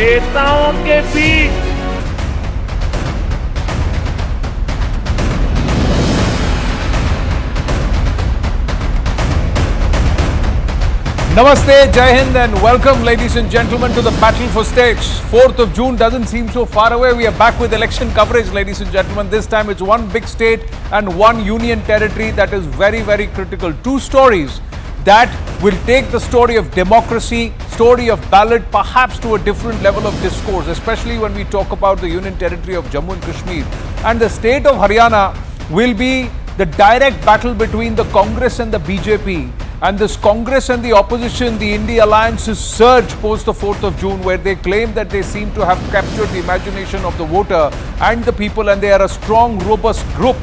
नेताओं के बीच Namaste, Jai Hind and welcome ladies and gentlemen to the battle for states. 4th of June doesn't seem so far away. We are back with election coverage, ladies and gentlemen. This time it's one big state and one union territory that is very, very critical. Two stories that will take the story of democracy, story of ballot perhaps to a different level of discourse, especially when we talk about the union territory of Jammu and Kashmir. And the state of Haryana will be the direct battle between the Congress and the BJP. And this Congress and the opposition, the India alliances surge post the 4th of June, where they claim that they seem to have captured the imagination of the voter and the people, and they are a strong, robust group.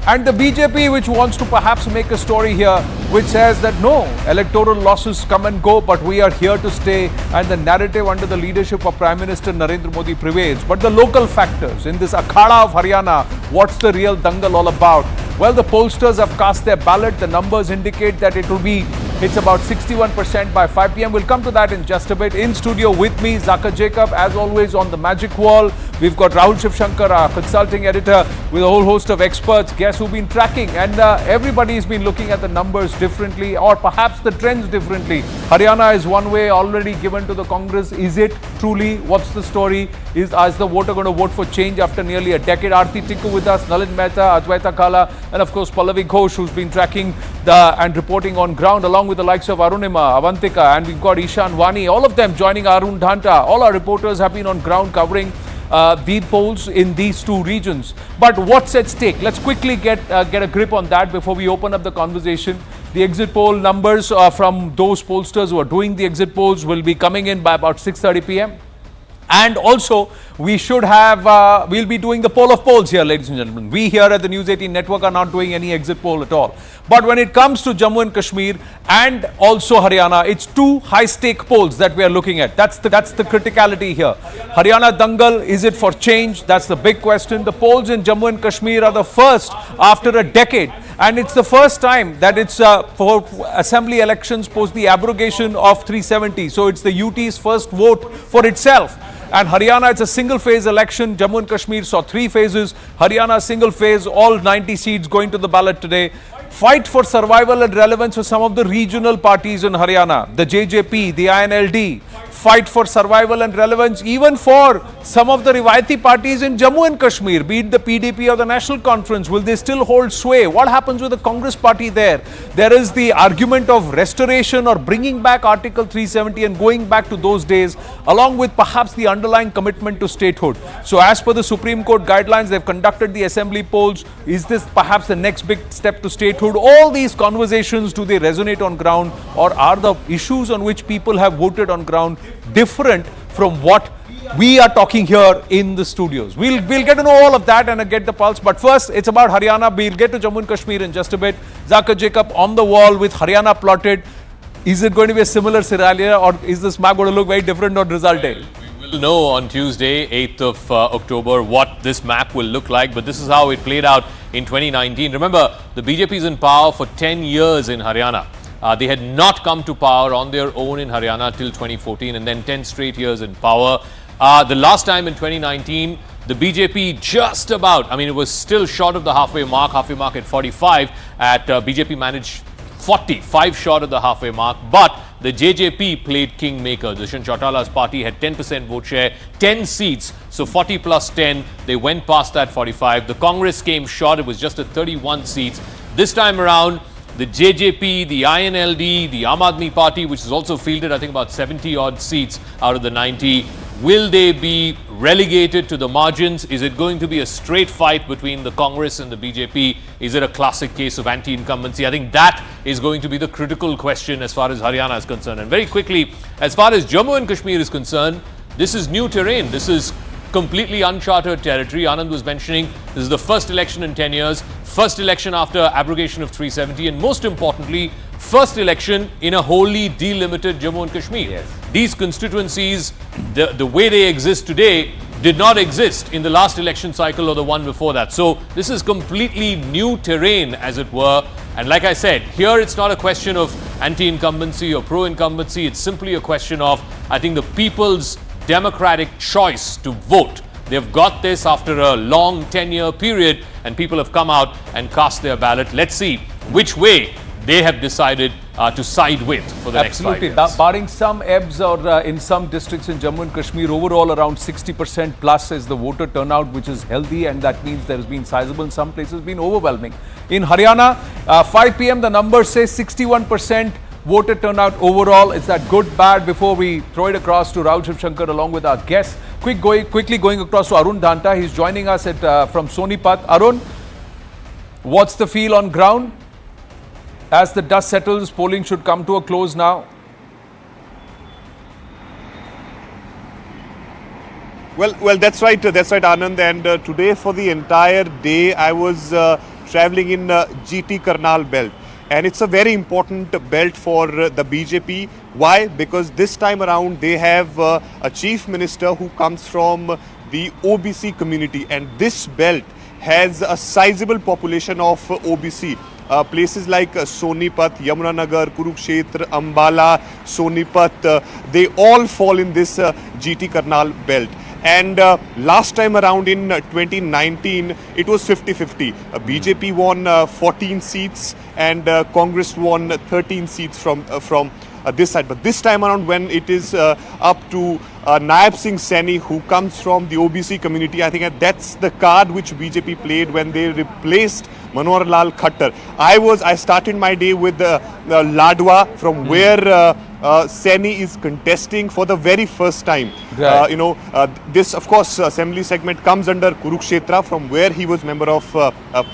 And the BJP, which wants to perhaps make a story here, which says that no, electoral losses come and go, but we are here to stay, and the narrative under the leadership of Prime Minister Narendra Modi prevails. But the local factors in this Akhada of Haryana, what's the real dangal all about? Well, the pollsters have cast their ballot. The numbers indicate that it's about 61% by 5 p.m. We'll come to that in just a bit. In studio with me, Zaka Jacob, as always on the magic wall. We've got Rahul Shivshankar, our consulting editor, with a whole host of experts, guests who've been tracking. And everybody's been looking at the numbers differently, or perhaps the trends differently. Haryana is one way already given to the Congress. Is it truly? What's the story? Is the voter going to vote for change after nearly a decade? Aarti Tikku with us, Nalin Mehta, Advaita Kala, and of course Pallavi Ghosh, who's been tracking and reporting on ground, along with the likes of Arunima, Avantika, and we've got Ishan Vani, all of them joining Arun Dhanta. All our reporters have been on ground covering the polls in these two regions. But what's at stake? Let's quickly get a grip on that before we open up the conversation. The exit poll numbers from those pollsters who are doing the exit polls will be coming in by about 6:30 p.m. And also, we'll be doing the poll of polls here, ladies and gentlemen. We here at the News 18 network are not doing any exit poll at all. But when it comes to Jammu and Kashmir and also Haryana, it's two high-stake polls that we are looking at. That's the criticality here. Haryana Dangal, is it for change? That's the big question. The polls in Jammu and Kashmir are the first after a decade. And it's the first time that it's for assembly elections post the abrogation of 370. So it's the UT's first vote for itself. And Haryana, it's a single-phase election. Jammu and Kashmir saw 3 phases. Haryana, single phase, all 90 seats going to the ballot today. Fight for survival and relevance for some of the regional parties in Haryana. The JJP, the INLD. Fight for survival and relevance even for some of the Rivayati parties in Jammu and Kashmir, be it the PDP or the National Conference. Will they still hold sway? What happens with the Congress party there? There is the argument of restoration or bringing back Article 370 and going back to those days, along with perhaps the underlying commitment to statehood. So as per the Supreme Court guidelines, they've conducted the assembly polls. Is this perhaps the next big step to statehood? All these conversations, do they resonate on ground, or are the issues on which people have voted on ground different from what we are talking here in the studios? We'll get to know all of that and get the pulse. But first, it's about Haryana. We'll get to Jammu and Kashmir in just a bit. Zaka Jacob on the wall with Haryana plotted. Is it going to be a similar scenario, or is this map going to look very different on result day? We will know on Tuesday, 8th of October, what this map will look like. But this is how it played out in 2019. Remember, the BJP is in power for 10 years in Haryana. They had not come to power on their own in Haryana till 2014, and then 10 straight years in power. The last time in 2019, the BJP just about, it was still short of the halfway mark at 45. BJP managed 45 short of the halfway mark, but the JJP played kingmaker. Dushyant Chautala's party had 10% vote share, 10 seats, so 40 plus 10, they went past that 45. The Congress came short, it was just at 31 seats. This time around, the JJP, the INLD, the Aam Aadmi Party, which has also fielded, I think, about 70 odd seats out of the 90. Will they be relegated to the margins? Is it going to be a straight fight between the Congress and the BJP? Is it a classic case of anti-incumbency? I think that is going to be the critical question as far as Haryana is concerned. And very quickly, as far as Jammu and Kashmir is concerned, this is new terrain. This is completely uncharted territory. Anand was mentioning this is the first election in 10 years, first election after abrogation of 370, and most importantly, first election in a wholly delimited Jammu and Kashmir. Yes. These constituencies, the way they exist today, did not exist in the last election cycle or the one before that. So this is completely new terrain, as it were. And like I said, here it's not a question of anti-incumbency or pro-incumbency. It's simply a question of, I think, the people's democratic choice to vote. They've got this after a long 10-year period, and people have come out and cast their ballot. Let's see which way they have decided to side with for the next 5 years. Barring some ebbs or in some districts in Jammu and Kashmir, overall around 60% plus is the voter turnout, which is healthy, and that means there has been sizable, in some places been overwhelming. In Haryana, 5 p.m. the numbers say 61% voter turnout overall. Is that good, bad? Before we throw it across to Rahul Shivshankar along with our guests, quickly going across to Arun Danta. He's joining us from Sonipat. Arun, what's the feel on ground? As the dust settles, polling should come to a close now. Well, that's right, Anand. And today, for the entire day, I was traveling in GT Karnal belt, and it's a very important belt for the BJP. Why? Because this time around they have a chief minister who comes from the OBC community, and this belt has a sizable population of OBC. Places like Sonipat, Yamunanagar, Kurukshetra, Ambala, Sonipat, they all fall in this GT Karnal belt. And last time around in 2019, it was 50-50. BJP won 14 seats and Congress won 13 seats from this side. But this time around, when it is up to Naib Singh Saini, who comes from the OBC community, I think that's the card which BJP played when they replaced Manohar Lal Khattar. I started my day with Ladwa, from where Saini is contesting for the very first time. Right. This, of course, assembly segment comes under Kurukshetra, from where he was member of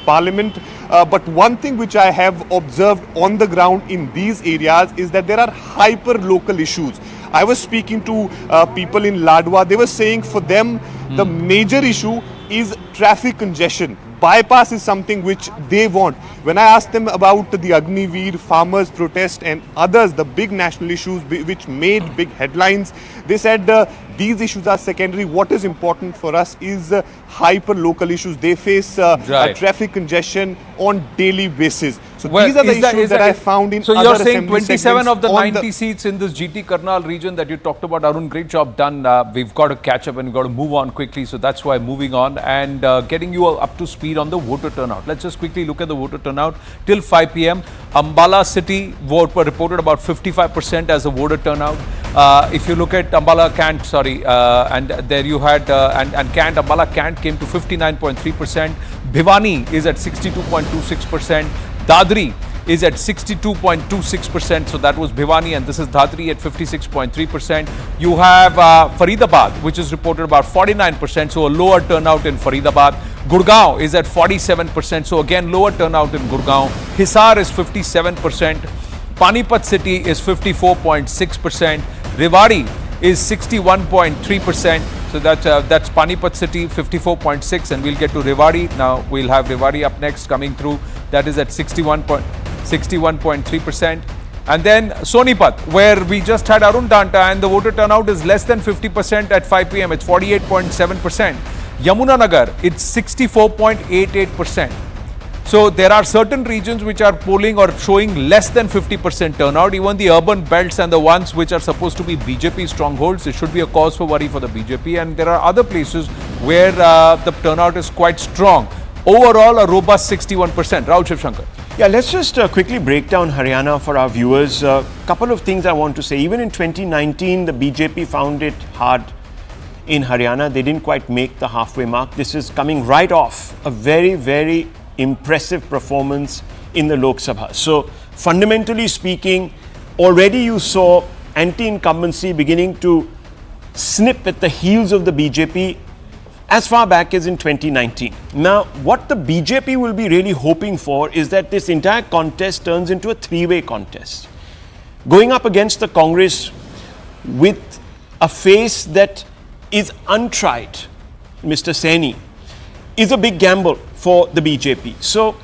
parliament. But one thing which I have observed on the ground in these areas is that there are hyper-local issues. I was speaking to people in Ladwa. They were saying for them the major issue is traffic congestion. Bypass is something which they want. When I asked them about the Agniveer farmers protest and others, the big national issues which made big headlines, they said these issues are secondary. What is important for us is hyper-local issues. They face traffic congestion on daily basis. So these are the issues that I found in other assembly segments. So you're saying 27 of the 90 seats in this GT Karnal region that you talked about, Arun, great job done. We've got to catch up and we've got to move on quickly. So that's why moving on and getting you up to speed on the voter turnout. Let's just quickly look at the voter turnout. Till 5 p.m. Ambala city vote were reported about 55% as a voter turnout. If you look at Ambala Cant, and there you had and Cant, Ambala Cant came to 59.3%. Bhiwani is at 62.26%. Dadri is at 62.26%. So that was Bhiwani, and this is Dadri at 56.3%. You have Faridabad, which is reported about 49%. So a lower turnout in Faridabad. Gurgaon is at 47%. So again, lower turnout in Gurgaon. Hisar is 57%. Panipat city is 54.6%. Rewari is 61.3%. So that's Panipat city, 54.6%, and we'll get to Rewari. Now we'll have Rewari up next coming through. That is at 61.3%. And then Sonipat, where we just had Arun Danta, and the voter turnout is less than 50% at 5 p.m. It's 48.7%. Yamunanagar, it's 64.88%. So there are certain regions which are polling or showing less than 50% turnout. Even the urban belts and the ones which are supposed to be BJP strongholds, it should be a cause for worry for the BJP. And there are other places where the turnout is quite strong. Overall, a robust 61%. Rahul Shivshankar. Yeah, let's just quickly break down Haryana for our viewers. Couple of things I want to say. Even in 2019, the BJP found it hard in Haryana. They didn't quite make the halfway mark. This is coming right off a very, very impressive performance in the Lok Sabha. So fundamentally speaking, already you saw anti-incumbency beginning to snip at the heels of the BJP as far back as in 2019. Now, what the BJP will be really hoping for is that this entire contest turns into a three-way contest. Going up against the Congress with a face that is untried, Mr. Saini, is a big gamble for the BJP. So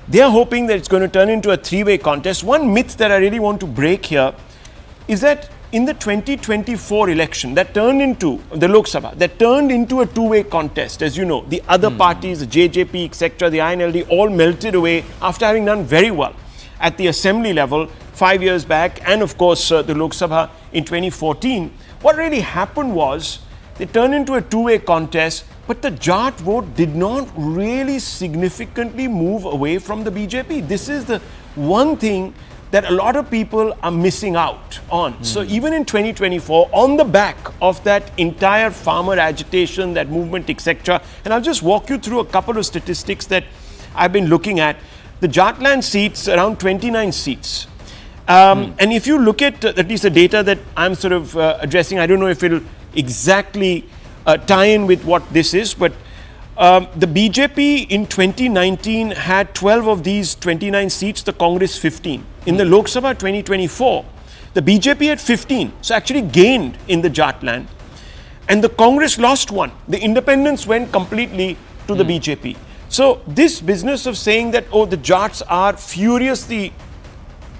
they are hoping that it's going to turn into a three-way contest. One myth that I really want to break here is that in the 2024 election that turned into the Lok Sabha, that turned into a two-way contest. As you know, the other parties, the JJP, etc., the INLD, all melted away after having done very well at the assembly level 5 years back, and of course the Lok Sabha in 2014. What really happened was they turned into a two-way contest, but the Jat vote did not really significantly move away from the BJP. This is the one thing that a lot of people are missing out on. So even in 2024, on the back of that entire farmer agitation, that movement, etc., and I'll just walk you through a couple of statistics that I've been looking at. The Jatland seats, around 29 seats. And if you look at least the data that I'm sort of addressing, I don't know if it'll exactly tie in with what this is, but the BJP in 2019 had 12 of these 29 seats, the Congress 15. In the Lok Sabha 2024, the BJP had 15, so actually gained in the Jatland. And the Congress lost one. The independents went completely to the BJP. So this business of saying that, oh, the Jats are furiously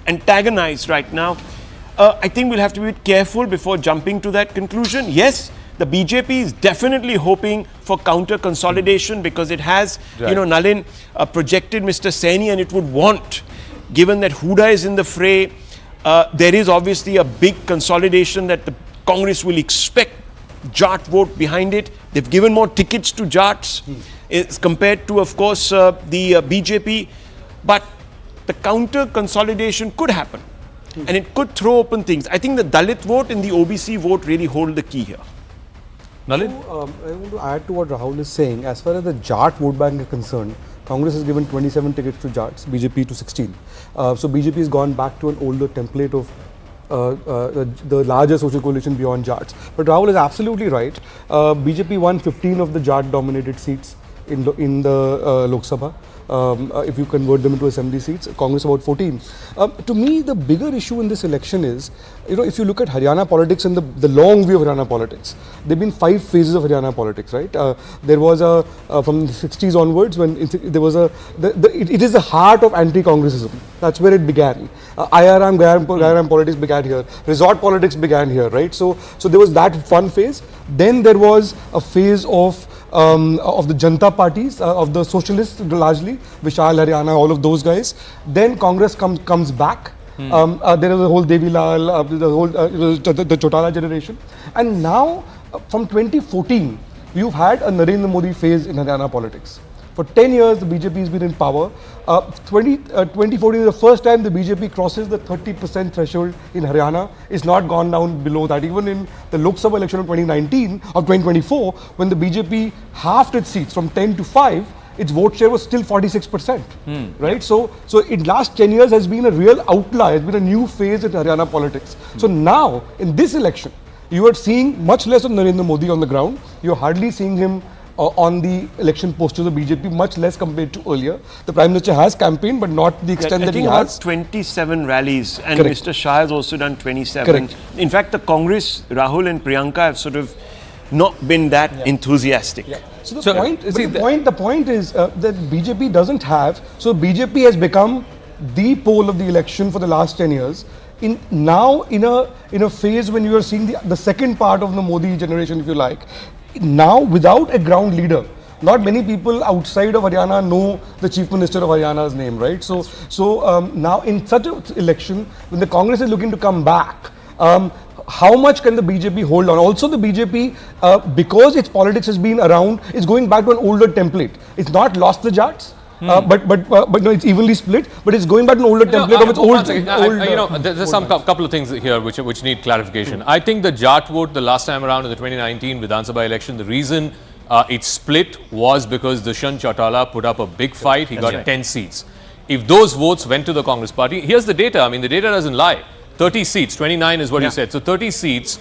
antagonized right now, I think we'll have to be careful before jumping to that conclusion. Yes, the BJP is definitely hoping for counter consolidation because it has, Nalin projected Mr. Saini, and it would want, given that Huda is in the fray, there is obviously a big consolidation that the Congress will expect Jat vote behind it. They've given more tickets to Jats as compared to, of course, the BJP. But the counter consolidation could happen and it could throw open things. I think the Dalit vote and the OBC vote really hold the key here. Nalin? I want to add to what Rahul is saying. As far as the Jat vote bank is concerned, Congress has given 27 tickets to Jats, BJP to 16. So BJP has gone back to an older template of the larger social coalition beyond Jats. But Rahul is absolutely right. BJP won 15 of the Jat-dominated seats in the Lok Sabha. If you convert them into assembly seats, Congress about 14. To me, the bigger issue in this election is, if you look at Haryana politics and the long view of Haryana politics, there have been 5 phases of Haryana politics, right? There was from the 60s onwards, when there was it is the heart of anti-Congressism. That's where it began. IRM politics began here. Resort politics began here, right? So there was that fun phase. Then there was a phase of the Janta parties, of the socialists largely, Vishal, Haryana, all of those guys. Then Congress comes back. There is a whole Devi Lal, the whole the Chotala generation. And now, from 2014, you've had a Narendra Modi phase in Haryana politics. For 10 years, the BJP has been in power. 2014 is the first time the BJP crosses the 30% threshold in Haryana. It's not gone down below that. Even in the Lok Sabha election of 2019 or 2024, when the BJP halved its seats from 10 to 5, its vote share was still 46%. Right? So in last 10 years has been a real outlier. It's been a new phase in Haryana politics. So now, in this election, you are seeing much less of Narendra Modi on the ground. You're hardly seeing him on the election posters of BJP, much less compared to earlier. The Prime Minister has campaigned, but not the extent that he has. I think about 27 rallies, and Correct. Mr. Shah has also done 27. Correct. In fact, the Congress, Rahul and Priyanka have sort of not been that enthusiastic. So the point is that BJP doesn't have. So BJP has become the pole of the election for the last 10 years. Now in a phase when you are seeing the second part of the Modi generation, if you like. Now, without a ground leader, not many people outside of Haryana know the Chief Minister of Haryana's name, right? So now in such an election, when the Congress is looking to come back, how much can the BJP hold on? Also, the BJP, because its politics has been around, is going back to an older template. It's not lost the Jats. But no, it's evenly split. But it's going back to an older template of its old. There's some couple of things here which need clarification. I think the Jat vote the last time around in the 2019 Vidhan Sabha election, the reason it split was because Dushyant Chautala put up a big fight. He got 10 seats. If those votes went to the Congress party, here's the data. I mean, the data doesn't lie. 30 seats, 29 is what you said. So 30 seats,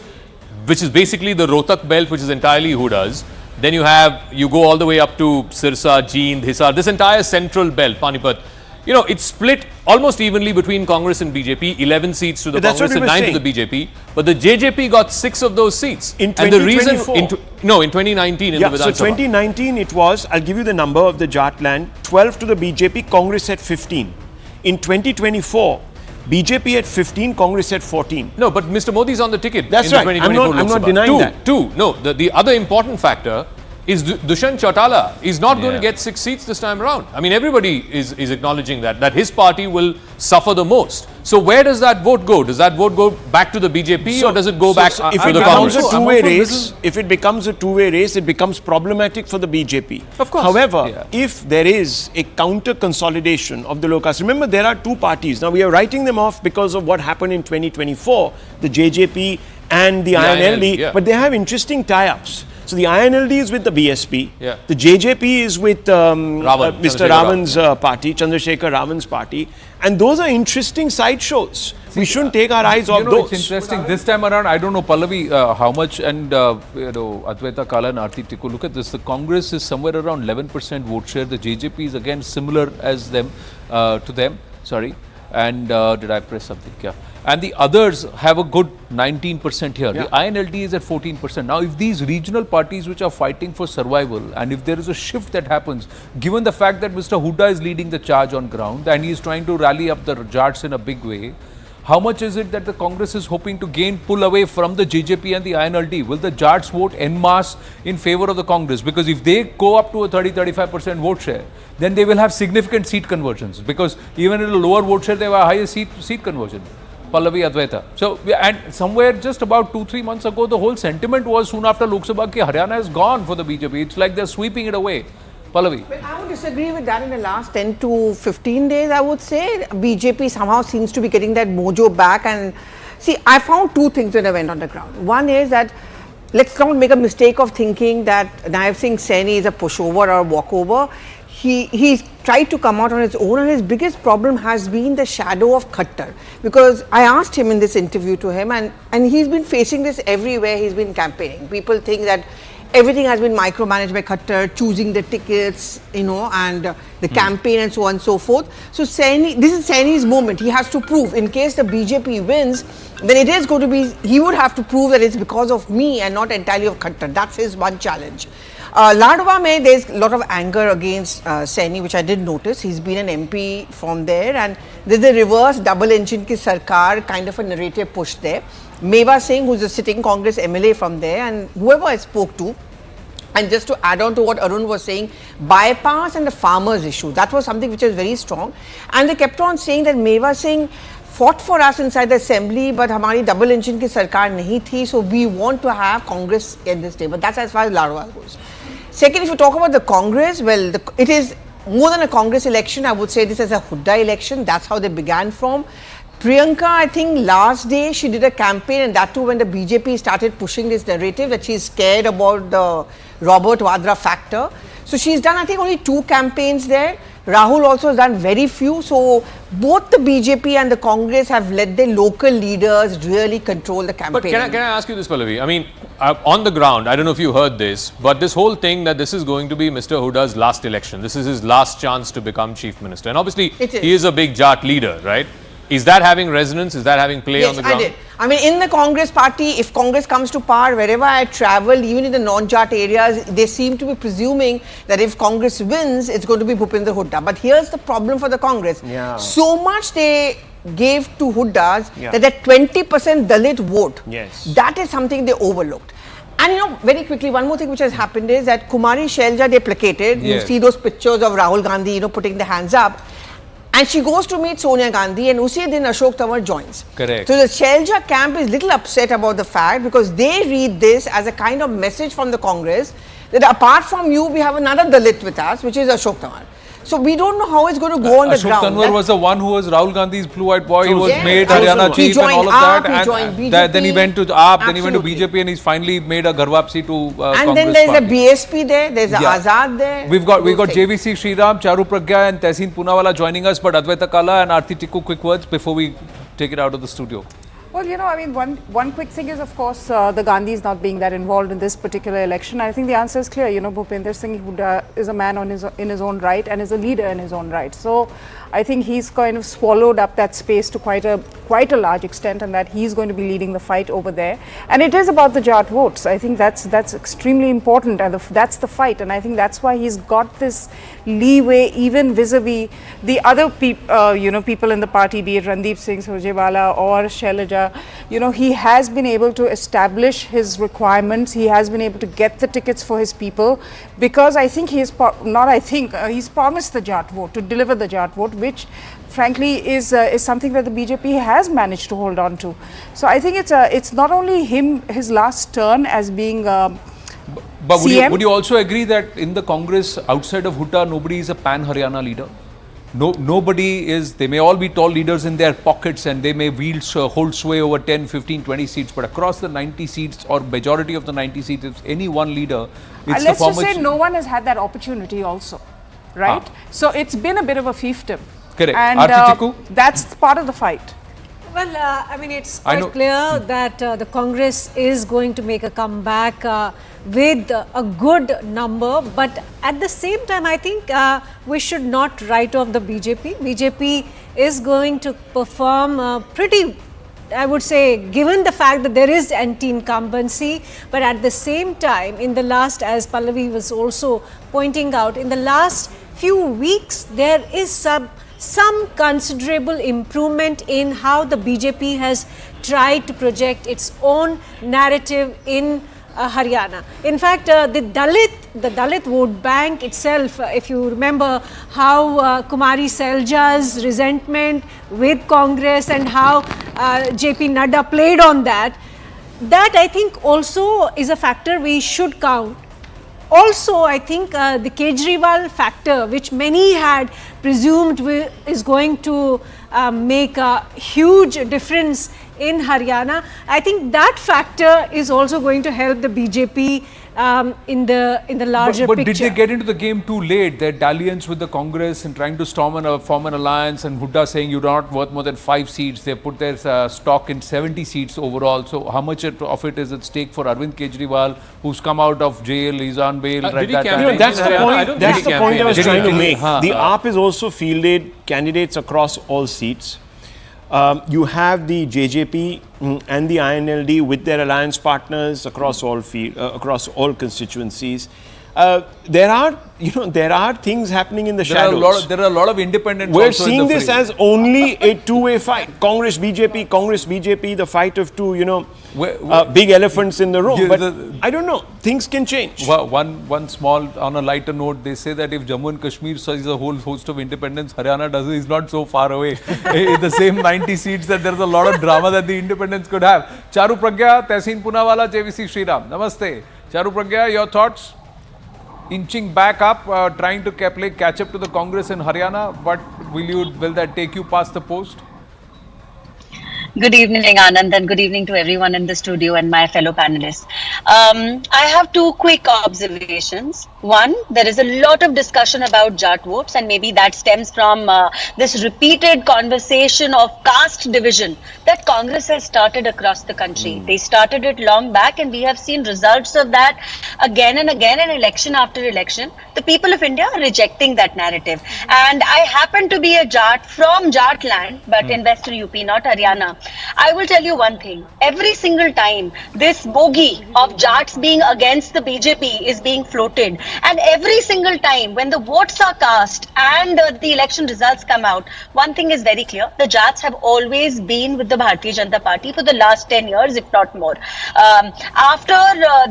which is basically the Rohtak belt, which is entirely Huda's. Then you go all the way up to Sirsa, Jeend, Hisar, this entire central belt, Panipat. It's split almost evenly between Congress and BJP, 11 seats to the Congress and 9 to the BJP. But the JJP got 6 of those seats. In 2024? In 2019 in the Vidhan Sabha. So 2019 it was, I'll give you the number of the Jatland, 12 to the BJP, Congress had 15. In 2024, BJP had 15, Congress had 14. No, but Mr. Modi's on the ticket. That's in right. The 2024 I'm not denying that. The other important factor is Dushyant Chautala is not going to get 6 seats this time around. I mean, everybody is acknowledging that his party will suffer the most. So where does that vote go? Does that vote go back to the BJP or does it go back if to it the becomes Congress? a two-way race, if it becomes a two-way race, it becomes problematic for the BJP. Of course. However, if there is a counter consolidation of the low caste, remember there are two parties. Now we are writing them off because of what happened in 2024, the JJP and the INLD, yeah. but they have interesting tie-ups. So the INLD is with the BSP, Yeah. the JJP is with Ravan, Mr. Chandrasekhar Ravan's party, Chandrasekhar Ravan's party, and those are interesting sideshows. We shouldn't take our eyes off those. It's interesting. This time around, I don't know, Pallavi, how much, and Advaita Kala and Aarti Tikku, look at this. The Congress is somewhere around 11% vote share. The JJP is again similar as them, to them. Sorry. And did I press something? Yeah. And the others have a good 19% here. The INLD is at 14%. Now, if these regional parties which are fighting for survival, and if there is a shift that happens, given the fact that Mr. Hooda is leading the charge on ground and he is trying to rally up the Jats in a big way, how much is it that the Congress is hoping to gain pull away from the JJP and the INLD? Will the Jats vote en masse in favor of the Congress? Because if they go up to a 30-35% vote share, then they will have significant seat conversions. Because even in a lower vote share, they have a higher seat conversion. Pallavi, Advaita. So, and somewhere just about 2-3 months ago, the whole sentiment was soon after Lok Sabha ki Haryana is gone for the BJP. It's like they're sweeping it away. Pallavi. Well, I would disagree with that. In the last 10 to 15 days, I would say BJP somehow seems to be getting that mojo back. And see, I found two things when I went on the ground. One is that let's not make a mistake of thinking that Naib Singh Saini is a pushover or a walkover. He's tried to come out on his own, and his biggest problem has been the shadow of Khattar. Because I asked him in this interview to him, and he's been facing this everywhere he's been campaigning. People think that everything has been micromanaged by Khattar, choosing the tickets, and the campaign and so on and so forth. So Saini, this is Saini's moment. He has to prove, in case the BJP wins, then it is going to be, he would have to prove that it's because of me and not entirely of Khattar. That's his one challenge. Ladwa mein, there's a lot of anger against Saini, which I did notice. He's been an MP from there, and there's a reverse double engine ki sarkar kind of a narrative push there. Meva Singh, who's a sitting Congress MLA from there, and whoever I spoke to, and just to add on to what Arun was saying, bypass and the farmers issue, that was something which was very strong. And they kept on saying that Meva Singh fought for us inside the assembly, but hamari double engine ki sarkar nahi thi, so we want to have Congress in this table. That's as far as Ladwa goes. Second, if you talk about the Congress, well, it is more than a Congress election. I would say this is a Hooda election. That's how they began from. Priyanka, I think last day she did a campaign, and that too when the BJP started pushing this narrative that she's scared about the Robert Vadra factor. So she's done, I think, only 2 campaigns there. Rahul also has done very few. So both the BJP and the Congress have let their local leaders really control the campaign. But can I ask you this, Pallavi? I mean, on the ground, I don't know if you heard this, but this whole thing that this is going to be Mr. Hooda's last election. This is his last chance to become Chief Minister. And obviously, he is a big Jat leader, right? Is that having resonance? Is that having play on the ground? Yes, I did. I mean, in the Congress party, if Congress comes to power, wherever I travel, even in the non-Jat areas, they seem to be presuming that if Congress wins, it's going to be Bhupinder Hooda. But here's the problem for the Congress. So much they gave to Hooda's that 20% Dalit vote, that is something they overlooked. And very quickly, one more thing which has happened is that Kumari Shelja, they placated. You see those pictures of Rahul Gandhi, putting the hands up. And she goes to meet Sonia Gandhi, and usi din Ashok Tanwar joins. Correct. So the Shelja camp is little upset about the fact, because they read this as a kind of message from the Congress that apart from you, we have another Dalit with us, which is Ashok Tanwar. So we don't know how it's going to go on the ground. Ashok Tanwar was the one who was Rahul Gandhi's blue-eyed boy. He was made Haryana Haryana chief and all of that. And then he went to AAP, then he went to BJP, and he's finally made a Gharwapsi to Congress. And then there's a BSP there, there's a Azad there. We've got JVC Sriram, Charu Pragya and Tehseen Poonawala joining us, but Advaita Kala and Aarti Tikku, quick words before we take it out of the studio. Well, I mean, one quick thing is, of course, the Gandhis not being that involved in this particular election. I think the answer is clear. Bhupinder Singh Hooda is a man in his own right and is a leader in his own right. So I think he's kind of swallowed up that space to quite a large extent, and that he's going to be leading the fight over there. And it is about the Jat votes. I think that's extremely important, and that's the fight. And I think that's why he's got this leeway, even vis-a-vis the other people in the party, be it Randeep Singh Surjewala or Shailaja. He has been able to establish his requirements. He has been able to get the tickets for his people, because I think he's promised the Jat vote, to deliver the Jat vote, which frankly, is something that the BJP has managed to hold on to. So I think it's not only his last turn as being But CM. would you also agree that in the Congress, outside of Hooda, nobody is a pan-Haryana leader? No, nobody is. They may all be tall leaders in their pockets and they may hold sway over 10, 15, 20 seats. But across the 90 seats or majority of the 90 seats, if any one leader, it's let's the just former... say no one has had that opportunity also, right? So it's been a bit of a fiefdom. Correct. And Arti, that's part of the fight. Well, I mean, it's quite clear that the Congress is going to make a comeback with a good number. But at the same time, I think we should not write off the BJP. BJP is going to perform pretty, I would say, given the fact that there is anti-incumbency. But at the same time, in the last, as Pallavi was also pointing out, in the last few weeks, there is some considerable improvement in how the BJP has tried to project its own narrative in Haryana. In fact, the Dalit vote bank itself, if you remember how Kumari Selja's resentment with Congress and how JP Nadda played on that, that I think also is a factor we should count. Also, I think the Kejriwal factor, which many had presumed is going to make a huge difference in Haryana, I think that factor is also going to help the BJP in the larger but picture. Did they get into the game too late? Their dalliance with the Congress and trying to form an alliance, and Hooda saying you're not worth more than 5 seats. They put their stock in 70 seats overall. So how much of it is at stake for Arvind Kejriwal, who's come out of jail, he's on bail right that time? That's the point. That's the point I was trying to make. The Huh. AAP has also fielded candidates across all seats. You have the JJP and the INLD with their alliance partners across all constituencies. There are things happening in the shadows. There are a lot of independents. We're also seeing in the this fray. as only a two-way fight. Congress BJP, the fight of two, big elephants in the room. Yeah, But I don't know. Things can change. One small, on a lighter note, they say that if Jammu and Kashmir sees a whole host of independents, Haryana is not so far away. In the same 90 seats, that there's a lot of drama that the independents could have. Charu Pragya, Tehseen Poonawala, JVC Sriram. Namaste. Charu Pragya, your thoughts? Inching back up, trying to catch up to the Congress in Haryana, but will that take you past the post? Good evening, Anand, and good evening to everyone in the studio and my fellow panelists. I have two quick observations. One, there is a lot of discussion about Jat votes, and maybe that stems from this repeated conversation of caste division that Congress has started across the country. They started it long back, and we have seen results of that again and again, and election after election. The people of India are rejecting that narrative. And I happen to be a Jat from Jat land, but in Western UP, not Haryana. I will tell you one thing. Every single time this bogey of Jats being against the BJP is being floated, and every single time when the votes are cast and the election results come out, one thing is very clear. The Jats have always been with the Bharatiya Janata Party for the last 10 years, if not more. After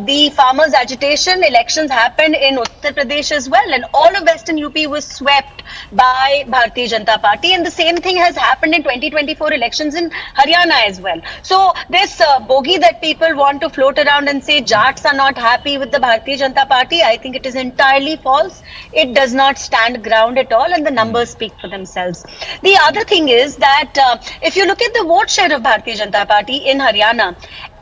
the farmers' agitation, elections happened in Uttar Pradesh as well, and all of Western UP was swept by Bharatiya Janata Party, and the same thing has happened in 2024 elections in Haryana as well. So this bogey that people want to float around and say Jats are not happy with the Bharatiya Janata Party, I think it is entirely false. It does not stand ground at all, and the numbers speak for themselves. The other thing is that if you look at the vote share of Bharatiya Janata Party in Haryana,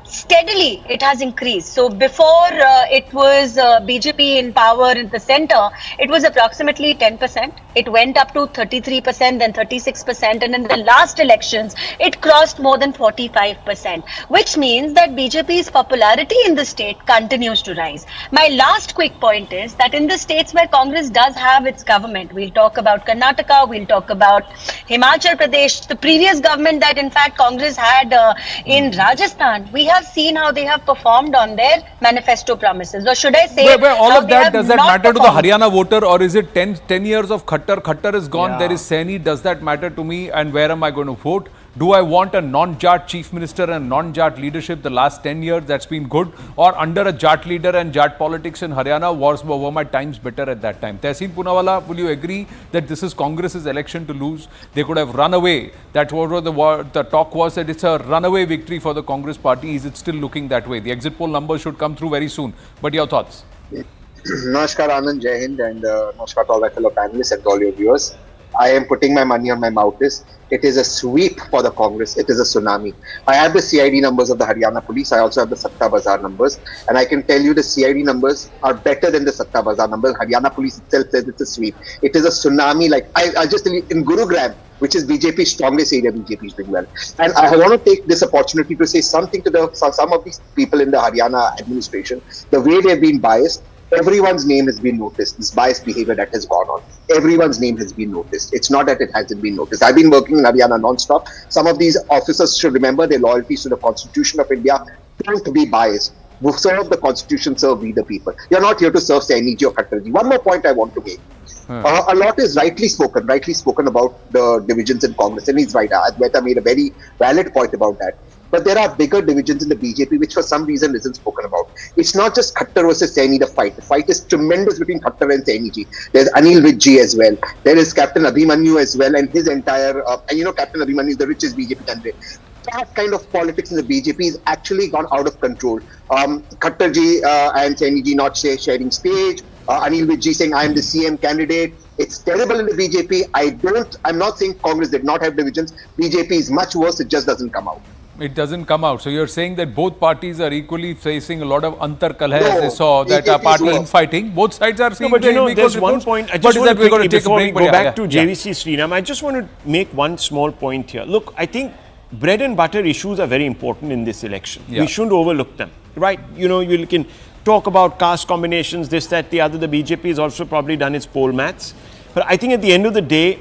steadily it has increased. So before it was BJP in power in the center, it was approximately 10%. It went up to 33%, then 36%, and in the last elections, it crossed more than 45%, which means that BJP's popularity in the state continues to rise. My last quick point is that in the states where Congress does have its government, we'll talk about Karnataka, we'll talk about Himachal Pradesh, the previous government that in fact Congress had in Rajasthan, we have seen how they have performed on their manifesto promises. Or should I say, where all of that, does that matter to the Haryana voter, or is it 10 years of Khattar is gone, there is Saini, does that matter to me, and where am I going to vote? Do I want a non-Jat chief minister and non-Jat leadership the last 10 years? That's been good. Or under a Jat leader and Jat politics in Haryana, were my times better at that time? Tehseen Poonawalla, will you agree that this is Congress's election to lose? They could have run away. That was the talk was that it's a runaway victory for the Congress party. Is it still looking that way? The exit poll numbers should come through very soon. But your thoughts? Namaskar Anand, Jai Hind, and namaskar to all my fellow panelists and to all your viewers. I am putting my money on my mouth. It is a sweep for the Congress. It is a tsunami. I have the CID numbers of the Haryana police. I also have the Satta Bazaar numbers. And I can tell you the CID numbers are better than the Satta Bazaar numbers. Haryana police itself says it's a sweep. It is a tsunami. Like I just tell you, in Gurugram, which is BJP's strongest area, BJP is doing well. And I want to take this opportunity to say something to some of these people in the Haryana administration. The way they've been biased, everyone's name has been noticed. This biased behavior that has gone on. Everyone's name has been noticed. It's not that it hasn't been noticed. I've been working in Haryana non-stop. Some of these officers should remember their loyalties to the Constitution of India. Don't be biased. Serve the Constitution, serve we the people. You're not here to serve Saini ji or Khattar ji. One more point I want to make. A lot is rightly spoken about the divisions in Congress, and he's right. Advaita made a very valid point about that. But there are bigger divisions in the BJP which for some reason isn't spoken about. It's not just Khattar versus Saini, the fight. The fight is tremendous between Khattar and Saini ji. There's Anil Vijji as well. There is Captain Abhimanyu as well, and his entire, Captain Abhimanyu is the richest BJP candidate. That kind of politics in the BJP has actually gone out of control. Khattar ji and Saini ji not sharing stage. Anil Vijji saying, I am the CM candidate. It's terrible in the BJP. I'm not saying Congress did not have divisions. BJP is much worse. It just doesn't come out. It doesn't come out. So you're saying that both parties are equally facing a lot of antar kalha, as they saw, that are partly infighting. Both sides are seeing. No, but there's one point. I just want to quickly, before we go back to JVC Sriram, I just want to make one small point here. Look, I think bread and butter issues are very important in this election. We shouldn't overlook them, right? You can talk about caste combinations, this, that, the other. The BJP has also probably done its poll maths. But I think at the end of the day,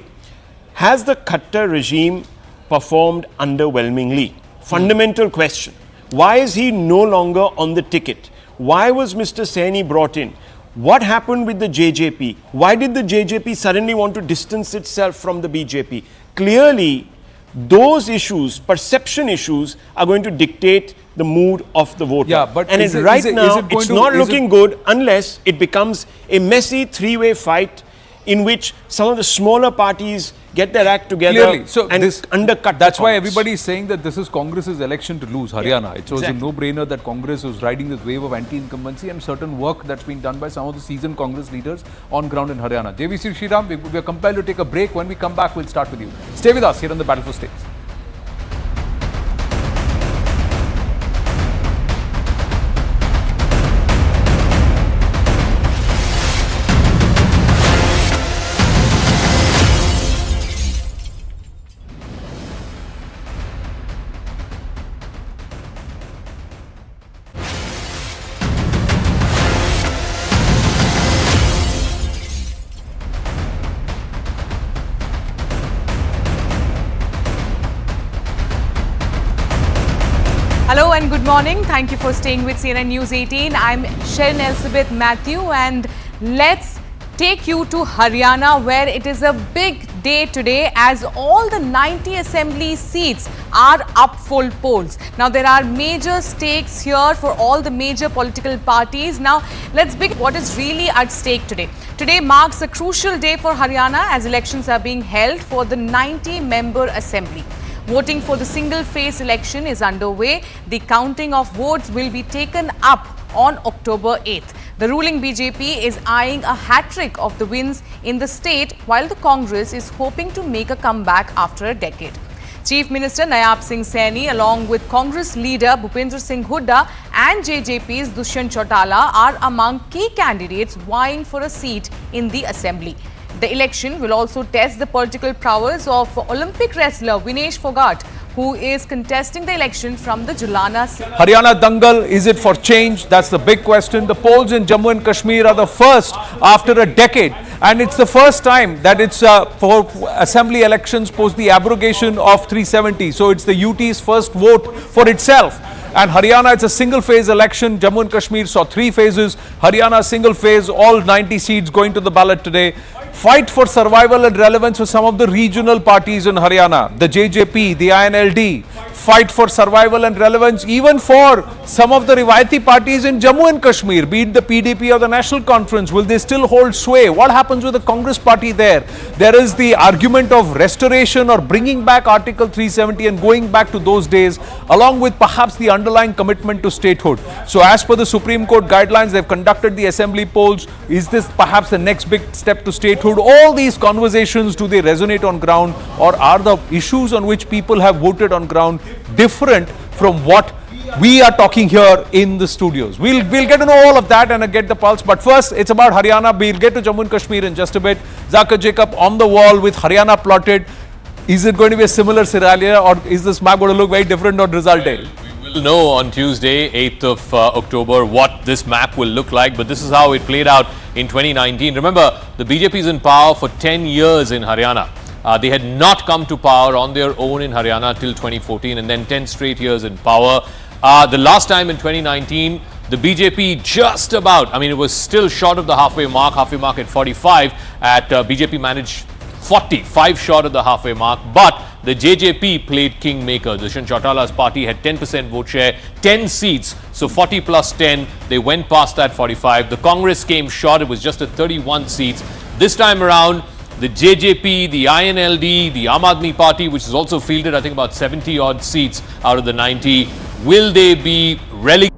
has the Khattar regime performed underwhelmingly? Fundamental question. Why is he no longer on the ticket? Why was Mr. Saini brought in? What happened with the JJP? Why did the JJP suddenly want to distance itself from the BJP? Clearly, those issues, perception issues, are going to dictate the mood of the voter. Yeah, but right now, it's not looking good unless it becomes a messy three-way fight in which some of the smaller parties get their act together and undercut. That's why everybody is saying that this is Congress's election to lose Haryana. It was a no-brainer that Congress was riding this wave of anti-incumbency and certain work that's been done by some of the seasoned Congress leaders on ground in Haryana. JVC Sriram, we are compelled to take a break. When we come back, we'll start with you. Stay with us here on the Battle for States. Hello and good morning. Thank you for staying with CNN News 18. I'm Sharon Elizabeth Matthew and let's take you to Haryana where it is a big day today as all the 90 assembly seats are up for polls. Now there are major stakes here for all the major political parties. Now let's begin what is really at stake today. Today marks a crucial day for Haryana as elections are being held for the 90-member assembly. Voting for the single-phase election is underway. The counting of votes will be taken up on October 8th. The ruling BJP is eyeing a hat-trick of the wins in the state while the Congress is hoping to make a comeback after a decade. Chief Minister Nayab Singh Saini along with Congress leader Bhupendra Singh Hooda and JJP's Dushyant Chautala are among key candidates vying for a seat in the assembly. The election will also test the political prowess of Olympic wrestler Vinesh Phogat, who is contesting the election from the Julana seat. Haryana Dangal, is it for change? That's the big question. The polls in Jammu and Kashmir are the first after a decade. And it's the first time that it's for assembly elections post the abrogation of 370. So it's the UT's first vote for itself. And Haryana, it's a single phase election. Jammu and Kashmir saw 3 phases. Haryana, single phase, all 90 seats going to the ballot today. Fight for survival and relevance for some of the regional parties in Haryana. The JJP, the INLD. Fight for survival and relevance even for some of the Rivayati parties in Jammu and Kashmir, be it the PDP or the National Conference. Will they still hold sway? What happens with the Congress party there? There is the argument of restoration or bringing back Article 370 and going back to those days, along with perhaps the underlying commitment to statehood. So as per the Supreme Court guidelines, they've conducted the assembly polls. Is this perhaps the next big step to statehood? All these conversations, do they resonate on ground, or are the issues on which people have voted on ground different from what we are talking here in the studios? We'll get to know all of that and get the pulse. But first, it's about Haryana. We'll get to Jammu and Kashmir in just a bit. Zakir Jacob on the wall with Haryana plotted. Is it going to be a similar scenario, or is this map going to look very different on result day? We will know on Tuesday, 8th of October, what this map will look like. But this is how it played out in 2019. Remember, the BJP is in power for 10 years in Haryana. They had not come to power on their own in Haryana till 2014, and then 10 straight years in power. The last time in 2019, the BJP just about, I mean, it was still short of the halfway mark at 45. BJP managed 45 short of the halfway mark, but the JJP played kingmaker. Dushyant Chautala's party had 10% vote share, 10 seats, so 40 plus 10, they went past that 45. The Congress came short, it was just at 31 seats. This time around, the JJP, the INLD, the Aam Aadmi Party, which has also fielded, I think, about 70 odd seats out of the 90, will they be relegated?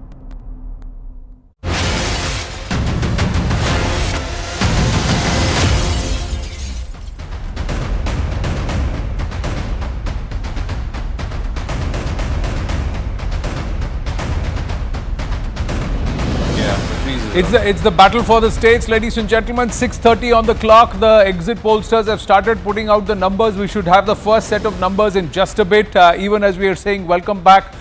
It's the battle for the states, ladies and gentlemen. 6:30 on the clock. The exit pollsters have started putting out the numbers. We should have the first set of numbers in just a bit. Even as we are saying welcome back,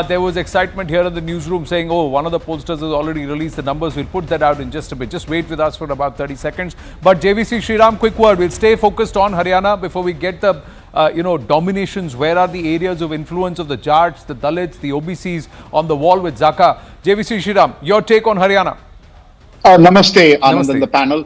there was excitement here in the newsroom saying, oh, one of the pollsters has already released the numbers. We'll put that out in just a bit. Just wait with us for about 30 seconds. But JVC Sriram, quick word. We'll stay focused on Haryana before we get the dominations. Where are the areas of influence of the Jats, the Dalits, the OBCs on the wall with Zaka? JVC Sriram, your take on Haryana? Namaste, Anand and the panel.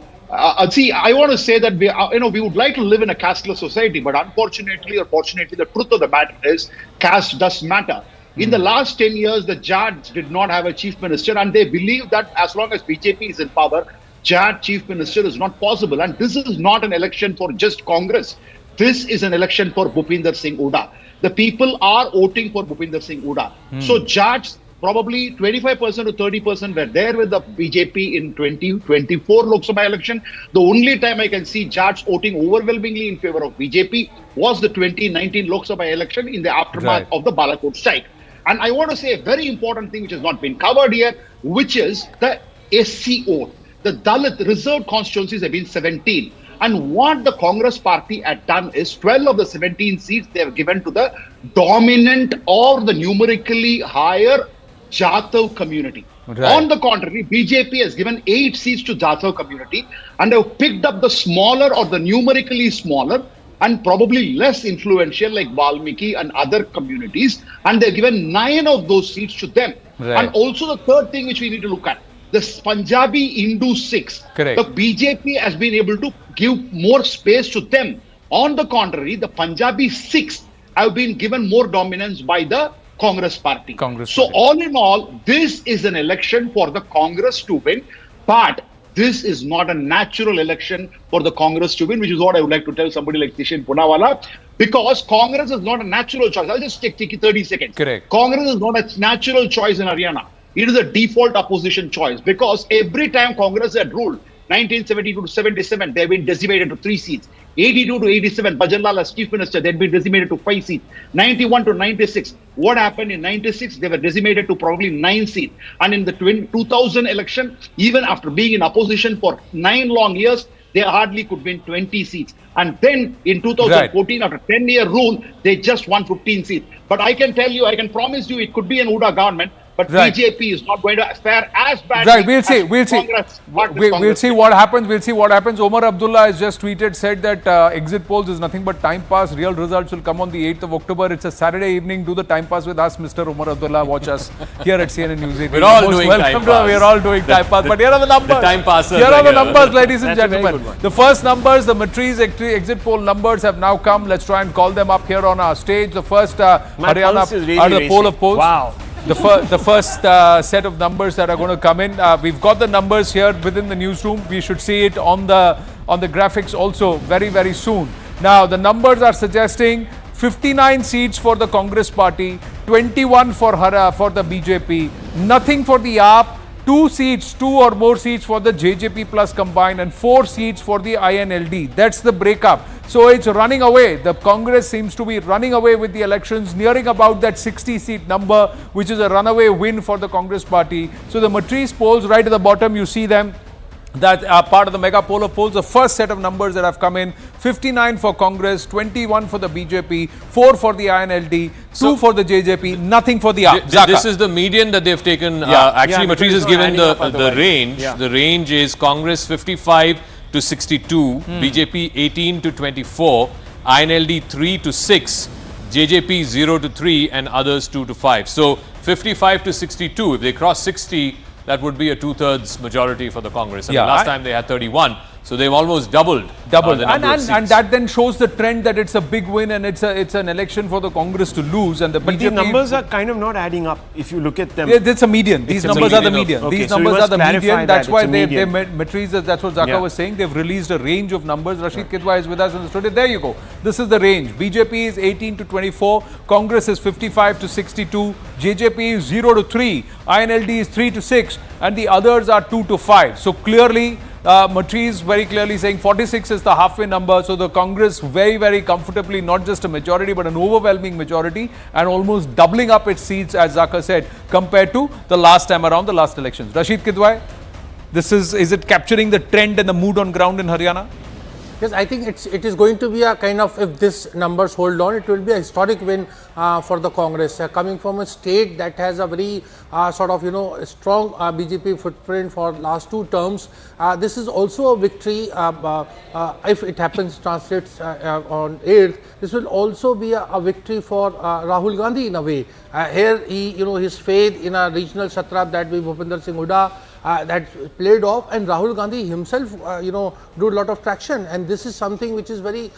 See, I want to say that we would like to live in a casteless society, but unfortunately or fortunately, the truth of the matter is caste does matter. In the last 10 years, the Jats did not have a chief minister, and they believe that as long as BJP is in power, Jat chief minister is not possible. And this is not an election for just Congress. This is an election for Bhupinder Singh Hooda. The people are voting for Bhupinder Singh Hooda. So Jats, probably 25% to 30% were there with the BJP in 2024 Lok Sabha election. The only time I can see Jats voting overwhelmingly in favor of BJP was the 2019 Lok Sabha election in the aftermath of the Balakot strike. And I want to say a very important thing which has not been covered here, which is the SC vote. The Dalit reserved constituencies have been 17. And what the Congress party had done is 12 of the 17 seats they have given to the dominant or the numerically higher Jatav community. On the contrary, BJP has given 8 seats to Jatav community and have picked up the smaller or the numerically smaller and probably less influential like Valmiki and other communities, and they've given 9 of those seats to them. And also the third thing which we need to look at, the Punjabi Hindu 6. The BJP has been able to give more space to them. On the contrary, the Punjabi 6 have been given more dominance by the Congress party. All in all, this is an election for the Congress to win, but this is not a natural election for the Congress to win, which is what I would like to tell somebody like Tishin Punawala, because Congress is not a natural choice. I'll just take 30 seconds. Congress is not a natural choice in Haryana. It is a default opposition choice, because every time Congress had ruled, 1972 to 77, they have been decimated to 3 seats. 82 to 87, Bhajanlal as chief minister, they had been decimated to 5 seats. 91 to 96, what happened in 96? They were decimated to probably 9 seats. And in the 2000 election, even after being in opposition for 9 long years, they hardly could win 20 seats. And then in 2014, after 10-year rule, they just won 15 seats. But I can tell you, I can promise you, it could be an Hooda government. but Right. BJP is not going to fare as badly. Right, we'll see. as We'll see. Congress, what this We'll Congress see did. what happens. We'll see what happens. Omar Abdullah has just tweeted, said that exit polls is nothing but time pass. Real results will come on the 8th of October. It's a Saturday evening. Do the time pass with us, Mr. Omar Abdullah. Watch us here at CNN News 18. We're all Most doing welcome time to- pass. We're all doing time pass. But here are the numbers. The time passers Here are are the here. numbers, ladies and That's a very gentlemen. good one. The first numbers, the Matriz exit poll numbers have now come. Let's try and call them up here on our stage. The first My Haryana pulse is really are the poll racing. of polls. Wow. The first set of numbers that are going to come in. We've got the numbers here within the newsroom. We should see it on the graphics also very, very soon. Now, the numbers are suggesting 59 seats for the Congress party, 21 for the BJP, nothing for the AAP, 2 or more seats for the JJP plus combined, and 4 seats for the INLD. That's the breakup. So it's running away. The Congress seems to be running away with the elections, nearing about that 60-seat number, which is a runaway win for the Congress party. So the Matriz polls right at the bottom, you see them. That are part of the mega poll of polls. The first set of numbers that have come in: 59 for Congress, 21 for the BJP, 4 for the INLD, 2 for the JJP, nothing for the AAP. This is the median that they've taken. Actually, Yeah, Matriz because has it's not given adding the up otherwise. range. Yeah. The range is Congress 55 to 62, BJP 18 to 24, INLD 3 to 6, JJP 0 to 3, and others 2 to 5. So 55 to 62. If they cross 60, that would be a 2/3 majority for the Congress. And Yeah, last time they had 31. So they've almost doubled. The number of and seats. that then shows the trend that it's a big win and it's an election for the Congress to lose, and the But BJP the numbers are kind of not adding up if you look at them. It's a median. These a numbers are the median median. of- These Okay, so we numbers must are the clarify median. that That's why it's a they median. Matriz, that's what Zaka Yeah. was saying. They've released a range of numbers. Rashid Kidwai is with us in the studio. There you go. This is the range. BJP is 18 to 24. Congress is 55 to 62. JJP is 0 to 3. INLD is 3 to 6. And the others are 2 to 5. So clearly, Matriz very clearly saying 46 is the halfway number. So the Congress very, very comfortably, not just a majority, but an overwhelming majority, and almost doubling up its seats, as Zaka said, compared to the last time around, the last elections. Rashid Kidwai, is it capturing the trend and the mood on ground in Haryana? Yes, I think it is going to be a kind of, if this numbers hold on, it will be a historic win for the Congress. Coming from a state that has a very sort of, strong BJP footprint for last 2 terms, this is also a victory. If it happens, translates on 8th, this will also be a victory for Rahul Gandhi in a way. Here, his faith in a regional satrap, that be Bhupinder Singh Hooda, that played off, and Rahul Gandhi himself, drew a lot of traction, and this is something which is very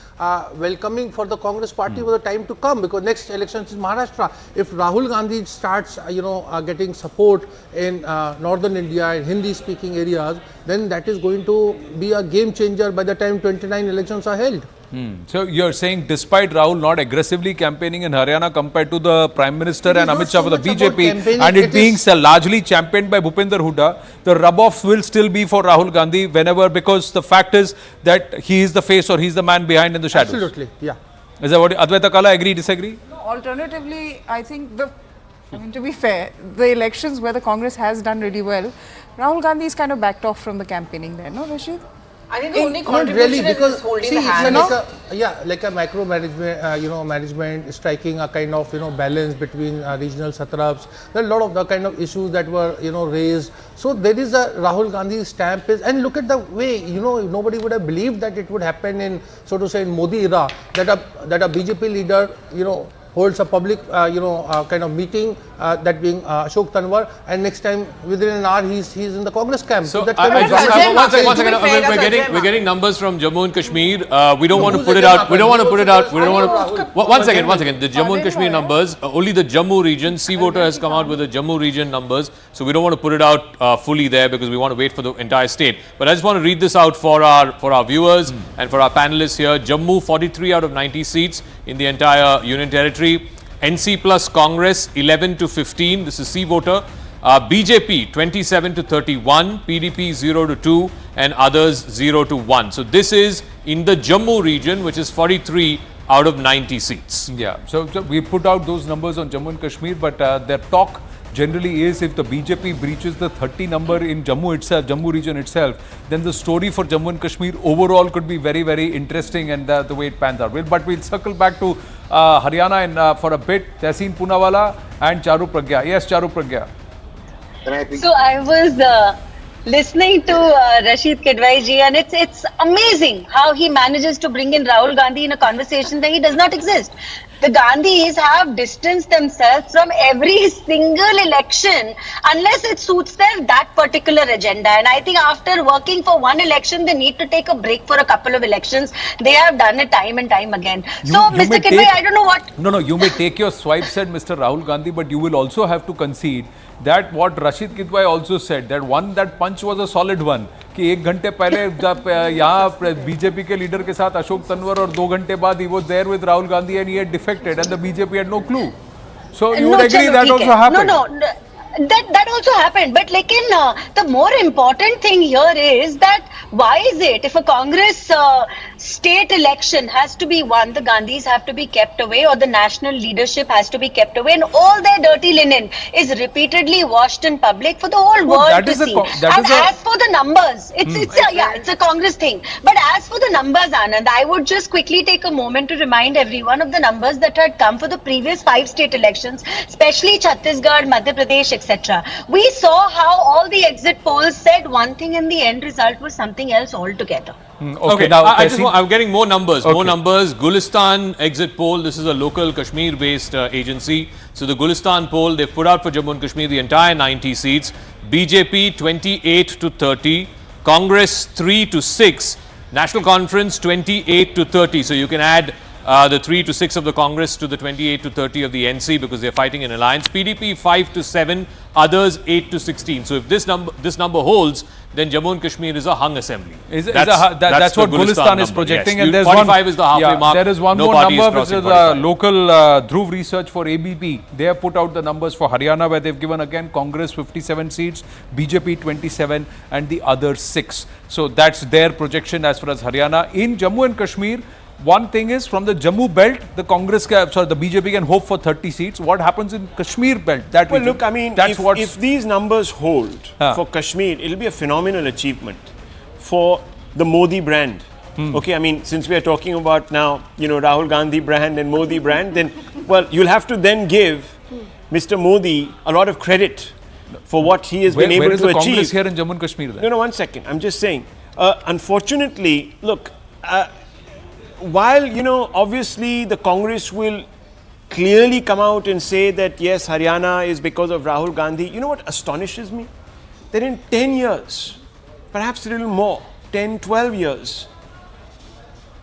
welcoming for the Congress party for the time to come, because next elections is Maharashtra. If Rahul Gandhi starts, getting support in northern India in Hindi-speaking areas, then that is going to be a game changer by the time 29 elections are held. So you're saying despite Rahul not aggressively campaigning in Haryana compared to the Prime Minister and Amit Shah for the BJP, and it being largely championed by Bhupinder Hooda, the rub-offs will still be for Rahul Gandhi whenever, because the fact is that he is the face or he's the man behind in the shadows. Absolutely, yeah. Is that what Advaita Kala agree, disagree? No, alternatively, I think to be fair, the elections where the Congress has done really well, Rahul Gandhi is kind of backed off from the campaigning there, no, Rashid? I think the only Not contribution really, because is holding see, the hand. like a micro management, management striking a kind of balance between regional satraps. There are a lot of the kind of issues that were raised. So there is a Rahul Gandhi stamp is, and look at the way nobody would have believed that it would happen in, so to say, in Modi era, that a BJP leader holds a public kind of meeting, that being Ashok Tanwar, and next time within an hour he's in the Congress camp. So that one second, we're getting numbers from Jammu and Kashmir. We don't want to put it out. One second. The Jammu and Kashmir numbers, only the Jammu region, C voter has come out with the Jammu region numbers. So we don't want to put it out fully there, because we want to wait for the entire state. But I just want to read this out for our viewers and for our panelists here. Jammu 43 out of 90 seats in the entire Union Territory. NC plus Congress 11 to 15. This is C voter. BJP 27 to 31. PDP 0 to 2. And others 0 to 1. So this is in the Jammu region, which is 43 out of 90 seats. Yeah. So we put out those numbers on Jammu and Kashmir, but their talk generally is, if the BJP breaches the 30 number in Jammu region itself, then the story for Jammu and Kashmir overall could be very, very interesting, and the way it pans out. But we'll circle back to Haryana for a bit. Tehseen Poonawalla and Charu Pragya. Yes, Charu Pragya. And I think So I was listening to Rashid Kidwai ji, and it's amazing how he manages to bring in Rahul Gandhi in a conversation that he does not exist. The Gandhis have distanced themselves from every single election unless it suits that particular agenda. And I think after working for one election, they need to take a break for a couple of elections. They have done it time and time again. Mr. Kidwai, I don't know what... No, you may take your swipes at Mr. Rahul Gandhi, but you will also have to concede that what Rashid Kidwai also said, that punch was a solid one. कि 1 घंटे पहले जब यहाँ BJP के leader के साथ अशोक तंवर और 2 घंटे बाद he was there with Rahul Gandhi and he had defected and the BJP had no clue. So you would agree that also happened? No. That also happened, but the more important thing here is that why is it if a Congress state election has to be won, the Gandhis have to be kept away or the national leadership has to be kept away and all their dirty linen is repeatedly washed in public for the whole world to see. And as for the numbers, it's a Congress thing. But as for the numbers, Anand, I would just quickly take a moment to remind everyone of the numbers that had come for the previous 5 state elections, especially Chhattisgarh, Madhya Pradesh, etc. We saw how all the exit polls said one thing and the end result was something else altogether. Okay, now I'm getting more numbers. Okay. More numbers. Gulistan exit poll. This is a local Kashmir-based agency. So the Gulistan poll, they've put out for Jammu and Kashmir the entire 90 seats. BJP 28 to 30, Congress 3 to 6, National Conference 28 to 30. So you can add the 3 to 6 of the Congress to the 28 to 30 of the NC because they're fighting in alliance. PDP 5 to 7, others 8 to 16. So if this number holds, then Jammu and Kashmir is a hung assembly. That's what Gulistan is projecting. Yes. And there's 45 is the halfway mark. There is one no more number which is local Dhruv research for ABP. They have put out the numbers for Haryana where they've given again Congress 57 seats, BJP 27 and the other 6. So that's their projection as far as Haryana. In Jammu and Kashmir, one thing is from the Jammu belt, the the BJP can hope for 30 seats. What happens in Kashmir belt? Well, look, I mean, if these numbers hold for Kashmir, it'll be a phenomenal achievement for the Modi brand. Okay, I mean, since we are talking about now, Rahul Gandhi brand and Modi brand, then, well, you'll have to then give Mr. Modi a lot of credit for what he has been able to achieve. Where is the Congress here in Jammu and Kashmir then? No, 1 second. I'm just saying. Unfortunately, look, while, obviously the Congress will clearly come out and say that, yes, Haryana is because of Rahul Gandhi. You know what astonishes me? That in 10 years, perhaps a little more, 10, 12 years,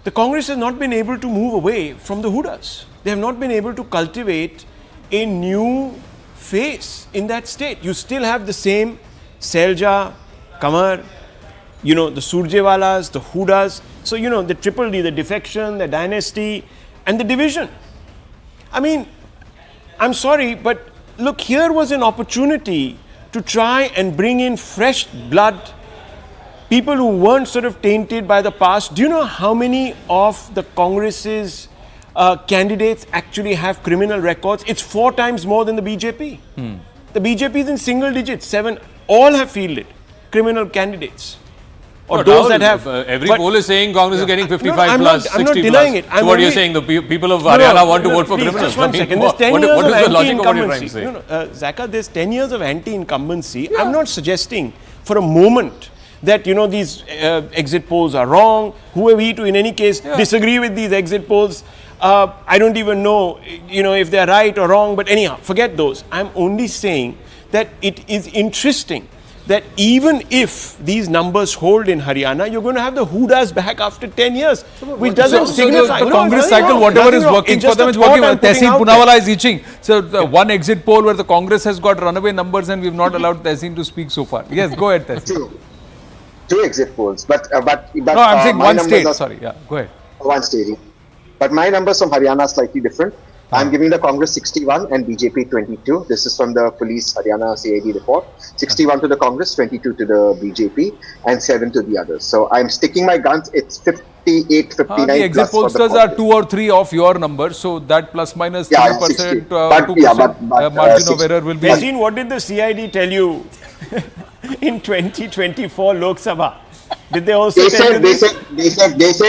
the Congress has not been able to move away from the Hudas. They have not been able to cultivate a new face in that state. You still have the same Selja, Kamar, the Surjewalas, the Hudas. So, the triple D, the defection, the dynasty, and the division. I mean, I'm sorry, but look, here was an opportunity to try and bring in fresh blood, people who weren't sort of tainted by the past. Do you know how many of the Congress's candidates actually have criminal records? It's 4 times more than the BJP. The BJP is in single digits, 7. All have fielded criminal candidates. Or those that have. Every poll is saying Congress is getting 55 plus, 60 I'm not denying it. So what are you saying? The people of Haryana want to vote for criminals? Just 1 second. There's 10 years what of is the logic of what you're trying to anti-incumbency. say? Zaka, there's 10 years of anti-incumbency. I'm not suggesting for a moment that, these exit polls are wrong. Who are we to, in any case, disagree with these exit polls? I don't even know, if they're right or wrong. But anyhow, forget those. I'm only saying that it is interesting that even if these numbers hold in Haryana, you're going to have the Hudas back after 10 years, which doesn't signify. The Congress cycle, whatever is working for them is working. Tehseen Poonawalla is itching. So one exit poll where the Congress has got runaway numbers and we've not allowed Tehseen to speak so far. Yes, go ahead, Tehseen. Two exit polls, but no, I'm saying one state. Sorry, go ahead. One state. But my numbers from Haryana are slightly different. I'm giving the Congress 61 and BJP 22. This is from the police Haryana CID report. 61 to the Congress, 22 to the BJP, and 7 to the others. So I'm sticking my guns. It's 58, 59. The exit pollsters are 2 or 3 of your numbers, so that plus minus 3%, 2% margin of error will be. Tehseen, what did the CID tell you in 2024 Lok Sabha? Did they also They tell you said this?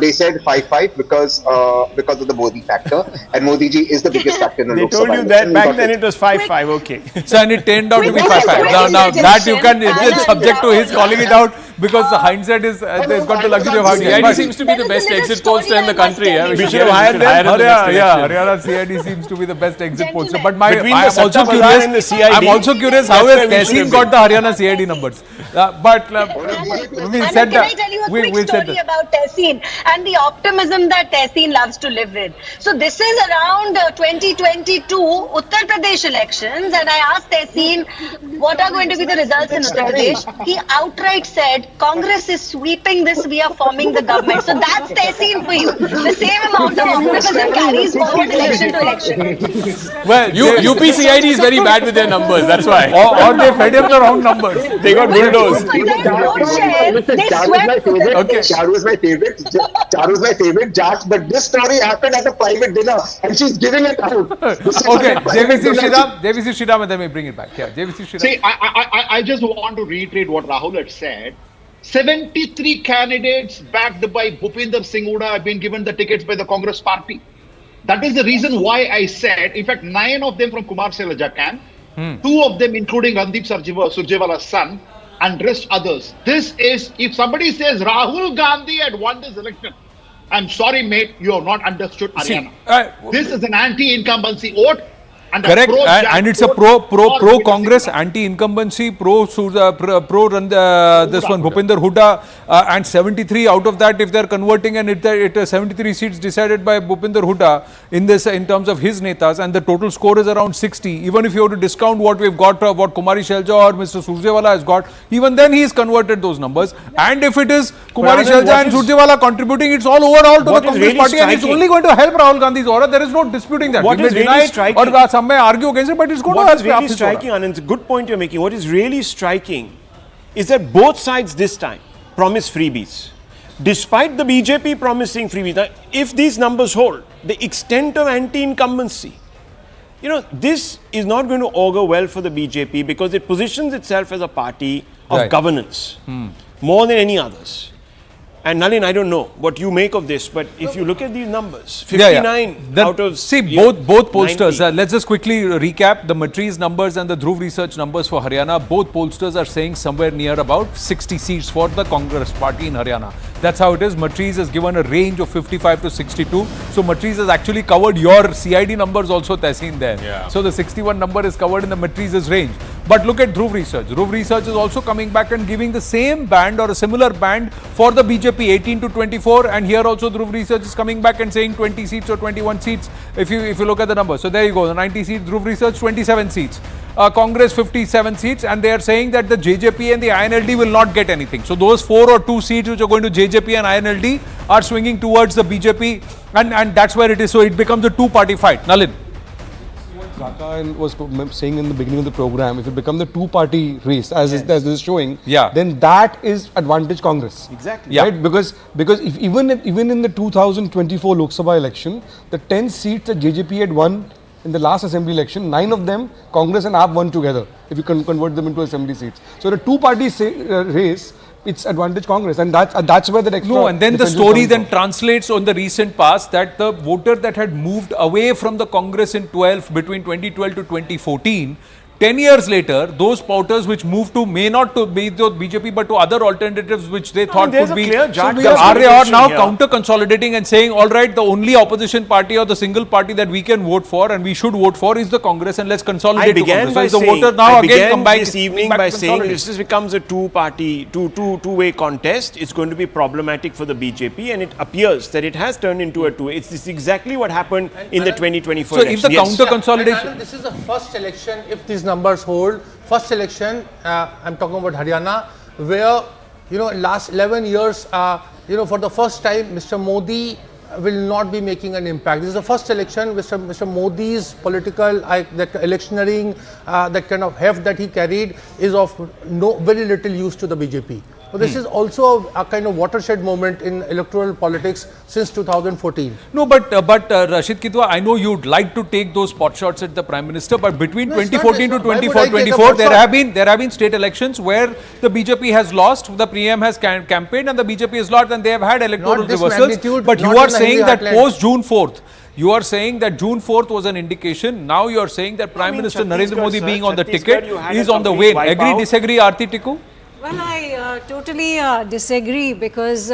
they said 5-5 because of the Modi factor, and Modi ji is the biggest factor in the They Lok told Sabha you election. that back then it was 5-5. Okay. So, and it turned out to be 5-5. Now that you can, it's subject to his calling it out because the hindsight is, there's got the luxury of hindsight. CID But- seems to be the best exit pollster in the country. We should have hired them. Haryana CID seems to be the best exit pollster. But Between I am the also Satya curious. Bazaar and the CID, I'm also curious how that's has where we should Tehseen have got the Haryana CID numbers. But we said Can I tell you a we quick said story that. about Tehseen and the optimism that Tehseen loves to live with? So this is around 2022 Uttar Pradesh elections, and I asked Tehseen what are going to be the results in Uttar Pradesh. He outright said Congress is sweeping this, we are forming the government. So that's Tehseen for you. The same amount of optimism carries forward election to election. Well, UP CID is very bad with their numbers, that's why. Or they fed him the wrong numbers. They got bulldozed. Okay. Charu is my favorite. Charu is my favorite judge, but this story happened at a private dinner, and she's giving it out. Okay, JVC Shriram, and then we bring it back. Yeah, JVC Shriram. See, I just want to reiterate what Rahul had said. 73 candidates backed by Bhupinder Singh Hooda have been given the tickets by the Congress party. That is the reason why I said, in fact, 9 of them from Kumar Shailaja camp, 2 of them including Randeep Surjewala's son, and rest others. This is, if somebody says Rahul Gandhi had won this election, I'm sorry, mate, you have not understood Haryana. This is an anti-incumbency vote. And correct, and it's a pro Congress, anti-incumbency, this one Bhupinder Hooda, and 73 out of that, if they're converting, and 73 seats decided by Bhupinder Hooda in terms of his netas, and the total score is around 60. Even if you were to discount what we've got, what Kumari Shailaja or Mr. Surjewala has got, even then he has converted those numbers. And if it is Kumari Shailaja and Surjewala contributing, it's all overall to the Congress party, and it's only going to help Rahul Gandhi's aura. There is no disputing that. What is really striking? Or some may argue against it, but it's going to help. What is really striking, Anand, it's a good point you're making. What is really striking is that both sides this time promise freebies. Despite the BJP promising freebies, now, if these numbers hold, the extent of anti-incumbency, this is not going to augur well for the BJP because it positions itself as a party of governance more than any others. And Nalin, I don't know what you make of this, but if you look at these numbers, 59 out of... See, both pollsters, let's just quickly recap the Matri's numbers and the Dhruv Research numbers for Haryana. Both pollsters are saying somewhere near about 60 seats for the Congress party in Haryana. That's how it is. Matri's has given a range of 55 to 62. So Matri's has actually covered your CID numbers also, Tehseen, there. Yeah. So the 61 number is covered in the Matri's range. But look at Dhruv Research. Dhruv Research is also coming back and giving the same band or a similar band for the BJP, 18 to 24. And here also Dhruv Research is coming back and saying 20 seats or 21 seats if you look at the numbers. So there you go. The 90 seats, Dhruv Research, 27 seats. Congress 57 seats, and they are saying that the JJP and the INLD will not get anything. So those 4 or 2 seats which are going to JJP and INLD are swinging towards the BJP, and that's where it is. So it becomes a two-party fight. Nalin. Zaka was saying in the beginning of the program, if it becomes the two-party race, as this is showing, then that is advantage Congress. Exactly. Right? Because if even in the 2024 Lok Sabha election, the 10 seats that JJP had won in the last assembly election, 9 of them Congress and AAP won together, if you can convert them into assembly seats. So the two-party race, it's advantage Congress, and that's where the extra... No, and then the story then translates on the recent past that the voter that had moved away from the Congress in between 2012 to 2014, 10 years later, those voters which moved to may not to be the BJP but to other alternatives which they thought could be, are now counter-consolidating and saying, all right, the only opposition party or the single party that we can vote for and we should vote for is the Congress, and let's consolidate to Congress. So the voters now again come back this evening by saying this becomes a two-way contest. It's going to be problematic for the BJP, and it appears that it has turned into a two-way. It's exactly what happened in the 2024 election. So if the counter-consolidation... This is the first election, if these numbers hold, first election, I'm talking about Haryana, where, last 11 years, for the first time, Mr. Modi will not be making an impact. This is the first election, Mr. Modi's political, that electioneering, that kind of heft that he carried is of very little use to the BJP. So this is also a kind of watershed moment in electoral politics since 2014. No, but Rashid Kitwa, I know you'd like to take those pot shots at the Prime Minister, but between 2014 to 24, there have been state elections where the BJP has lost, the PM has campaigned, and the BJP has lost, and they have had electoral reversals. But you are saying that post June 4th. You are saying that June 4th was an indication. Now you are saying that Prime Minister Narendra Modi being on the ticket is on the way. Agree, disagree, Aarti Tikku? Well, I totally disagree because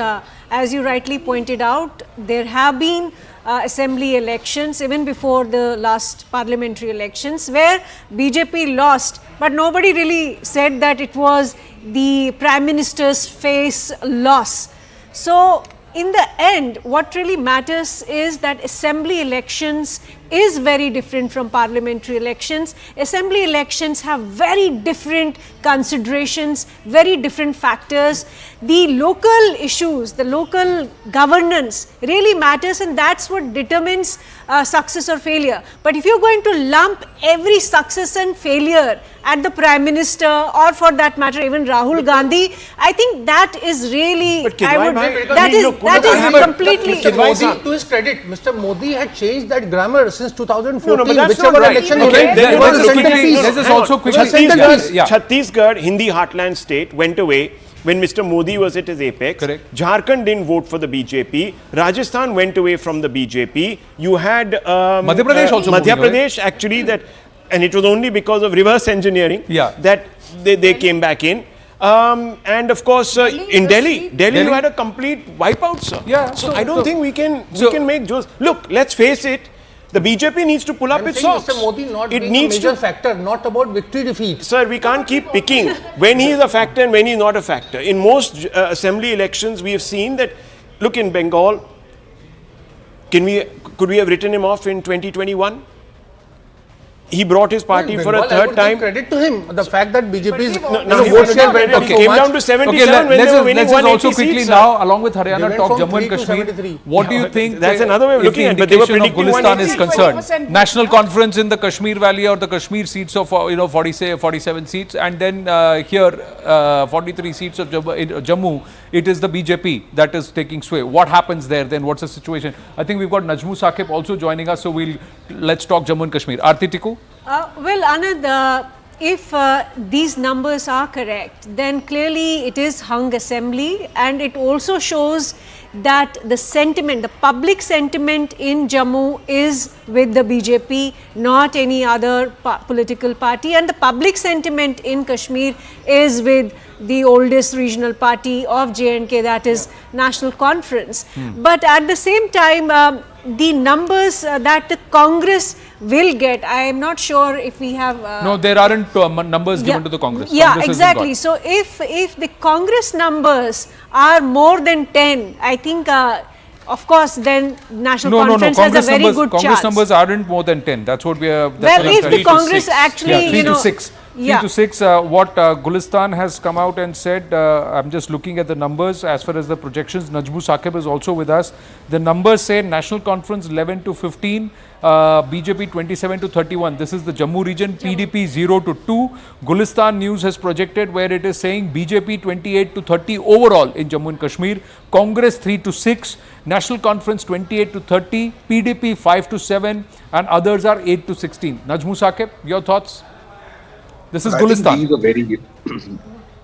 as you rightly pointed out, there have been assembly elections even before the last parliamentary elections where BJP lost, but nobody really said that it was the Prime Minister's face loss. So in the end, what really matters is that assembly elections is very different from parliamentary elections. Assembly elections have very different considerations, very different factors. The local issues, the local governance really matters, and that's what determines success or failure. But if you're going to lump every success and failure at the Prime Minister, or for that matter even Rahul Gandhi, I think that is really, that is completely. To his credit, Mr. Modi had changed that grammar since 2014. No, but that's not right. Election Let's just also quickly. Chhattisgarh, Hindi heartland state, went away when Mr. Modi was at his apex. Correct. Jharkhand didn't vote for the BJP. Rajasthan went away from the BJP. You had Madhya Pradesh also Madhya Pradesh actually that, and it was only because of reverse engineering that they came back in. And of course, in Delhi, you had a complete wipeout, sir. Yeah. So I don't think we can make jokes. Look, let's face it. The BJP needs to pull up its socks. Mr. Modi not being a major factor, not about victory defeat. Sir, we can't keep picking when he is a factor and when he is not a factor. In most assembly elections, we have seen that, look, in Bengal, could we have written him off in 2021? He brought his party for a third time. Credit to him. The fact that BJP's vote share went up came down to 77 when they were winning 180 seats. Let's also quickly now, along with Haryana, talk Jammu and Kashmir. What do you think? That's another way of looking at it. But they were predicting Gulistan is concerned. National conference in the Kashmir Valley or the Kashmir seats of 47 seats, and then here 43 seats of Jammu. It is the BJP that is taking sway. What happens there then? What's the situation? I think we've got Najmu Saqib also joining us, so let's talk Jammu and Kashmir. Aarti Tikku? Well, Anand, if these numbers are correct, then clearly it is hung assembly, and it also shows that the sentiment, the public sentiment in Jammu is with the BJP, not any other political party, and the public sentiment in Kashmir is with the oldest regional party of J&K, that is National Conference. But at the same time, the numbers that the Congress will get, I am not sure if we have... no, there aren't numbers given to the Congress. Yeah, Congress exactly. So if the Congress numbers are more than 10, I think of course then National Conference has a very good chance. Congress numbers aren't more than 10. That's what we are... Well, if the Congress actually, 3 to 6. 3 to 6, what Gulistan has come out and said, I'm just looking at the numbers as far as the projections. Najmu Saqib is also with us. The numbers say National Conference 11 to 15, BJP 27 to 31. This is the Jammu region, PDP 0 to 2. Gulistan News has projected where it is saying BJP 28 to 30 overall in Jammu and Kashmir, Congress 3 to 6, National Conference 28 to 30, PDP 5 to 7, and others are 8 to 16. Najmu Saqib, your thoughts? This is Gulistan.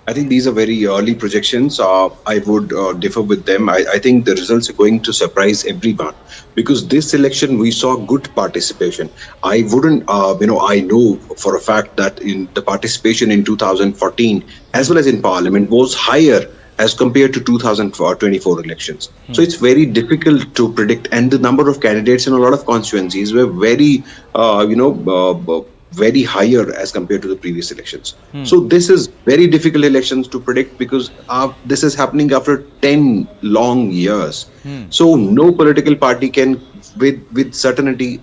I think these are very early projections. I would differ with them. I think the results are going to surprise everyone because this election we saw good participation. I wouldn't, I know for a fact that in the participation in 2014 as well as in Parliament was higher as compared to 2024 elections. So it's very difficult to predict, and the number of candidates in a lot of constituencies were very, very higher as compared to the previous elections. So this is very difficult elections to predict because this is happening after 10 long years. So no political party can with certainty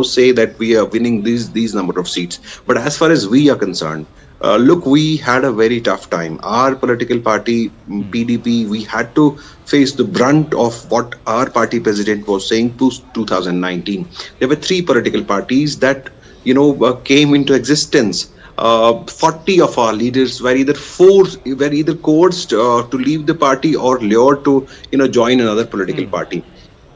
say that we are winning these number of seats. But as far as we are concerned, look, we had a very tough time. Our political party, PDP, we had to face the brunt of what our party president was saying post 2019. There were 3 political parties that came into existence 40 of our leaders were either coerced to leave the party or lured to join another political party.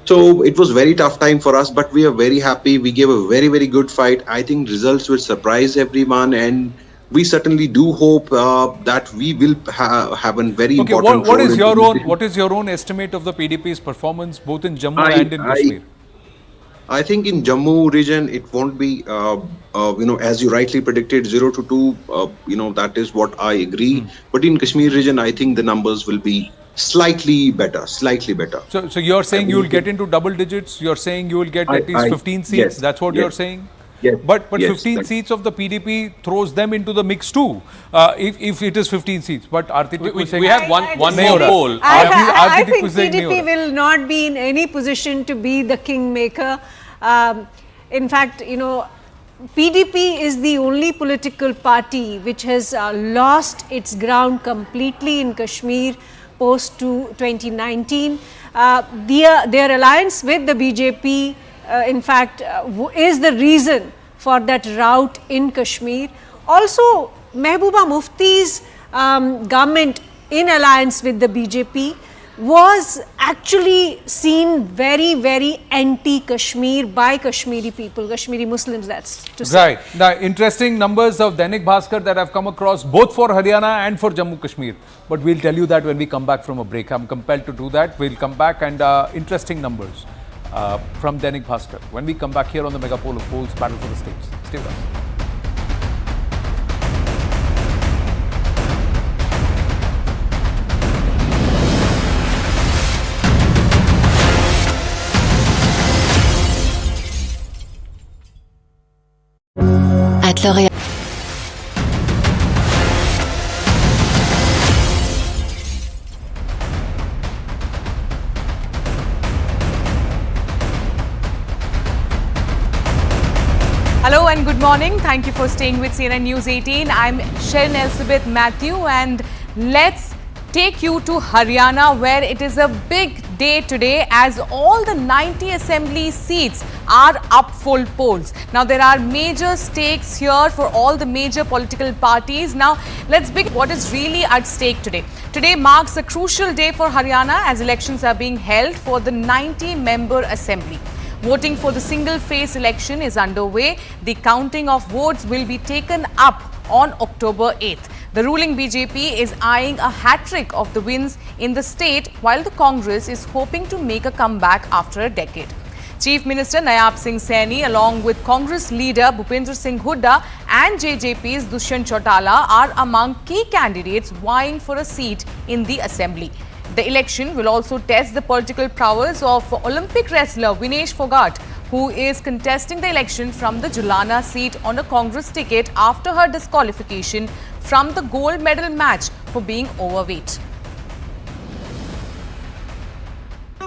So it was very tough time for us, but we are very happy. We gave a very, very good fight. I think results will surprise everyone, and we certainly do hope that we will have a very important what role. What is your own estimate of the PDP's performance both in Jammu and in Kashmir? I think in Jammu region it won't be as you rightly predicted 0 to 2. That is what I agree. But in Kashmir region, I think the numbers will be slightly better. So you're saying you will get into double digits? You're saying you will get at least 15 seats? Yes, That's what you're saying? Yes. But yes, 15 seats of the PDP throws them into the mix too, if it is 15 seats. But we have one more poll. I think PDP will not be in any position to be the kingmaker. In fact, PDP is the only political party which has lost its ground completely in Kashmir post to 2019. Their alliance with the BJP, in fact, is the reason for that rout in Kashmir. Also, Mehbooba Mufti's government in alliance with the BJP was actually seen very, very anti-Kashmir by Kashmiri people, Kashmiri Muslims, that's to say. Right. The interesting numbers of Dainik Bhaskar that I've come across both for Haryana and for Jammu Kashmir. But we'll tell you that when we come back from a break. I'm compelled to do that. We'll come back and interesting numbers from Dainik Bhaskar when we come back here on the Mega Poll of Polls, Battle for the States. Stay with us. At L'Oréal. Hello and good morning. Thank you for staying with CNN News 18. I'm Sharon Elizabeth Matthew and let's take you to Haryana where it is a big day today as all the 90 assembly seats are up for polls. Now there are major stakes here for all the major political parties. Now let's begin what is really at stake today. Today marks a crucial day for Haryana as elections are being held for the 90-member assembly. Voting for the single-phase election is underway. The counting of votes will be taken up on October 8th. The ruling BJP is eyeing a hat-trick of the wins in the state while the Congress is hoping to make a comeback after a decade. Chief Minister Nayab Singh Saini along with Congress leader Bhupendra Singh Hooda and JJP's Dushyant Chautala are among key candidates vying for a seat in the assembly. The election will also test the political prowess of Olympic wrestler Vinesh Phogat, who is contesting the election from the Julana seat on a Congress ticket after her disqualification from the gold medal match for being overweight.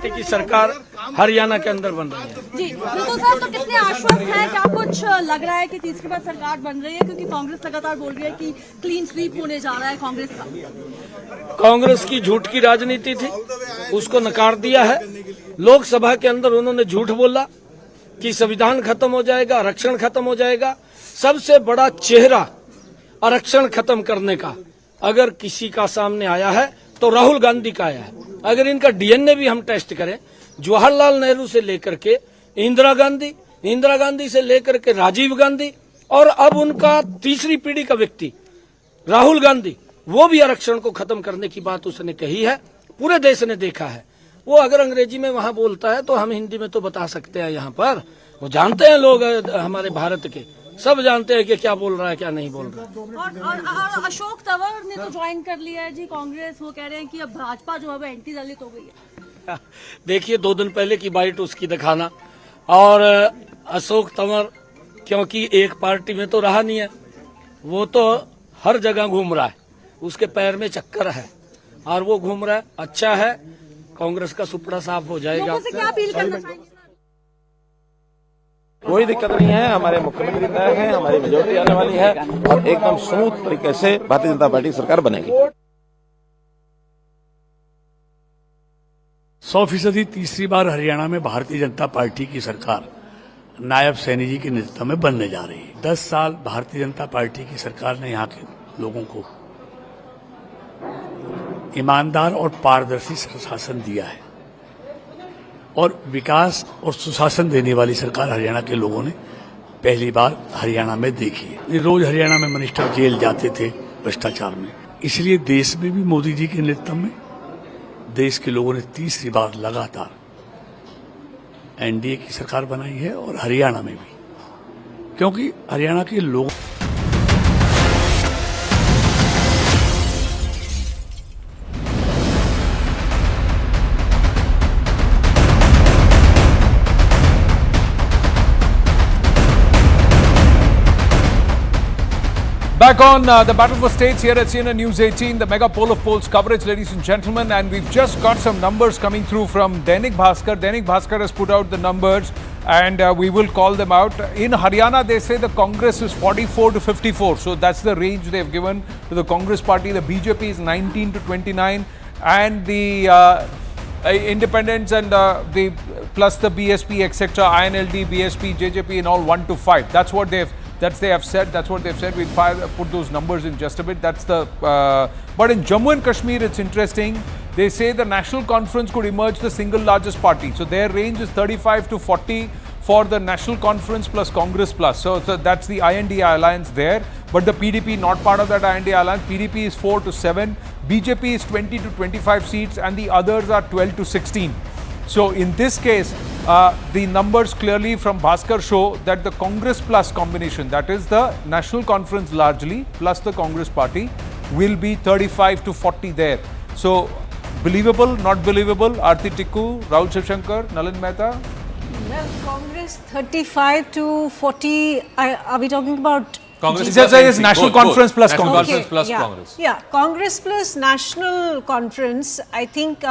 की सरकार हरियाणा के अंदर बन रही है जी बिल्कुल sir, तो कितने आश्वस्त हैं? क्या कुछ लग रहा है कि तीसरी बार सरकार बन रही है, क्योंकि कांग्रेस लगातार बोल रही है कि क्लीन स्वीप होने जा रहा है कांग्रेस का। कांग्रेस की झूठ की राजनीति थी, उसको नकार दिया है। लोकसभा के अंदर उन्होंने झूठ बोला कि संविधान खत्म हो जाएगा, आरक्षण खत्म हो जाएगा। सबसे बड़ा चेहरा आरक्षण खत्म करने का अगर किसी का सामने आया है तो राहुल गांधी का आया है। अगर इनका डीएनए भी हम टेस्ट करें, जवाहरलाल नेहरू से लेकर के इंदिरा गांधी से लेकर के राजीव गांधी और अब उनका तीसरी पीढ़ी का व्यक्ति राहुल गांधी, वो भी आरक्षण को खत्म करने की बात उसने कही है। पूरे देश ने देखा है। वो अगर अंग्रेजी में वहां बोलता है तो हम हिंदी में तो बता सकते हैं। यहाँ पर वो जानते हैं, लोग हमारे भारत के सब जानते हैं कि क्या बोल रहा है क्या नहीं बोल रहा है। और अशोक तंवर ने तो ज्वाइन कर लिया है जी कांग्रेस। वो कह रहे हैं कि अब भाजपा जो है वो एंटी दलित हो गई है। देखिए 2 दिन पहले की बाइट उसकी दिखाना, और अशोक तंवर क्योंकि एक पार्टी में तो रहा नहीं है, वो तो हर जगह घूम रहा है, उसके पैर में चक्कर है और वो घूम रहा है। अच्छा है, कांग्रेस का सुपड़ा साफ हो जाएगा। लोगों से क्या अपील करना चाहेंगे? कोई दिक्कत नहीं है, हमारे मुख्यमंत्री तय है, हमारी मेजोरिटी आने वाली है और एकदम स्मूथ तरीके से भारतीय जनता पार्टी सरकार बनेगी। 100% तीसरी बार हरियाणा में भारतीय जनता पार्टी की सरकार नायब सैनी जी के नेतृत्व में बनने जा रही है। 10 साल भारतीय जनता पार्टी की सरकार ने यहाँ के लोगों को ईमानदार और पारदर्शी शासन दिया है और विकास और सुशासन देने वाली सरकार हरियाणा के लोगों ने पहली बार हरियाणा में देखी है। रोज हरियाणा में मिनिस्टर जेल जाते थे भ्रष्टाचार में, इसलिए देश में भी मोदी जी के नेतृत्व में देश के लोगों ने तीसरी बार लगातार एनडीए की सरकार बनाई है और हरियाणा में भी, क्योंकि हरियाणा के लोग Back on the battle for states here at CNN News 18, the mega poll of polls coverage, ladies and gentlemen, and we've just got some numbers coming through from Dainik Bhaskar. Dainik Bhaskar has put out the numbers and we will call them out. In Haryana, they say the Congress is 44 to 54. So that's the range they've given to the Congress party. The BJP is 19 to 29 and the independents and the plus the BSP, etc., INLD, BSP, JJP and all 1 to 5. That's what they've said. That's what they've said. We'll put those numbers in just a bit. That's the. But in Jammu and Kashmir, it's interesting. They say the National Conference could emerge the single largest party. So their range is 35 to 40 for the National Conference plus Congress plus. So that's the INDI alliance there. But the PDP not part of that INDI alliance. PDP is 4 to 7. BJP is 20 to 25 seats, and the others are 12 to 16. So in this case, the numbers clearly from Bhaskar show that the Congress plus combination, that is the National Conference largely plus the Congress party, will be 35 to 40 there. So believable, not believable? Aarti Tikku, Rahul Shivshankar, Nalin Mehta? Well, Congress 35 to 40, are we talking about? Congress is National Conference plus Congress. Conference plus yeah. Congress. Yeah, Congress plus National Conference, I think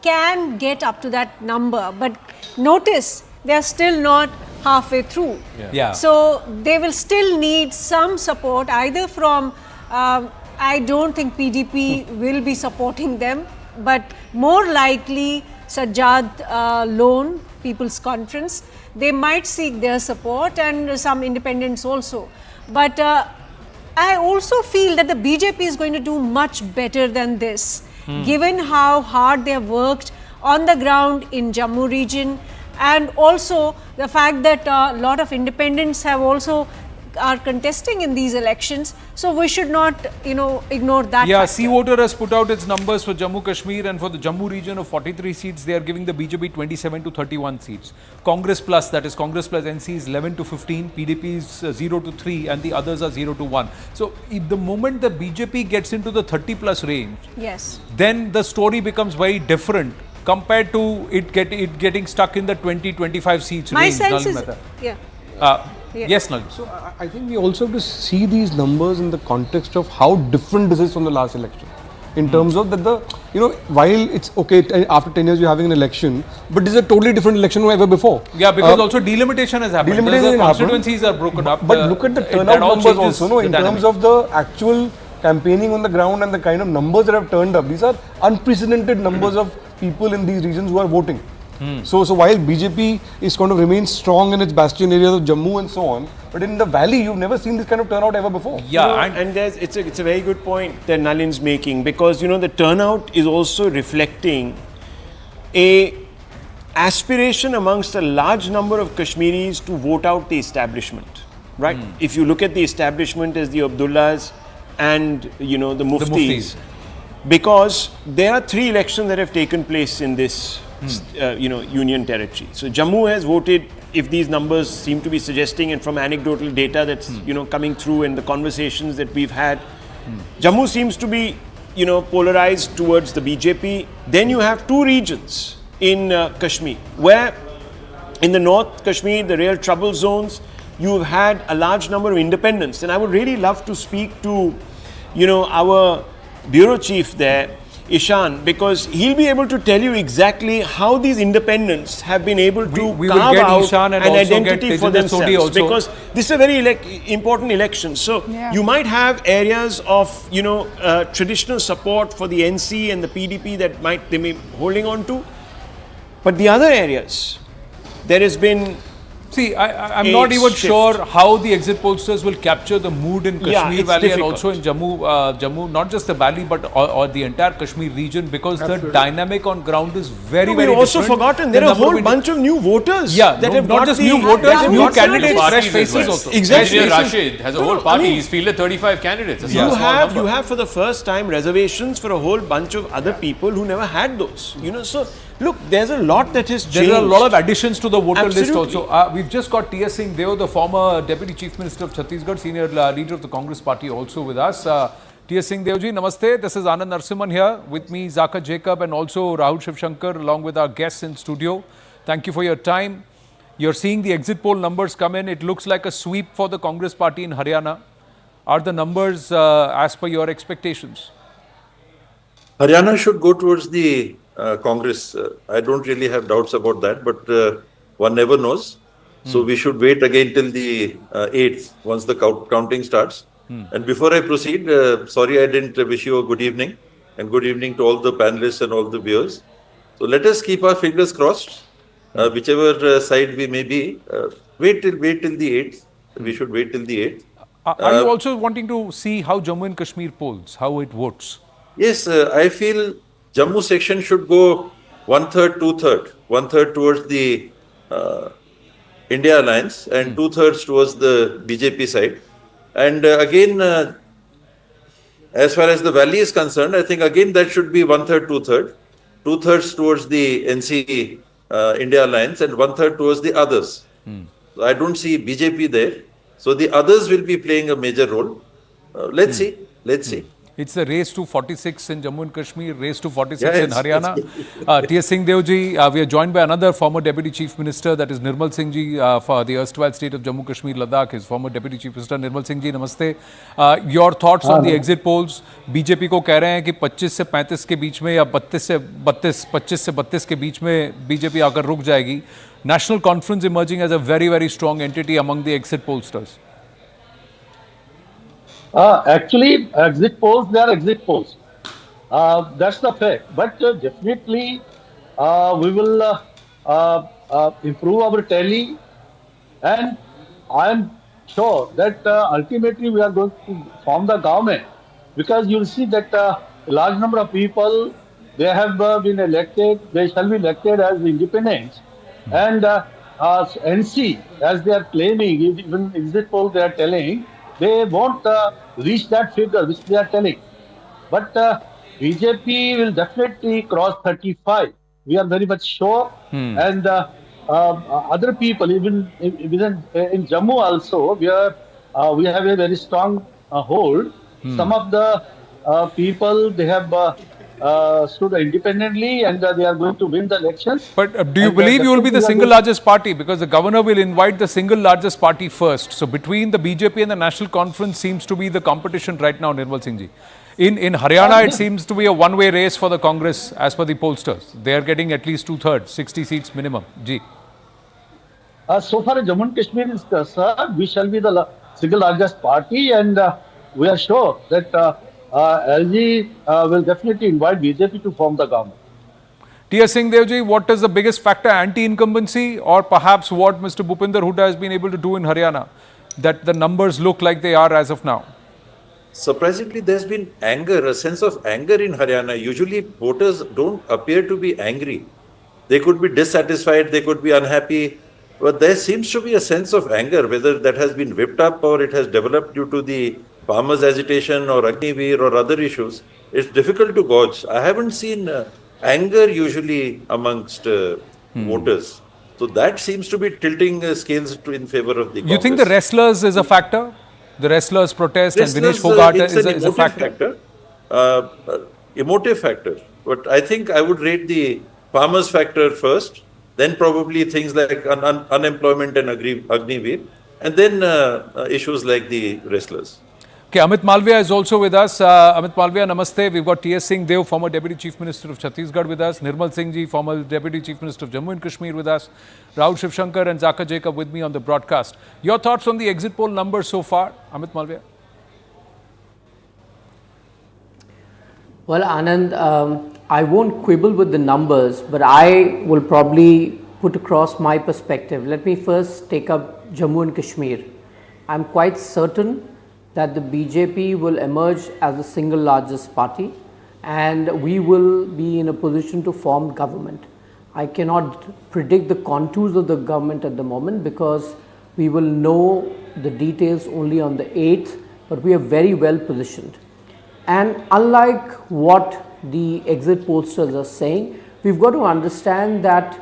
can get up to that number. But notice, they are still not halfway through. Yeah. So they will still need some support either from, I don't think PDP will be supporting them, but more likely Sajjad Lone People's Conference. They might seek their support and some independents also. But I also feel that the BJP is going to do much better than this, given how hard they have worked on the ground in Jammu region, and also the fact that a lot of independents have also are contesting in these elections. So we should not, ignore that. Yeah, factor. Sea Voter has put out its numbers for Jammu Kashmir, and for the Jammu region of 43 seats, they are giving the BJP 27 to 31 seats. Congress plus, that is Congress plus NC is 11 to 15, PDP is 0 to 3, and the others are 0 to 1. So if the moment the BJP gets into the 30 plus range, yes, then the story becomes very different compared to it getting stuck in the 20-25 seats my range. sense is, Mehta. yeah. Yes, Nalin. So I think we also have to see these numbers in the context of how different this is from the last election. In terms of that while it's okay after 10 years you're having an election, but this is a totally different election from ever before. Yeah, because also delimitation has happened. The constituencies are broken up. But look at the turnout numbers also, in terms of the actual campaigning on the ground and the kind of numbers that have turned up. These are unprecedented numbers of people in these regions who are voting. So while BJP is going to remain strong in its bastion areas of Jammu and so on, but in the valley you've never seen this kind of turnout ever before. Yeah, and it's a very good point that Nalin's making, because the turnout is also reflecting a aspiration amongst a large number of Kashmiris to vote out the establishment, right? If you look at the establishment as the Abdullahs and the Muftis, because there are 3 elections that have taken place in this union territory. So Jammu has voted, if these numbers seem to be suggesting, and from anecdotal data that's coming through and the conversations that we've had, Jammu seems to be polarized towards the BJP. Then you have 2 regions in Kashmir, where in the North Kashmir, the real trouble zones, you've had a large number of independents. And I would really love to speak to our bureau chief there, Ishan, because he'll be able to tell you exactly how these independents have been able to carve out an identity for themselves. Because this is a very important election. So you might have areas of traditional support for the NC and the PDP that they may be holding on to, but the other areas, there has been See, I'm not even sure how the exit pollsters will capture the mood in Kashmir Valley and also in Jammu, not just the valley but or the entire Kashmir region, because the dynamic on ground is very, very different. We've also forgotten there are a whole bunch of new voters. Yeah, that have not just new voters, new candidates, fresh faces also. Exactly. Rashid has a whole party. He's fielded 35 candidates. You have for the first time reservations for a whole bunch of other people who never had those. So look, there's a lot that has changed. There are a lot of additions to the voter list also. We've just got T.S. Singh Deo, the former Deputy Chief Minister of Chhattisgarh, senior leader of the Congress party, also with us. T.S. Singh Deo ji, namaste. This is Anand Narsimhan here. With me, Zaka Jacob and also Rahul Shivshankar, along with our guests in studio. Thank you for your time. You're seeing the exit poll numbers come in. It looks like a sweep for the Congress party in Haryana. Are the numbers as per your expectations? Haryana should go towards the Congress. I don't really have doubts about that, but one never knows. So we should wait again till the 8th, once the counting starts. And before I proceed, sorry I didn't wish you a good evening, and good evening to all the panelists and all the viewers. So let us keep our fingers crossed, whichever side we may be. Wait till the 8th. We should wait till the 8th. Are you also wanting to see how Jammu and Kashmir polls, how it votes? Yes, I feel Jammu section should go 1/3, 2/3. 1/3 towards the India alliance and 2/3 towards the BJP side. And again, as far as the valley is concerned, I think again that should be 1/3, 2/3. 2/3 towards the NC India alliance and 1/3 towards the others. So I don't see BJP there. So the others will be playing a major role. Let's see. Let's see. It's a race to 46 in Jammu and Kashmir, race to 46 in Haryana. T.S. Singh Deo ji, we are joined by another former Deputy Chief Minister, that is Nirmal Singh ji, for the erstwhile state of Jammu Kashmir, Ladakh, his former Deputy Chief Minister. Nirmal Singh ji, namaste. Your thoughts on the exit polls? BJP को कह रहे हैं कि 25 से 35 के बीच में या 25 से 32 के बीच में BJP आकर रुक जाएगी. National Conference emerging as a very, very strong entity among the exit pollsters. Actually, exit polls, they are exit polls. That's the fact. But definitely, we will improve our tally, and I am sure that ultimately we are going to form the government, because you will see that a large number of people, they have been elected, they shall be elected as independents, and NC, as they are claiming, even exit poll they are telling, they won't reach that figure which they are telling. But BJP will definitely cross 35. We are very much sure. And other people, even in Jammu also, we have a very strong hold. Some of the people, they have stood independently, and they are going to win the elections. But do you believe you will be the single largest party? Because the governor will invite the single largest party first. So between the BJP and the National Conference seems to be the competition right now, Nirmal Singh ji. In Haryana, it seems to be a one-way race for the Congress as per the pollsters. They are getting at least 2/3, 60 seats minimum. Ji. So far as Jammu and Kashmir is concerned, we shall be the single largest party, and we are sure that LG will definitely invite BJP to form the government. T.S. Singh Deo ji, what is the biggest factor, anti-incumbency, or perhaps what Mr. Bhupinder Hooda has been able to do in Haryana, that the numbers look like they are as of now? Surprisingly, there's been anger, a sense of anger in Haryana. Usually voters don't appear to be angry. They could be dissatisfied, they could be unhappy, but there seems to be a sense of anger, whether that has been whipped up or it has developed due to the farmers' agitation or Agniveer or other issues. It's difficult to gauge. I haven't seen anger usually amongst voters. So that seems to be tilting scales in favor of the Congress. You think the wrestlers is a factor? The wrestlers' protest and Vinesh Fogart is a factor? Emotive factor. But I think I would rate the farmers' factor first, then probably things like unemployment and Agniveer, and then issues like the wrestlers. Okay, Amit Malviya is also with us. Amit Malviya, namaste. We've got T.S. Singh Deo, former Deputy Chief Minister of Chhattisgarh with us. Nirmal Singh ji, former Deputy Chief Minister of Jammu and Kashmir with us. Rahul Shivshankar and Zaka Jacob with me on the broadcast. Your thoughts on the exit poll numbers so far, Amit Malviya? Well, Anand, I won't quibble with the numbers, but I will probably put across my perspective. Let me first take up Jammu and Kashmir. I'm quite certain that the BJP will emerge as the single largest party and we will be in a position to form government. I cannot predict the contours of the government at the moment because we will know the details only on the 8th, but we are very well positioned. And unlike what the exit pollsters are saying, we've got to understand that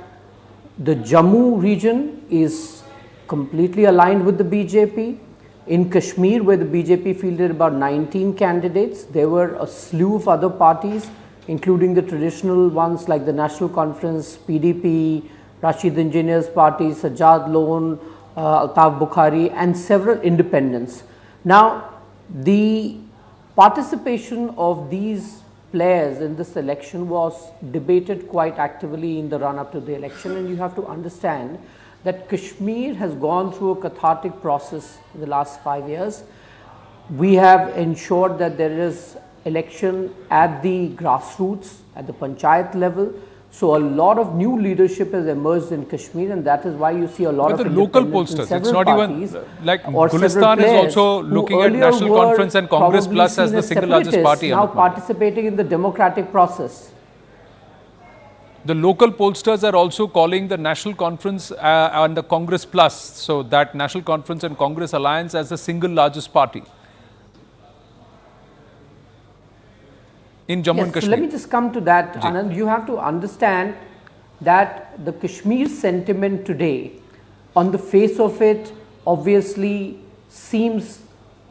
the Jammu region is completely aligned with the BJP. In Kashmir, where the BJP fielded about 19 candidates, there were a slew of other parties, including the traditional ones like the National Conference, PDP, Rashid Engineers Party, Sajjad Lone, Altaf Bukhari, and several independents. Now, the participation of these players in this election was debated quite actively in the run-up to the election, and you have to understand that Kashmir has gone through a cathartic process in the last 5 years. We have ensured that there is election at the grassroots, at the panchayat level. So a lot of new leadership has emerged in Kashmir, and that is why you see a lot of the local pollsters. It's not even like Gulistan is also looking at National Conference and Congress Plus as the single largest party. Now participating in the democratic process. The local pollsters are also calling the National Conference and the Congress Plus, so that National Conference and Congress alliance as the single largest party in Jammu and Kashmir. So let me just come to that, Anand. You have to understand that the Kashmir sentiment today, on the face of it, obviously seems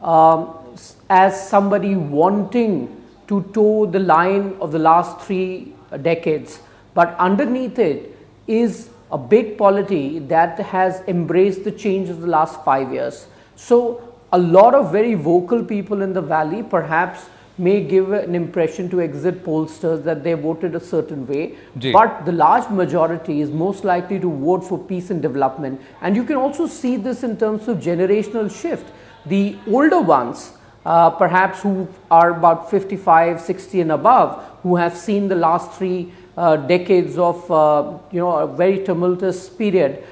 as somebody wanting to toe the line of the last 3 decades. But underneath it is a big polity that has embraced the change of the last 5 years. So a lot of very vocal people in the valley perhaps may give an impression to exit pollsters that they voted a certain way, but the large majority is most likely to vote for peace and development. And you can also see this in terms of generational shift. The older ones, perhaps who are about 55, 60 and above, who have seen the last 3 decades of a very tumultuous period,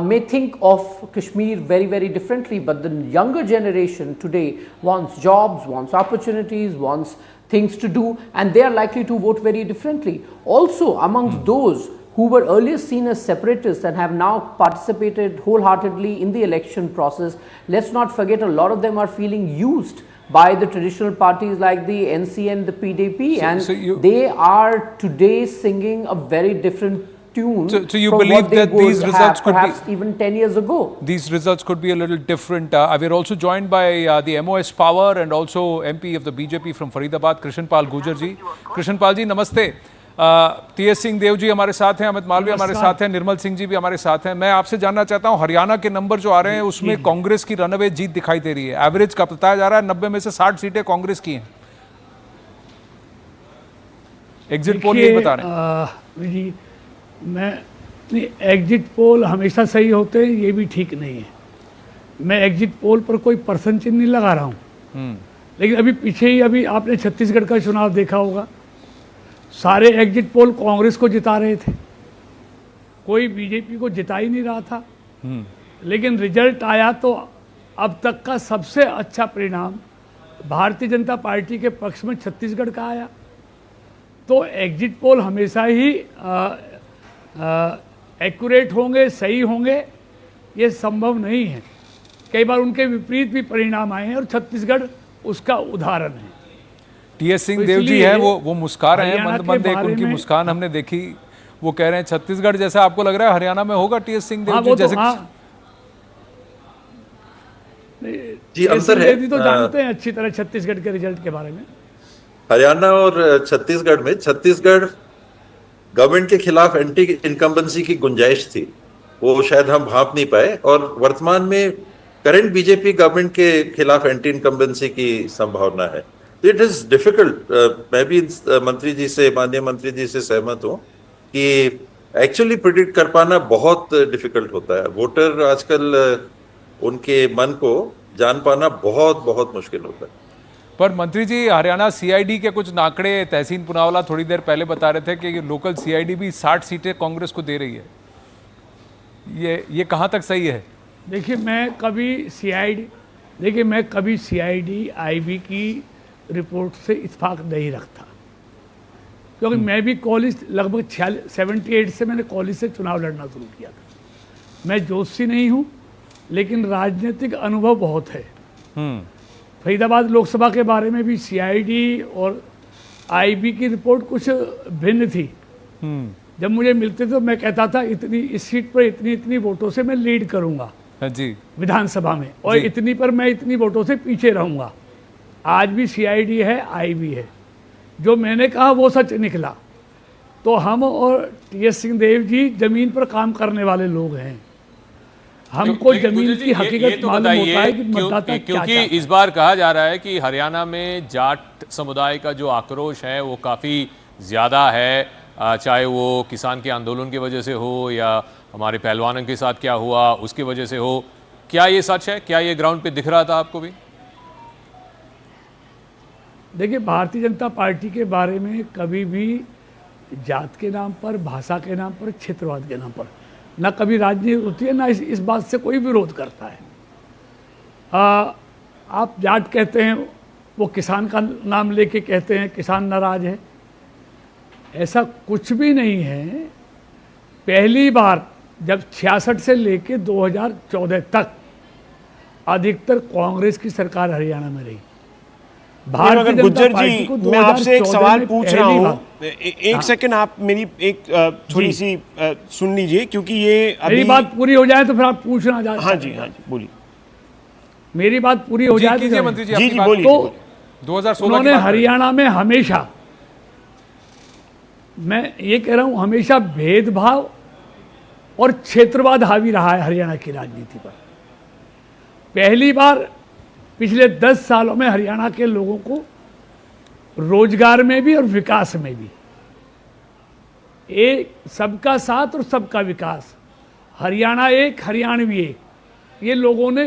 may think of Kashmir very, very differently, but the younger generation today wants jobs, wants opportunities, wants things to do, and they are likely to vote very differently. Also, amongst those who were earlier seen as separatists and have now participated wholeheartedly in the election process, let's not forget a lot of them are feeling used by the traditional parties like the NC and the PDP, they are today singing a very different tune. So you believe that these results could perhaps even 10 years ago. These results could be a little different. We're also joined by the MOS Power and also MP of the BJP from Faridabad, Krishanpal Gujar ji. Krishanpal ji, namaste. TS Singh Dev ji हमारे साथ हैं, अमित मालवीय हमारे साथ हैं, निर्मल सिंह जी भी हमारे साथ हैं. मैं आपसे जानना चाहता हूं, हरियाणा के नंबर जो आ रहे हैं उसमें कांग्रेस की रनअवे जीत दिखाई दे रही है. एवरेज का बताया जा रहा है 90 में से 60 सीटें कांग्रेस की हैं. एग्जिट पोल यही बता रहे हैं. जी मैं एग्जिट पोल हमेशा सही होते हैं, ये भी ठीक नहीं है. मैं एग्जिट पोल पर कोई पर्सन चिन्ह नहीं लगा रहा हूँ, लेकिन अभी पीछे ही अभी आपने छत्तीसगढ़ का चुनाव देखा होगा, सारे एग्जिट पोल कांग्रेस को जिता रहे थे, कोई बीजेपी को जिता ही नहीं रहा था. लेकिन रिजल्ट आया तो अब तक का सबसे अच्छा परिणाम भारतीय जनता पार्टी के पक्ष में छत्तीसगढ़ का आया. तो एग्जिट पोल हमेशा ही एक्यूरेट होंगे, सही होंगे, ये संभव नहीं है. कई बार उनके विपरीत भी परिणाम आए हैं और छत्तीसगढ़ उसका उदाहरण है. TS सिंह देव जी है, वो मुस्कुरा रहे हैं, मंद मंद एक उनकी मुस्कान हमने देखी. वो कह रहे हैं छत्तीसगढ़ जैसा आपको लग रहा है हरियाणा में होगा TS सिंह देव जी जैसे. जी अंतर है, तो जानते हैं अच्छी तरह छत्तीसगढ़ के रिजल्ट के बारे में. हरियाणा और छत्तीसगढ़ में, छत्तीसगढ़ गवर्नमेंट के खिलाफ एंटी इनकम्बेंसी की गुंजाइश थी, वो शायद हम भांप नहीं पाए, और वर्तमान में करंट बीजेपी गवर्नमेंट के खिलाफ एंटी इनकम्बेंसी की संभावना है. It is difficult. मैं भी मंत्री जी से, माननीय मंत्री जी से सहमत हूँ कि एक्चुअली प्रिडिक्ट कर पाना बहुत डिफिकल्ट होता है. वोटर आजकल उनके मन को जान पाना बहुत बहुत मुश्किल होता है. पर मंत्री जी, हरियाणा CID के कुछ नाकड़े तहसीन पुनावाला थोड़ी देर पहले बता रहे थे कि लोकल CID भी 60 सीटें कांग्रेस को दे रही है. ये कहाँ तक सही है? देखिए मैं कभी सीआईडी आईबी की रिपोर्ट से इत्फाक नहीं रखता, क्योंकि मैं भी कॉलेज लगभग 78 से मैंने कॉलेज से चुनाव लड़ना शुरू किया था। मैं जोशी नहीं हूँ, लेकिन राजनीतिक अनुभव बहुत है। फरीदाबाद लोकसभा के बारे में भी सीआईडी और आईबी की रिपोर्ट कुछ भिन्न थी। जब मुझे मिलते तो मैं कहता था इतनी इस सीट पर इतनी वोटों से मैं लीड करूंगा जी विधानसभा में, और इतनी पर मैं इतनी वोटों से पीछे रहूंगा। आज भी सीआईडी है, आईबी है। जो मैंने कहा वो सच निकला। तो हम और टीएस सिंहदेव जी जमीन पर काम करने वाले लोग हैं। हमको जमीन की हकीकत मालूम होता है कि मतदाता क्योंकि इस बार कहा जा रहा है कि हरियाणा में जाट समुदाय का जो आक्रोश है वो काफ़ी ज़्यादा है, चाहे वो किसान के आंदोलन की वजह से हो या हमारे पहलवानों के साथ क्या हुआ उसकी वजह से हो। क्या ये सच है? क्या ये ग्राउंड पे दिख रहा था आपको भी? देखिए, भारतीय जनता पार्टी के बारे में कभी भी जात के नाम पर, भाषा के नाम पर, क्षेत्रवाद के नाम पर ना कभी राजनीति होती है, ना इस बात से कोई विरोध करता है। आप जाट कहते हैं, वो किसान का नाम लेके कहते हैं किसान नाराज है। ऐसा कुछ भी नहीं है। पहली बार जब 66 से लेके 2014 तक अधिकतर कांग्रेस की सरकार हरियाणा में रही। भारतीय गुज्जर जी, मैं आपसे एक सवाल पूछ रहा हूँ, एक सेकंड आप मेरी एक थोड़ी सी सुन लीजिए, क्योंकि ये अभी मेरी बात पूरी हो जाए तो फिर आप पूछना चाहते। हाँ जी बोलिए। मेरी बात पूरी हो जाए तो मंत्री जी बोलिए। तो 2016 उन्होंने हरियाणा में हमेशा, मैं ये कह रहा हूँ, हमेशा भेदभाव और क्षेत्रवाद हावी रहा है हरियाणा की राजनीति पर। पहली बार पिछले 10 सालों में हरियाणा के लोगों को रोजगार में भी और विकास में भी एक सबका साथ और सबका विकास, हरियाणा एक हरियाणवी एक, ये लोगों ने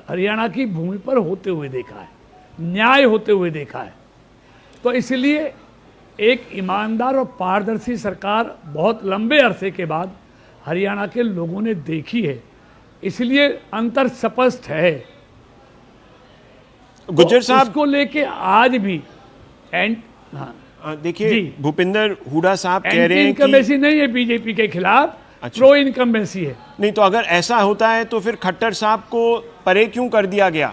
हरियाणा की भूमि पर होते हुए देखा है, न्याय होते हुए देखा है। तो इसलिए एक ईमानदार और पारदर्शी सरकार बहुत लंबे अरसे के बाद हरियाणा के लोगों ने देखी है, इसलिए अंतर स्पष्ट है। गुज्जर साहब को लेके आज भी देखिए, भूपिंदर हुडा साहब कह रहे हैं कि इनकम्बेंसी नहीं है बीजेपी के खिलाफ, प्रो इनकम्बेंसी है। नहीं तो अगर ऐसा होता है तो फिर खट्टर साहब को परे क्यों कर दिया गया?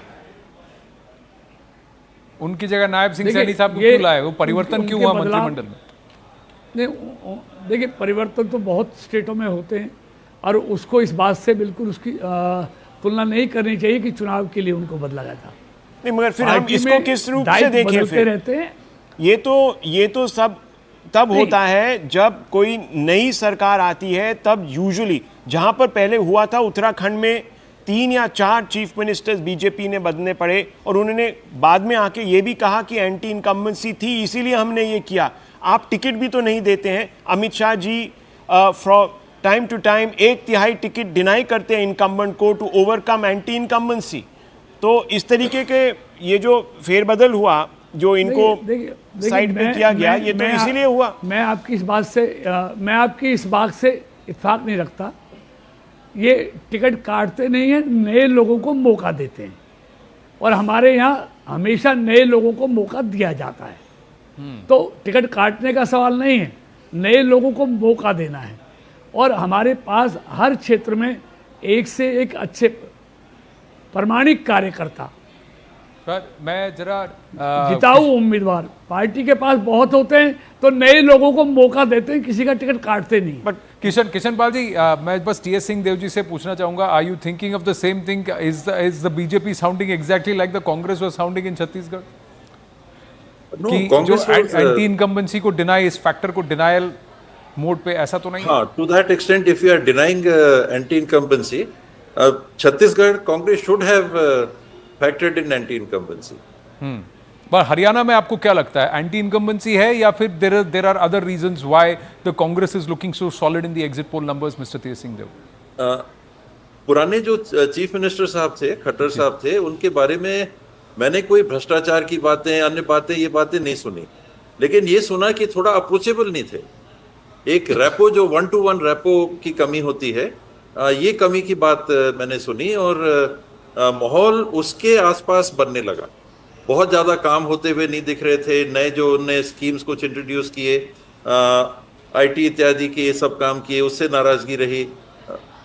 उनकी जगह नायब सिंह सैनी साहब को क्यों लाए? वो परिवर्तन क्यों हुआ मंत्रिमंडल में? नहीं, देखिए, परिवर्तन तो बहुत स्टेटों में होते हैं और उसको इस बात से बिल्कुल उसकी तुलना नहीं करनी चाहिए कि चुनाव के लिए उनको बदला गया था। नहीं, मगर फिर हम इसको किस रूप से देखें? फिर रहते हैं। ये तो सब तब होता है जब कोई नई सरकार आती है, तब यूजुअली जहां पर पहले हुआ था उत्तराखंड में 3 या 4 चीफ मिनिस्टर्स बीजेपी ने बदलने पड़े और उन्होंने बाद में आके ये भी कहा कि एंटी इनकम्बेंसी थी इसीलिए हमने ये किया। आप टिकट भी तो नहीं देते हैं। Amit Shah ji from time to time 1/3 ticket deny करते हैं इनकम्बेंट को टू ओवरकम एंटी इनकम्बेंसी। तो इस तरीके के ये जो फेरबदल हुआ, जो इनको साइड पे किया गया, ये तो इसीलिए हुआ। मैं आपकी इस बात से इत्तेफाक नहीं रखता। ये टिकट काटते नहीं है, नए लोगों को मौका देते हैं और हमारे यहाँ हमेशा नए लोगों को मौका दिया जाता है। तो टिकट काटने का सवाल नहीं है, नए लोगों को मौका देना है। और हमारे पास हर क्षेत्र में एक से एक अच्छे प्रामाणिक कार्यकर्ता, मैं जरा जिताऊ उम्मीदवार पार्टी के पास बहुत होते हैं, तो नए लोगों को मौका देते हैं, किसी का टिकट काटते नहीं। बट किशन पाल जी, मैं बस टीएस सिंह देव जी से पूछना चाहूंगा, are you thinking of the same thing? Is the BJP sounding exactly like the Congress was sounding in Chhattisgarh? कि जो एंटी इनकम्बेंसी को डिनाई, इस फैक्टर को डिनायल मोड पे, ऐसा तो नहीं? हाँ, to that extent if you are denying anti incumbency, Chhattisgarh Congress should have factored in anti incumbency. पर हरियाणा में आपको क्या लगता है, एंटी इनकम्बेंसी है या फिर there are other reasons why the Congress is looking so solid in the exit poll numbers, mister Tej Singh Deo? पुराने जो चीफ मिनिस्टर साहब थे, खट्टर साहब थे, उनके बारे में मैंने कोई भ्रष्टाचार की बातें, अन्य बातें, ये बातें नहीं सुनी, लेकिन ये सुना कि थोड़ा अप्रोचेबल नहीं थे। एक रेपो, जो 1-to-1 रेपो की कमी होती है, ये कमी की बात मैंने सुनी और माहौल उसके आसपास बनने लगा। बहुत ज्यादा काम होते हुए नहीं दिख रहे थे। नए जो उनने स्कीम्स कुछ इंट्रोड्यूस किए, आईटी इत्यादि के ये सब काम किए, उससे नाराजगी रही।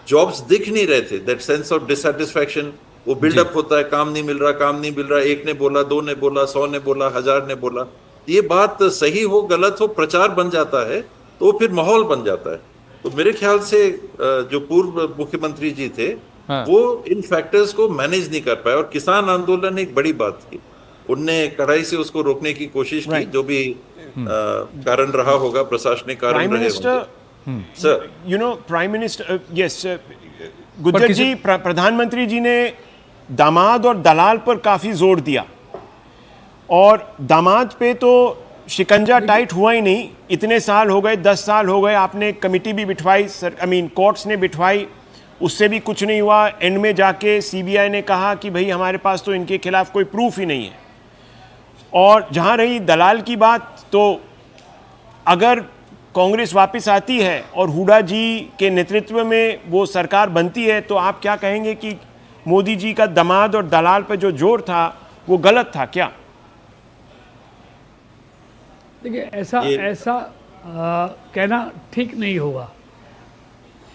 जॉब्स दिख नहीं रहे थे। दैट सेंस ऑफ डिससेटिस्फैक्शन वो बिल्डअप होता है, काम नहीं मिल रहा, काम नहीं मिल रहा। एक ने बोला, दो ने बोला, 100 ने बोला, 1000 ने बोला। ये बात सही हो गलत हो, प्रचार बन जाता है तो फिर माहौल बन जाता है। तो मेरे ख्याल से जो पूर्व मुख्यमंत्री जी थे वो इन फैक्टर्स को मैनेज नहीं कर पाए और किसान आंदोलन एक बड़ी बात थी। उनने कड़ाई से उसको रोकने की कोशिश की, जो भी कारण रहा होगा, प्रशासनिक कारण रहे होंगे। Sir, you know, prime minister, yes, Gujjar ji, प्रधानमंत्री जी ने दामाद और दलाल पर काफी जोर दिया और दामाद पे तो शिकंजा टाइट हुआ ही नहीं। इतने साल हो गए, 10 साल हो गए, आपने कमेटी भी बिठवाई, कोर्ट्स ने बिठवाई, उससे भी कुछ नहीं हुआ। एंड में जाके सीबीआई ने कहा कि भाई हमारे पास तो इनके खिलाफ कोई प्रूफ ही नहीं है। और जहां रही दलाल की बात, तो अगर कांग्रेस वापस आती है और हुड्डा जी के नेतृत्व में वो सरकार बनती है, तो आप क्या कहेंगे कि मोदी जी का दामाद और दलाल पर जो जोर था वो गलत था क्या? देखिए, ऐसा कहना ठीक नहीं होगा।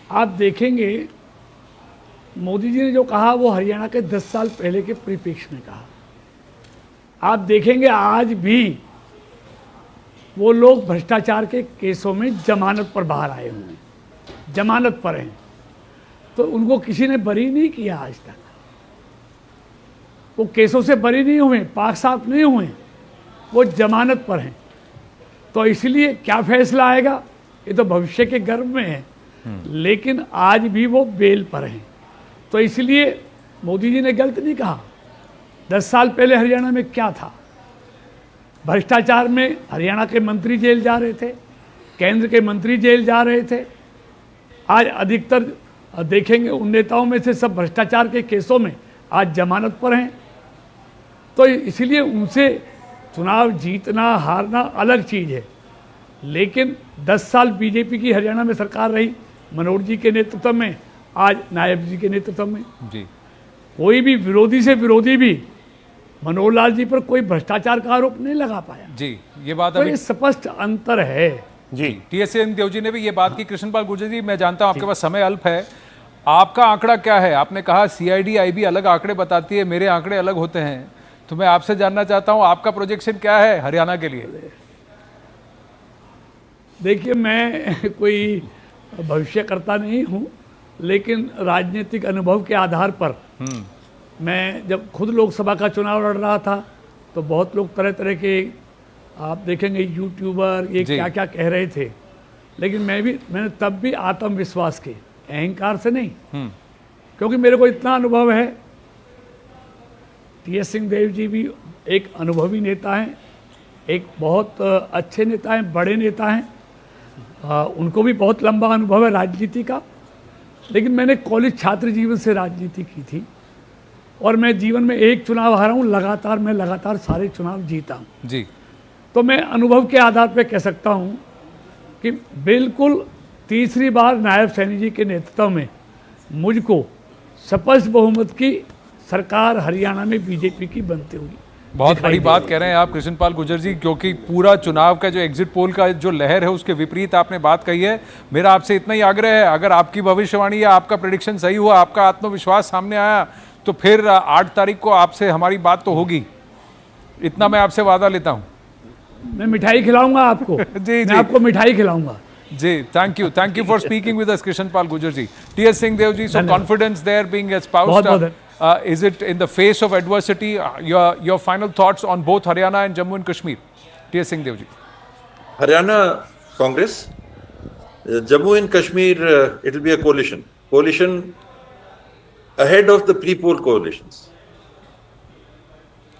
आप देखेंगे मोदी जी ने जो कहा वो हरियाणा के 10 साल पहले के परिप्रेक्ष्य में कहा। आप देखेंगे आज भी वो लोग भ्रष्टाचार के केसों में जमानत पर बाहर आए हुए हैं, जमानत पर हैं, तो उनको किसी ने बरी नहीं किया आज तक। वो केसों से बरी नहीं हुए, पाक साफ नहीं हुए, वो जमानत पर हैं। तो इसलिए क्या फैसला आएगा ये तो भविष्य के गर्भ में है, लेकिन आज भी वो बेल पर हैं। तो इसलिए मोदी जी ने गलत नहीं कहा। 10 साल पहले हरियाणा में क्या था? भ्रष्टाचार में हरियाणा के मंत्री जेल जा रहे थे, केंद्र के मंत्री जेल जा रहे थे। आज अधिकतर देखेंगे उन नेताओं में से सब भ्रष्टाचार के केसों में आज जमानत पर हैं। तो इसलिए उनसे चुनाव जीतना हारना अलग चीज़ है, लेकिन 10 साल बीजेपी की हरियाणा में सरकार रही, मनोहर जी के नेतृत्व में, आज नायब जी के नेतृत्व में जी। कोई भी विरोधी से विरोधी भी मनोहर लाल जी पर कोई भ्रष्टाचार का आरोप नहीं लगा पाया जी। ये बात तो स्पष्ट अंतर है जी। टीएस सिंहदेव जी ने भी ये बात की। कृष्णपाल गुर्जर जी, मैं जानता हूं आपके पास समय अल्प है, आपका आंकड़ा क्या है? आपने कहा सीआईडी आईबी अलग आंकड़े बताती है, मेरे आंकड़े अलग होते हैं, तो मैं आपसे जानना चाहता हूं आपका प्रोजेक्शन क्या है हरियाणा के लिए? देखिए, मैं कोई भविष्यकर्ता नहीं हूं, लेकिन राजनीतिक अनुभव के आधार पर मैं जब खुद लोकसभा का चुनाव लड़ रहा था तो बहुत लोग तरह तरह के, आप देखेंगे यूट्यूबर ये क्या क्या कह रहे थे, लेकिन मैंने तब भी आत्मविश्वास के, अहंकार से नहीं, क्योंकि मेरे को इतना अनुभव है। टीएस सिंहदेव जी भी एक अनुभवी नेता हैं, एक बहुत अच्छे नेता हैं, बड़े नेता हैं, उनको भी बहुत लंबा अनुभव है राजनीति का। लेकिन मैंने कॉलेज छात्र जीवन से राजनीति की थी और मैं जीवन में एक चुनाव हारा हूँ, मैं लगातार सारे चुनाव जीता हूँ जी। तो मैं अनुभव के आधार पर कह सकता हूँ कि बिल्कुल तीसरी बार नायब सैनी जी के नेतृत्व में मुझको स्पष्ट बहुमत की सरकार हरियाणा में बीजेपी की बनती हुई बहुत बड़ी बात कह रहे हैं आप कृष्णपाल गुर्जर जी, क्योंकि पूरा चुनाव का जो एग्जिट पोल का जो लहर है उसके विपरीत आपने बात कही है। मेरा आपसे इतना ही आग्रह है, अगर आपकी भविष्यवाणी या आपका प्रेडिक्शन सही हुआ, आपका आत्मविश्वास सामने आया, तो फिर 8 तारीख को आपसे हमारी बात तो होगी, इतना मैं आपसे वादा लेता हूँ। मैं मिठाई खिलाऊंगा आपको जी, मैं आपको मिठाई खिलाऊंगा जी। Thank you for speaking with us Krishnapal Gurjar ji. TS Singhdeo ji, so confidence there being espoused, is it in the face of adversity? Your final thoughts on both Haryana and Jammu and Kashmir? T.S. Singhdev ji. Haryana Congress, Jammu and Kashmir, it will be a coalition ahead of the pre-poll coalitions.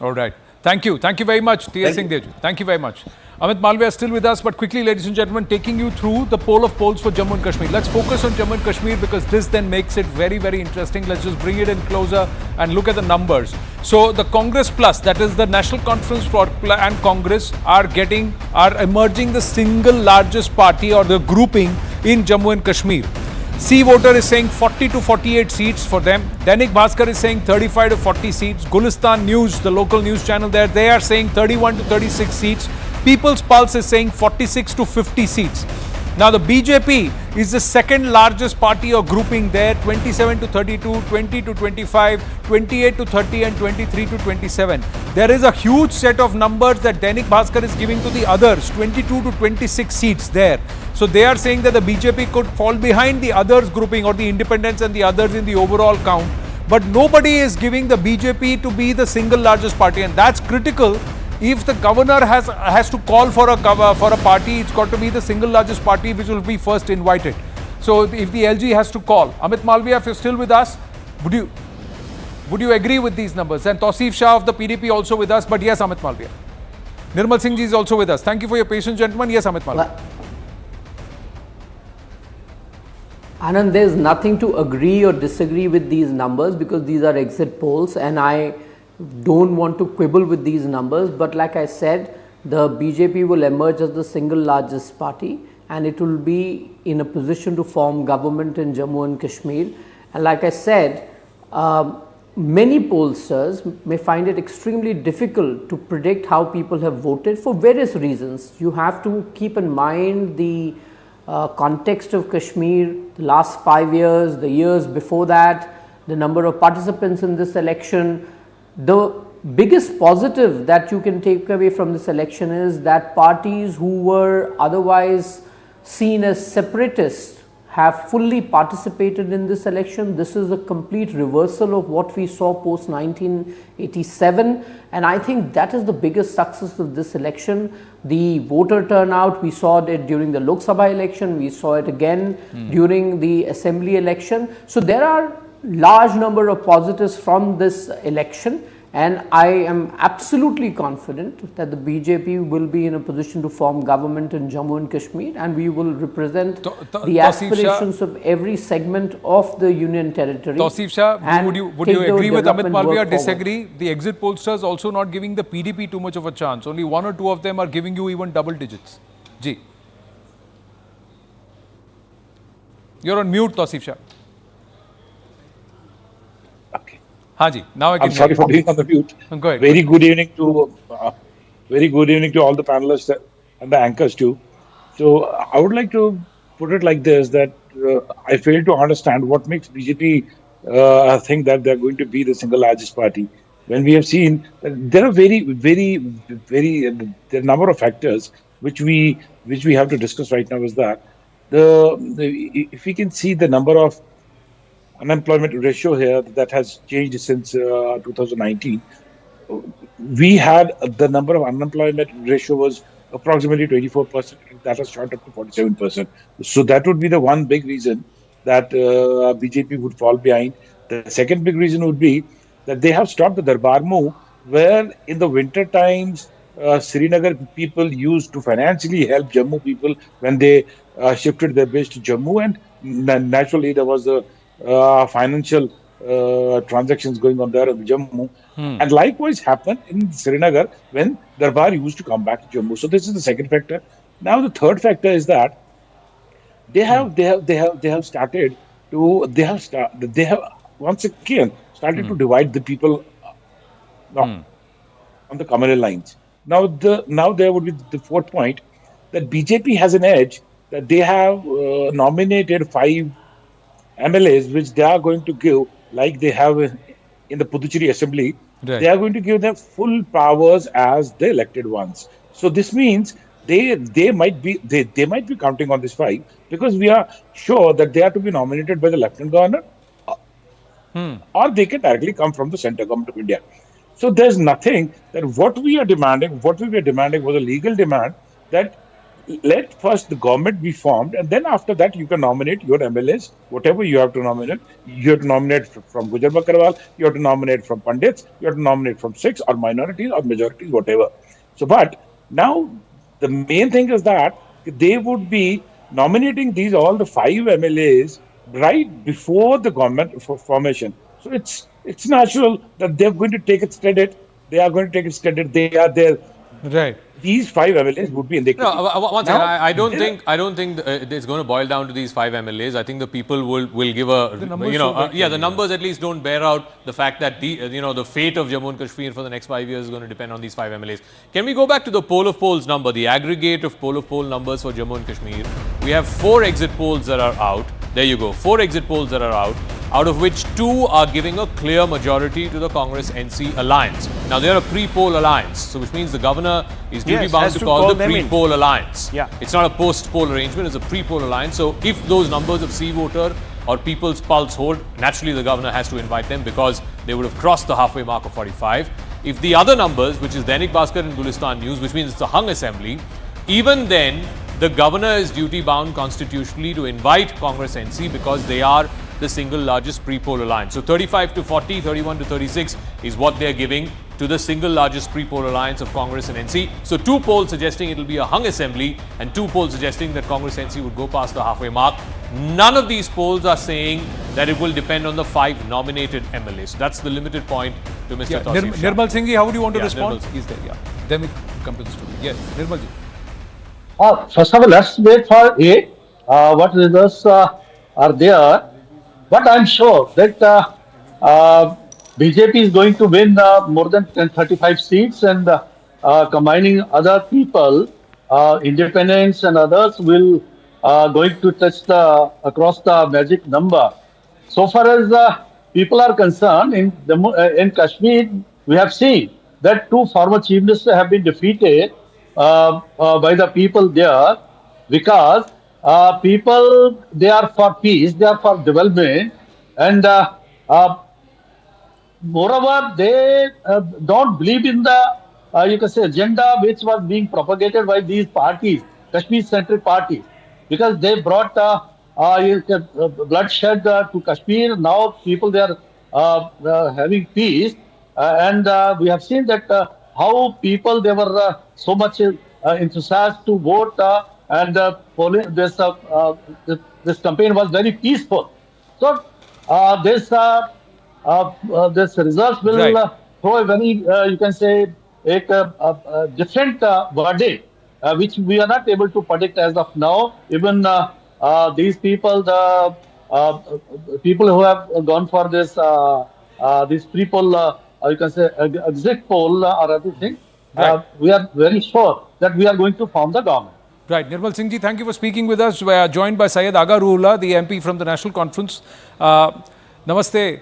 All right. Thank you very much, T.S. Singhdev ji. Thank you very much. Amit Malviya is still with us, but quickly, ladies and gentlemen, taking you through the poll of polls for Jammu and Kashmir. Let's focus on Jammu and Kashmir because this then makes it very, very interesting. Let's just bring it in closer and look at the numbers. So the Congress Plus, that is the National Conference for and Congress, are emerging the single largest party or the grouping in Jammu and Kashmir. C voter is saying 40 to 48 seats for them. Dainik Bhaskar is saying 35 to 40 seats. Gulistan News, the local news channel there, they are saying 31 to 36 seats. People's Pulse is saying 46 to 50 seats. Now the BJP is the second largest party or grouping there, 27 to 32, 20 to 25, 28 to 30 and 23 to 27. There is a huge set of numbers that Dainik Bhaskar is giving to the others, 22 to 26 seats there. So they are saying that the BJP could fall behind the others grouping or the independents and the others in the overall count. But nobody is giving the BJP to be the single largest party, and that's critical. If the governor has to call for a party, it's got to be the single largest party which will be first invited. So if the LG has to call, Amit Malviya, if you're still with us, would you agree with these numbers? And Tausif Shah of the PDP also with us, but yes, Amit Malviya. Nirmal Singh ji is also with us. Thank you for your patience, gentlemen. Yes, Amit Malviya. Anand, there's nothing to agree or disagree with these numbers because these are exit polls, and I don't want to quibble with these numbers, but like I said, the BJP will emerge as the single largest party and it will be in a position to form government in Jammu and Kashmir. And like I said, many pollsters may find it extremely difficult to predict how people have voted for various reasons. You have to keep in mind the context of Kashmir, the last 5 years, the years before that, the number of participants in this election. The biggest positive that you can take away from this election is that parties who were otherwise seen as separatists have fully participated in this election. This is a complete reversal of what we saw post 1987, and I think that is the biggest success of this election. The voter turnout, we saw it during the Lok Sabha election, we saw it again during the assembly election. So there are large number of positives from this election, and I am absolutely confident that the BJP will be in a position to form government in Jammu and Kashmir, and we will represent the aspirations of every segment of the union territory. Tausif Shah, would you agree with Amit Malviya or disagree? The exit pollsters also not giving the PDP too much of a chance. Only one or two of them are giving you even double digits. Ji. You're on mute, Tausif Shah. Haji, now I can. I'm sorry for being on the mute. Go ahead. Very good evening to all the panelists and the anchors too. So I would like to put it like this: that I fail to understand what makes BJP think that they're going to be the single largest party, when we have seen that there are there are a number of factors which we have to discuss right now. Is that if we can see the number of unemployment ratio here that has changed since 2019. We had the number of unemployment ratio was approximately 24%, and that has shot up to 47%. So that would be the one big reason that BJP would fall behind. The second big reason would be that they have stopped the Darbar move, where in the winter times Srinagar people used to financially help Jammu people when they shifted their base to Jammu, and naturally there was a financial transactions going on there in Jammu, and likewise happened in Srinagar when Darbar used to come back to Jammu. So this is the second factor. Now the third factor is that they have started once again started to divide the people on the communal lines. Now there would be the fourth point, that BJP has an edge, that they have nominated 5 MLAs which they are going to give, like they have in the Puducherry Assembly. Right. They are going to give them full powers as the elected ones. So this means they might be counting on this 5, because we are sure that they are to be nominated by the Lieutenant Governor, or they can directly come from the central government of India. So there's nothing that what we were demanding was a legal demand, that let first the government be formed, and then after that you can nominate your MLAs, whatever you have to nominate. You have to nominate from Gujar Bakarwal, you have to nominate from Pandits, you have to nominate from Sikhs or minorities or majorities, whatever. So, but now the main thing is that they would be nominating all the 5 MLAs right before the government formation. So it's natural that they're going to take its credit. They are going to take its credit. They are there. Right. These 5 MLAs would be in the No, one second. I don't think it's going to boil down to these 5 MLAs. I think the people will give a The numbers show that the numbers at least don't bear out the fact that the fate of Jammu and Kashmir for the next 5 years is going to depend on these 5 MLAs. Can we go back to the poll of polls number, the aggregate of poll of poll numbers for Jammu and Kashmir? We have 4 exit polls that are out. There you go. 4 exit polls that are out of which 2 are giving a clear majority to the Congress-NC alliance. Now, they are a pre-poll alliance, so which means the governor is duty-bound to call the pre-poll alliance. Yeah. It's not a post-poll arrangement, it's a pre-poll alliance. So, if those numbers of C-voter or people's pulse hold, naturally the governor has to invite them because they would have crossed the halfway mark of 45. If the other numbers, which is Dainik Bhaskar and Gulistan News, which means it's a hung assembly, even then, the governor is duty-bound constitutionally to invite Congress-NC because they are the single largest pre-poll alliance. So 35 to 40, 31 to 36 is what they're giving to the single largest pre-poll alliance of Congress and NC. So 2 polls suggesting it will be a hung assembly and 2 polls suggesting that Congress NC would go past the halfway mark. None of these polls are saying that it will depend on the 5 nominated MLAs. That's the limited point to Mr. Tausif Shah. Nirmal Singh ji, how would you want to respond? Nirmal He's there, yeah. Then we come to the studio. Yes, Nirmal ji. First of all, let's wait for what results are there. But I'm sure that BJP is going to win more than 35 seats, and combining other people, independents and others will going to touch across the magic number. So far as people are concerned, in Kashmir, we have seen that 2 former chief ministers have been defeated by the people there because people, they are for peace, they are for development, and moreover, they don't believe in the, you can say, agenda which was being propagated by these parties, Kashmir-centric parties, because they brought bloodshed to Kashmir. Now people, they are having peace, and we have seen that how people, they were so much enthusiastic to vote, and this campaign was very peaceful. So this result will throw a very, you can say, a different verdict, which we are not able to predict as of now. Even these people, the people who have gone for this pre-poll, you can say, exit poll or other thing, we are very sure that we are going to form the government. Right. Nirmal Singh ji, thank you for speaking with us. We are joined by Syed Aga Ruhollah, the MP from the National Conference. Namaste.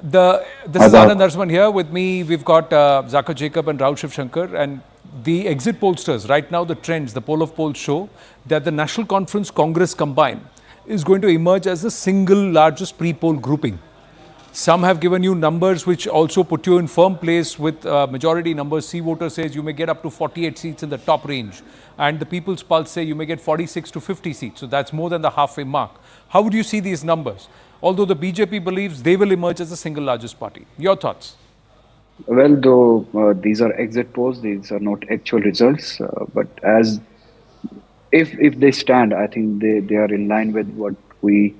This is Anand Arsman here. With me, we've got Zakir Jacob and Rahul Shiv Shankar. And the exit pollsters, right now the trends, the poll of polls show that the National Conference Congress combined is going to emerge as the single largest pre-poll grouping. Some have given you numbers which also put you in firm place with majority numbers. C voter says you may get up to 48 seats in the top range. And the People's Pulse say you may get 46 to 50 seats. So that's more than the halfway mark. How would you see these numbers? Although the BJP believes they will emerge as the single largest party. Your thoughts? Well, though these are exit polls, these are not actual results. But as if they stand, I think they are in line with what we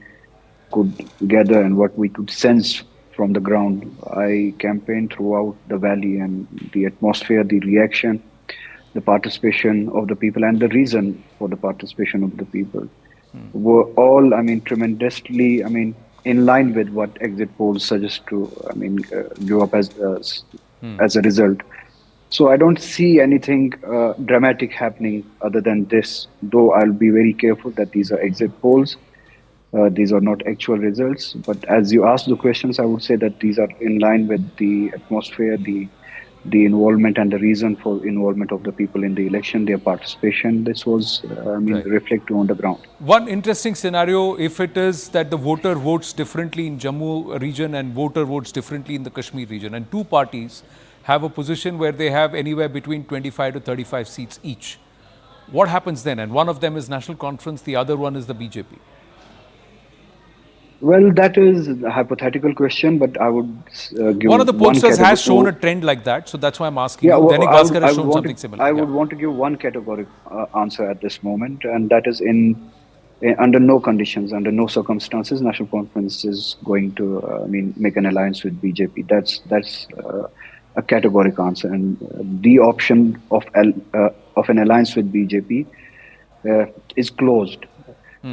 could gather and what we could sense from the ground. I campaigned throughout the valley, and the atmosphere, the reaction, the participation of the people, and the reason for the participation of the people were all, tremendously, in line with what exit polls suggest to, give up as a result. So I don't see anything dramatic happening other than this, though I'll be very careful that these are exit polls. These are not actual results. But as you asked the questions, I would say that these are in line with the atmosphere, the involvement and the reason for involvement of the people in the election, their participation. This was, reflected on the ground. One interesting scenario, if it is that the voter votes differently in Jammu region and voter votes differently in the Kashmir region, and 2 parties have a position where they have anywhere between 25 to 35 seats each. What happens then? And one of them is National Conference, the other one is the BJP. Well, that is a hypothetical question, but I would give one of the pollsters has shown a trend like that, so that's why I'm asking you. Dainik Bhaskar has shown something similar. I would want to give one categoric answer at this moment, and that is under no conditions, under no circumstances, National Conference is going to make an alliance with BJP. That's a categoric answer, and the option of an alliance with BJP is closed.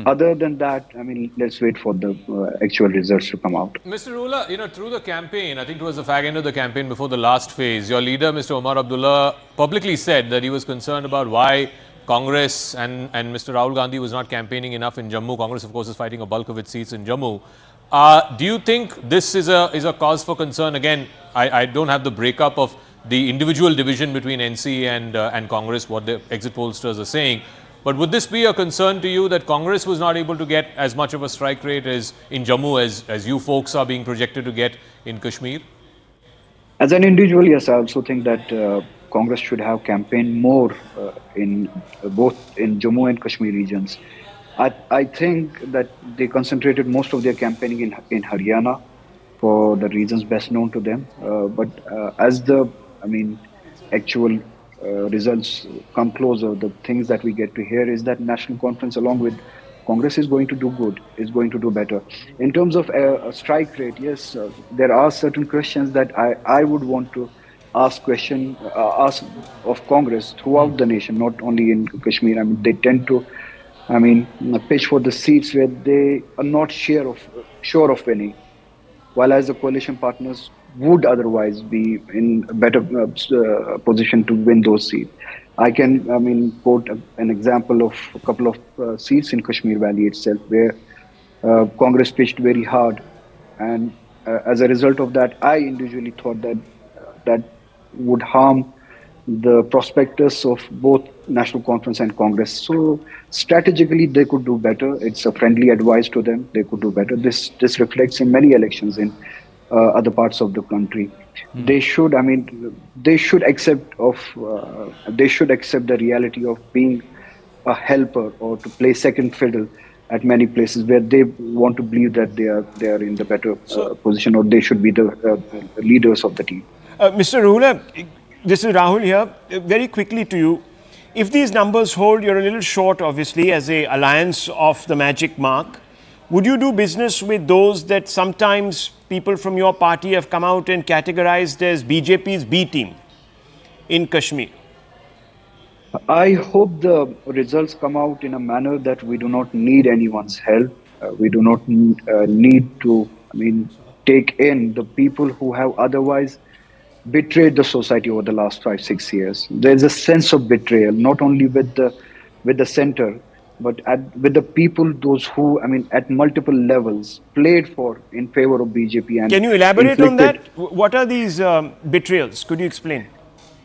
Other than that, I mean, let's wait for the actual results to come out. Mr. Rula, through the campaign, I think it was the fag end of the campaign before the last phase, your leader, Mr. Omar Abdullah, publicly said that he was concerned about why Congress and Mr. Rahul Gandhi was not campaigning enough in Jammu. Congress, of course, is fighting a bulk of its seats in Jammu. Do you think this is a cause for concern? Again, I don't have the breakup of the individual division between NC and Congress, what the exit pollsters are saying. But would this be a concern to you that Congress was not able to get as much of a strike rate as in Jammu as you folks are being projected to get in Kashmir? As an individual, yes, I also think that Congress should have campaigned more in both in Jammu and Kashmir regions. I think that they concentrated most of their campaigning in Haryana for the reasons best known to them. But as the, actual results come closer, the things that we get to hear is that National Conference along with Congress is going to do good, is going to do better. In terms of a strike rate, yes, there are certain questions that I would want to ask of Congress throughout the nation, not only in Kashmir. They tend to, pitch for the seats where they are not sure of winning, while as the coalition partners would otherwise be in a better position to win those seats. I can, quote an example of a couple of seats in Kashmir Valley itself, where Congress pitched very hard, and as a result of that, I individually thought that would harm the prospectus of both National Conference and Congress. So strategically, they could do better. It's a friendly advice to them. They could do better. This reflects in many elections in other parts of the country. They should, they should accept the reality of being a helper or to play second fiddle at many places where they want to believe that they are in the better position, or they should be the leaders of the team. Mr. Rula, this is Rahul here. Very quickly to you, if these numbers hold, you're a little short, obviously, as a alliance of the magic mark. Would you do business with those that sometimes people from your party have come out and categorized as BJP's B team in Kashmir? I hope the results come out in a manner that we do not need anyone's help. We do not need to, take in the people who have otherwise betrayed the society over the last 5-6 years. There's a sense of betrayal, not only with the center, but with the people, those who, at multiple levels played in favor of BJP. And can you elaborate on that? What are these betrayals? Could you explain?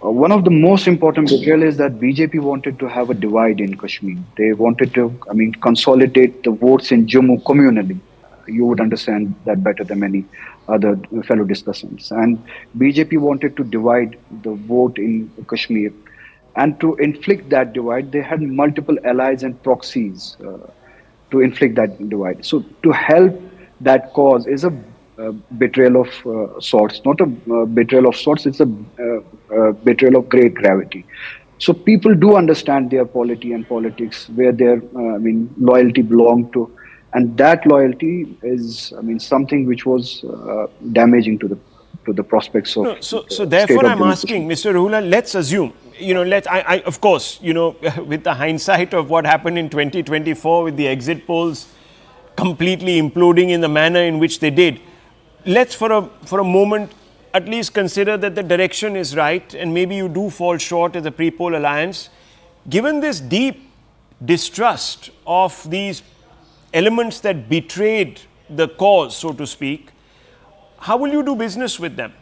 One of the most important betrayal is that BJP wanted to have a divide in Kashmir. They wanted to, consolidate the votes in Jammu communally. You would understand that better than many other fellow discussants. And BJP wanted to divide the vote in Kashmir. And to inflict that divide, they had multiple allies and proxies to inflict that divide. So to help that cause is a betrayal of sorts, not a betrayal of sorts, it's a betrayal of great gravity. So people do understand their polity and politics, where their loyalty belonged to. And that loyalty is, something which was damaging to the prospects of. So therefore, I'm asking, Mr. Rahula, let's assume, of course, with the hindsight of what happened in 2024 with the exit polls completely imploding in the manner in which they did, let's for a moment at least consider that the direction is right, and maybe you do fall short as a pre-poll alliance. Given this deep distrust of these elements that betrayed the cause, so to speak, how will you do business with them?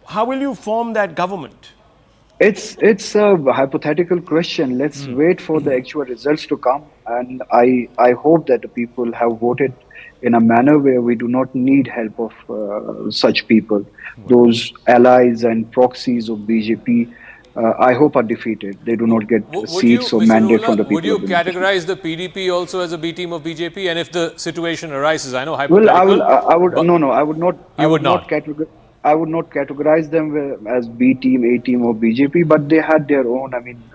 How will you form that government? It's a hypothetical question. Let's wait for the actual results to come. And I hope that the people have voted in a manner where we do not need help of such people. Those allies and proxies of BJP, I hope are defeated. They do not get seats or mandate from the people. Would you categorize the PDP also as a B team of BJP? And if the situation arises, I know hypothetical. Well, I would not categorize them as B team, A team, or BJP, but they had their own,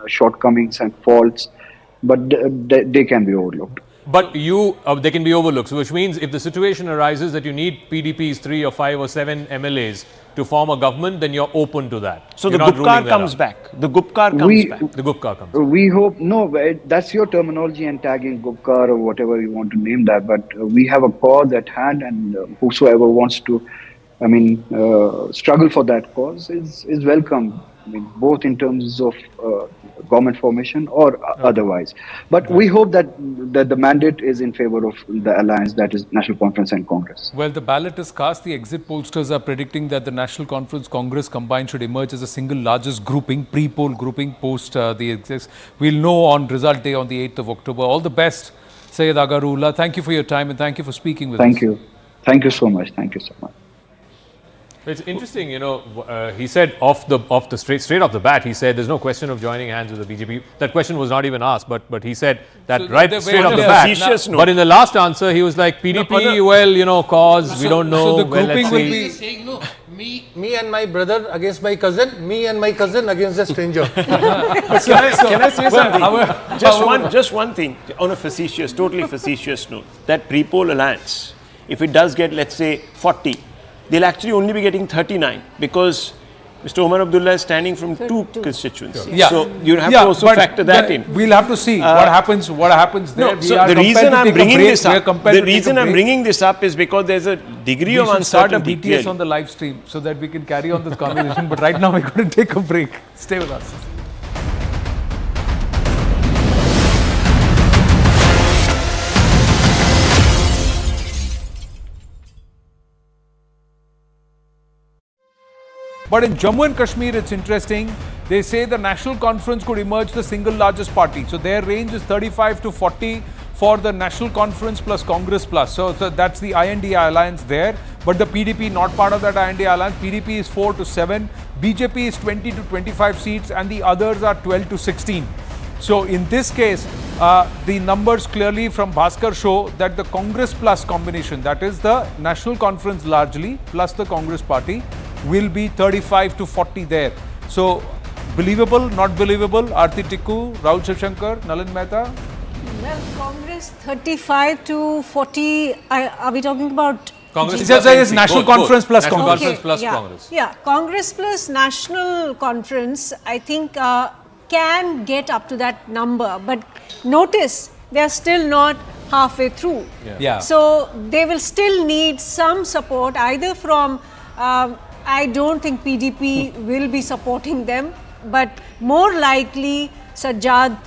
shortcomings and faults, but they can be overlooked. But they can be overlooked, which means if the situation arises that you need PDP's 3 or 5 or 7 MLAs, to form a government, then you're open to that. So You're the not Gupkar ruling that comes out. back. The Gupkar comes back. The Gupkar comes. We hope, no, that's your terminology and tagging Gupkar or whatever you want to name that. But we have a cause at hand, and whosoever wants to, struggle for that cause is welcome. I mean, both in terms of government formation or otherwise. But we hope that the mandate is in favor of the alliance, that is National Conference and Congress. Well, the ballot is cast. The exit pollsters are predicting that the National Conference Congress combined should emerge as a single largest grouping, pre-poll grouping post the exits. We'll know on result day on the 8th of October. All the best, Syed Agarullah. Thank you for your time and thank you for speaking with us. Thank you. Thank you so much. Thank you so much. It's interesting, he said straight off the bat, he said there's no question of joining hands with the BJP. That question was not even asked, but he said that So straight off the bat. But in the last answer, he was like, PDP, cause, we don't know. So the well, grouping let's will see. be saying, no, me and my brother against my cousin, me and my cousin against a stranger. Can I say something? Just one thing on a totally facetious note. That pre-poll alliance, if it does get, let's say, 40, they'll actually only be getting 39 because Mr. Omar Abdullah is standing from two constituencies. Sure. Yeah. So you have to also factor that in. We'll have to see what happens there. No, so the reason I'm bringing this up is because there's a degree of uncertainty. We should start a BTS on the live stream so that we can carry on this conversation. But right now we're going to take a break. Stay with us. But in Jammu and Kashmir, it's interesting. They say the National Conference could emerge the single largest party. So their range is 35 to 40 for the National Conference plus Congress plus. So that's the INDI alliance there. But the PDP not part of that INDI alliance. PDP is 4 to 7. BJP is 20 to 25 seats and the others are 12 to 16. So in this case, the numbers clearly from Bhaskar show that the Congress plus combination, that is the National Conference largely plus the Congress party, will be 35 to 40 there. So, believable, not believable? Aarti Tikku, Rahul Shivshankar, Nalin Mehta? Well, Congress 35 to 40, are we talking about? Congress is National Conference plus National Congress. Conference plus yeah. Congress. Yeah, Congress plus National Conference, I think can get up to that number. But notice, they are still not halfway through. Yeah. So, they will still need some support either from I don't think PDP will be supporting them, but more likely Sajjad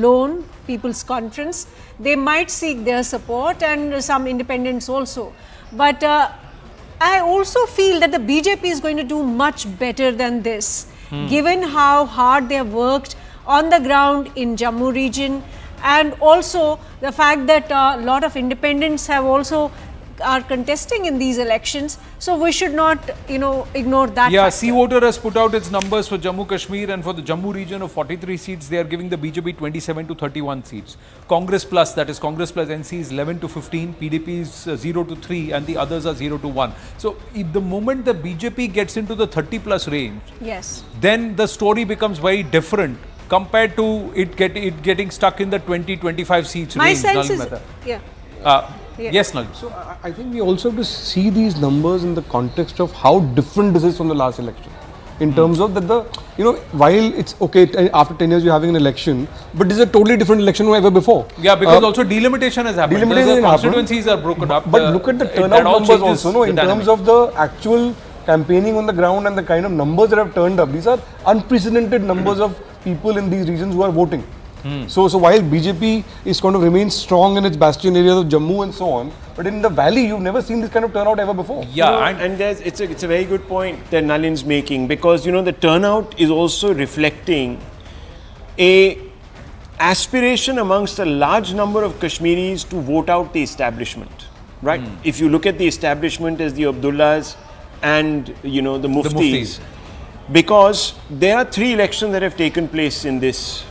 Lone, People's Conference, they might seek their support and some independents also. But I also feel that the BJP is going to do much better than this, given how hard they have worked on the ground in Jammu region, and also the fact that a lot of independents have also are contesting in these elections, so we should not, ignore that. Yeah, factor. Sea Voter has put out its numbers for Jammu Kashmir, and for the Jammu region of 43 seats, they are giving the BJP 27 to 31 seats. Congress plus, that is Congress plus NC is 11 to 15, PDP is 0 to 3, and the others are 0 to 1. So, the moment the BJP gets into the 30 plus range, yes, then the story becomes very different compared to it getting stuck in the 20-25 seats my range. sense is, Mehta. yeah. Yes, Nalin. So I think we also have to see these numbers in the context of how different this is from the last election. In terms of that while it's okay after 10 years you're having an election, but this is a totally different election than ever before. Yeah, because also delimitation has happened. Delimitation The constituencies are broken up. But look at the turnout numbers also, in terms of the actual campaigning on the ground and the kind of numbers that have turned up. These are unprecedented numbers of people in these regions who are voting. So while BJP is going to remain strong in its bastion areas of Jammu and so on, but in the valley you've never seen this kind of turnout ever before. Yeah, and it's a very good point that Nalin's making, because the turnout is also reflecting a aspiration amongst a large number of Kashmiris to vote out the establishment, right? If you look at the establishment as the Abdullahs and the Muftis, because there are 3 elections that have taken place in this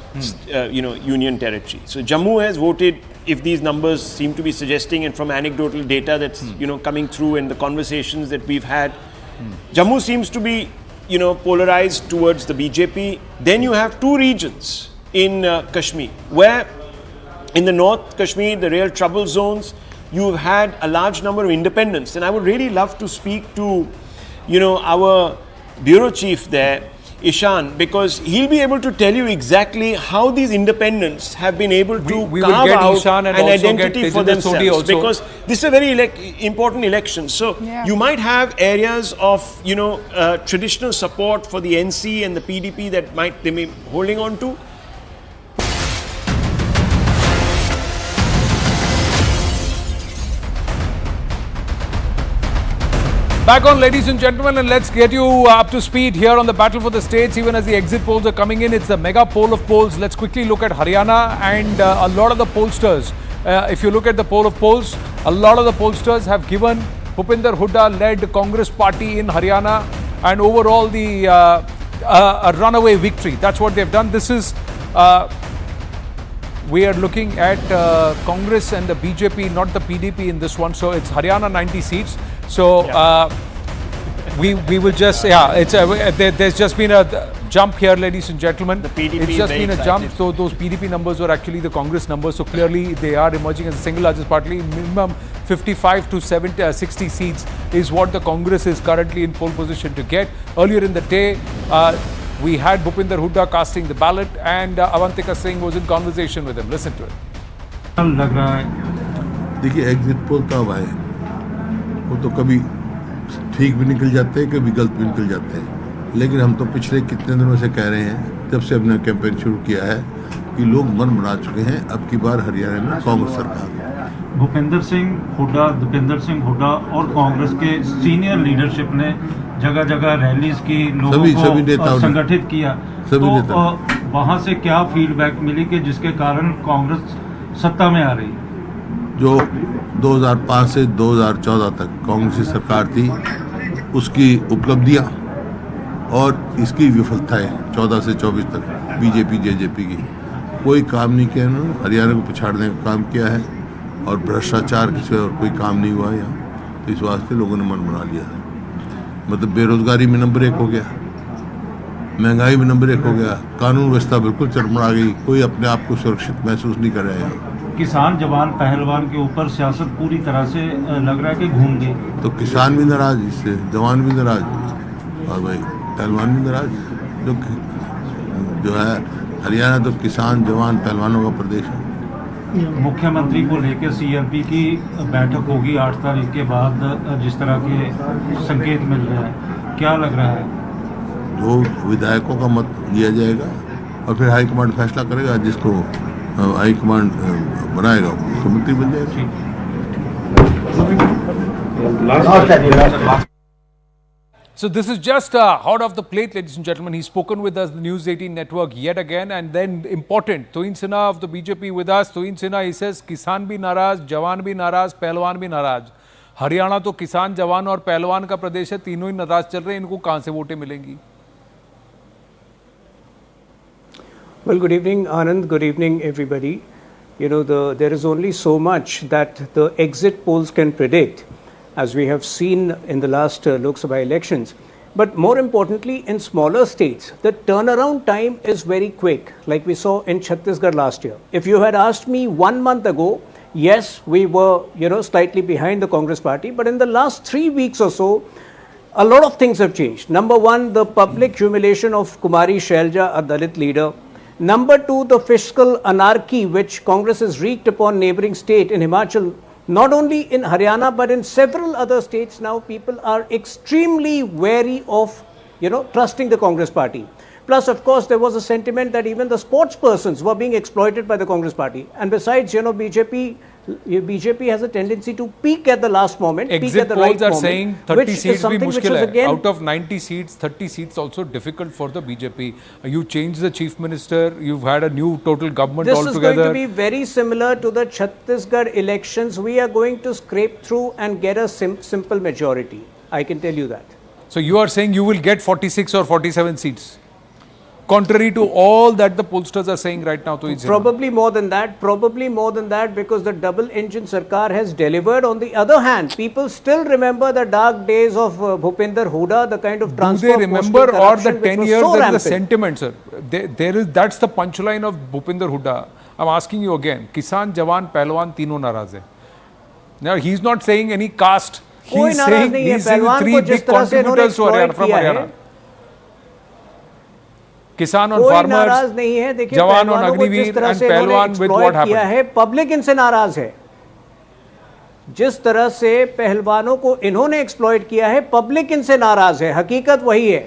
union territory. So Jammu has voted, if these numbers seem to be suggesting, and from anecdotal data that's coming through and the conversations that we've had, Jammu seems to be polarized towards the BJP. Then you have 2 regions in Kashmir, where in the North Kashmir, the real trouble zones, you've had a large number of independents. And I would really love to speak to our bureau chief there, Ishan, because he'll be able to tell you exactly how these independents have been able to carve out Ishan an and identity for themselves. Also. Because this is a very important election. So you might have areas of, traditional support for the NC and the PDP that they may be holding on to. Back on, ladies and gentlemen, and let's get you up to speed here on the battle for the states. Even as the exit polls are coming in, it's the mega poll of polls. Let's quickly look at Haryana and a lot of the pollsters. If you look at the poll of polls, a lot of the pollsters have given Bhupinder Hooda-led Congress party in Haryana and overall the a runaway victory. That's what they've done. This is we are looking at Congress and the BJP, not the PDP in this one. So it's Haryana 90 seats. So we will just there's just been a jump here, ladies and gentlemen. The PDP it's just been a jump. So those PDP numbers were actually the Congress numbers. So clearly they are emerging as the single largest party. Minimum 55 to 60 seats is what the Congress is currently in pole position to get. Earlier in the day, we had Bhupinder Hooda casting the ballot, and Avantika Singh was in conversation with him. Listen to it. लग रहा है देखिए exit poll तब आए वो तो कभी ठीक भी निकल जाते हैं कभी गलत भी निकल जाते हैं लेकिन हम तो पिछले कितने दिनों से कह रहे हैं जब से हमने कैंपेन शुरू किया है कि लोग मन बना चुके हैं अब की बार हरियाणा में कांग्रेस सरकार भूपेंद्र सिंह हुड्डा और कांग्रेस के सीनियर लीडरशिप ने जगह जगह रैलीज की लोगों को संगठित किया तो वहां से क्या फीडबैक मिली कि जिसके कारण कांग्रेस सत्ता में आ रही जो 2005 से 2014 तक कांग्रेस की सरकार थी उसकी उपलब्धियां और इसकी विफलताएं 14 से 24 तक बीजेपी जेजेपी की कोई काम नहीं किया उन्होंने हरियाणा को पिछाड़ने का काम किया है और भ्रष्टाचार किसी और कोई काम नहीं हुआ यहाँ तो इस वास्ते लोगों ने मन बना लिया है मतलब बेरोजगारी में नंबर 1 हो गया महंगाई में नंबर 1 हो गया कानून व्यवस्था बिल्कुल चरमरा गई कोई अपने आप को सुरक्षित महसूस नहीं कर रहा है किसान जवान पहलवान के ऊपर सियासत पूरी तरह से लग रहा है कि घूम गई तो किसान भी नाराज इससे जवान भी नाराज और भाई पहलवान भी नाराज जो है हरियाणा तो किसान जवान पहलवानों का प्रदेश है मुख्यमंत्री को लेकर सीएलपी की बैठक होगी 8 तारीख के बाद जिस तरह के संकेत मिल रहे हैं क्या लग रहा है जो विधायकों का मत लिया जाएगा और फिर हाईकमांड फैसला करेगा जिसको हाईकमांड बनाएगा मुख्यमंत्री बन जाएगा So this is just hot off the plate, ladies and gentlemen. He's spoken with us, the News 18 network, yet again. And then important, Tuin Sinha of the BJP with us. Tuin Sinha, he says, किसान भी नाराज, जवान भी नाराज, पहलवान भी नाराज. हरियाणा तो किसान, जवान और पहलवान का प्रदेश है. तीनों ही नाराज चल रहे हैं. इनको कहाँ से वोटें मिलेंगी? Well, good evening, Anand. Good evening, everybody. You know, there is only so much that the exit polls can predict, as we have seen in the last Lok Sabha elections. But more importantly, in smaller states, the turnaround time is very quick, like we saw in Chhattisgarh last year. If you had asked me 1 month ago, yes, we were, slightly behind the Congress party, but in the last 3 weeks or so, a lot of things have changed. Number one, the public humiliation of Kumari Shailja, a Dalit leader. Number two, the fiscal anarchy which Congress has wreaked upon neighbouring state in Himachal. Not only in Haryana, but in several other states now, people are extremely wary of, trusting the Congress party. Plus, of course, there was a sentiment that even the sports persons were being exploited by the Congress party. And besides, BJP has a tendency to peak at the last moment, peak at the right moment. Exit polls are saying 30 seats bhi mushkil hai. Again, out of 90 seats, 30 seats also difficult for the BJP. You changed the chief minister, you've had a new total government altogether. This is going to be very similar to the Chhattisgarh elections. We are going to scrape through and get a simple majority. I can tell you that. So you are saying you will get 46 or 47 seats? Contrary to all that the pollsters are saying right now. Probably more than that, because the double engine Sarkar has delivered. On the other hand, people still remember the dark days of Bhupinder Hooda, the kind of transfer. Do they remember, or the 10 years so there is a sentiment, sir? That's the punchline of Bhupinder Hooda. I'm asking you again, Kisan, Jawan, Pehlwan, Tino Naraz hai. Now, he's not saying any caste कोई नाराज नहीं है पहलवान को जिस तरह से इन्होंने एक्सप्लॉइट किया है। किसान और कोई फार्मर्स, नाराज नहीं है। देखिए जवान और पहलवानों को जिस अग्निवीर तरह एंड से इन्होंने पहलवान विद व्हाट एक्सप्लॉइट किया हैपेंड। है, पब्लिक इनसे नाराज है। जिस तरह से पहलवानों को इन्होंने एक्सप्लॉइट किया है, पब्लिक इनसे नाराज है। हकीकत वही है।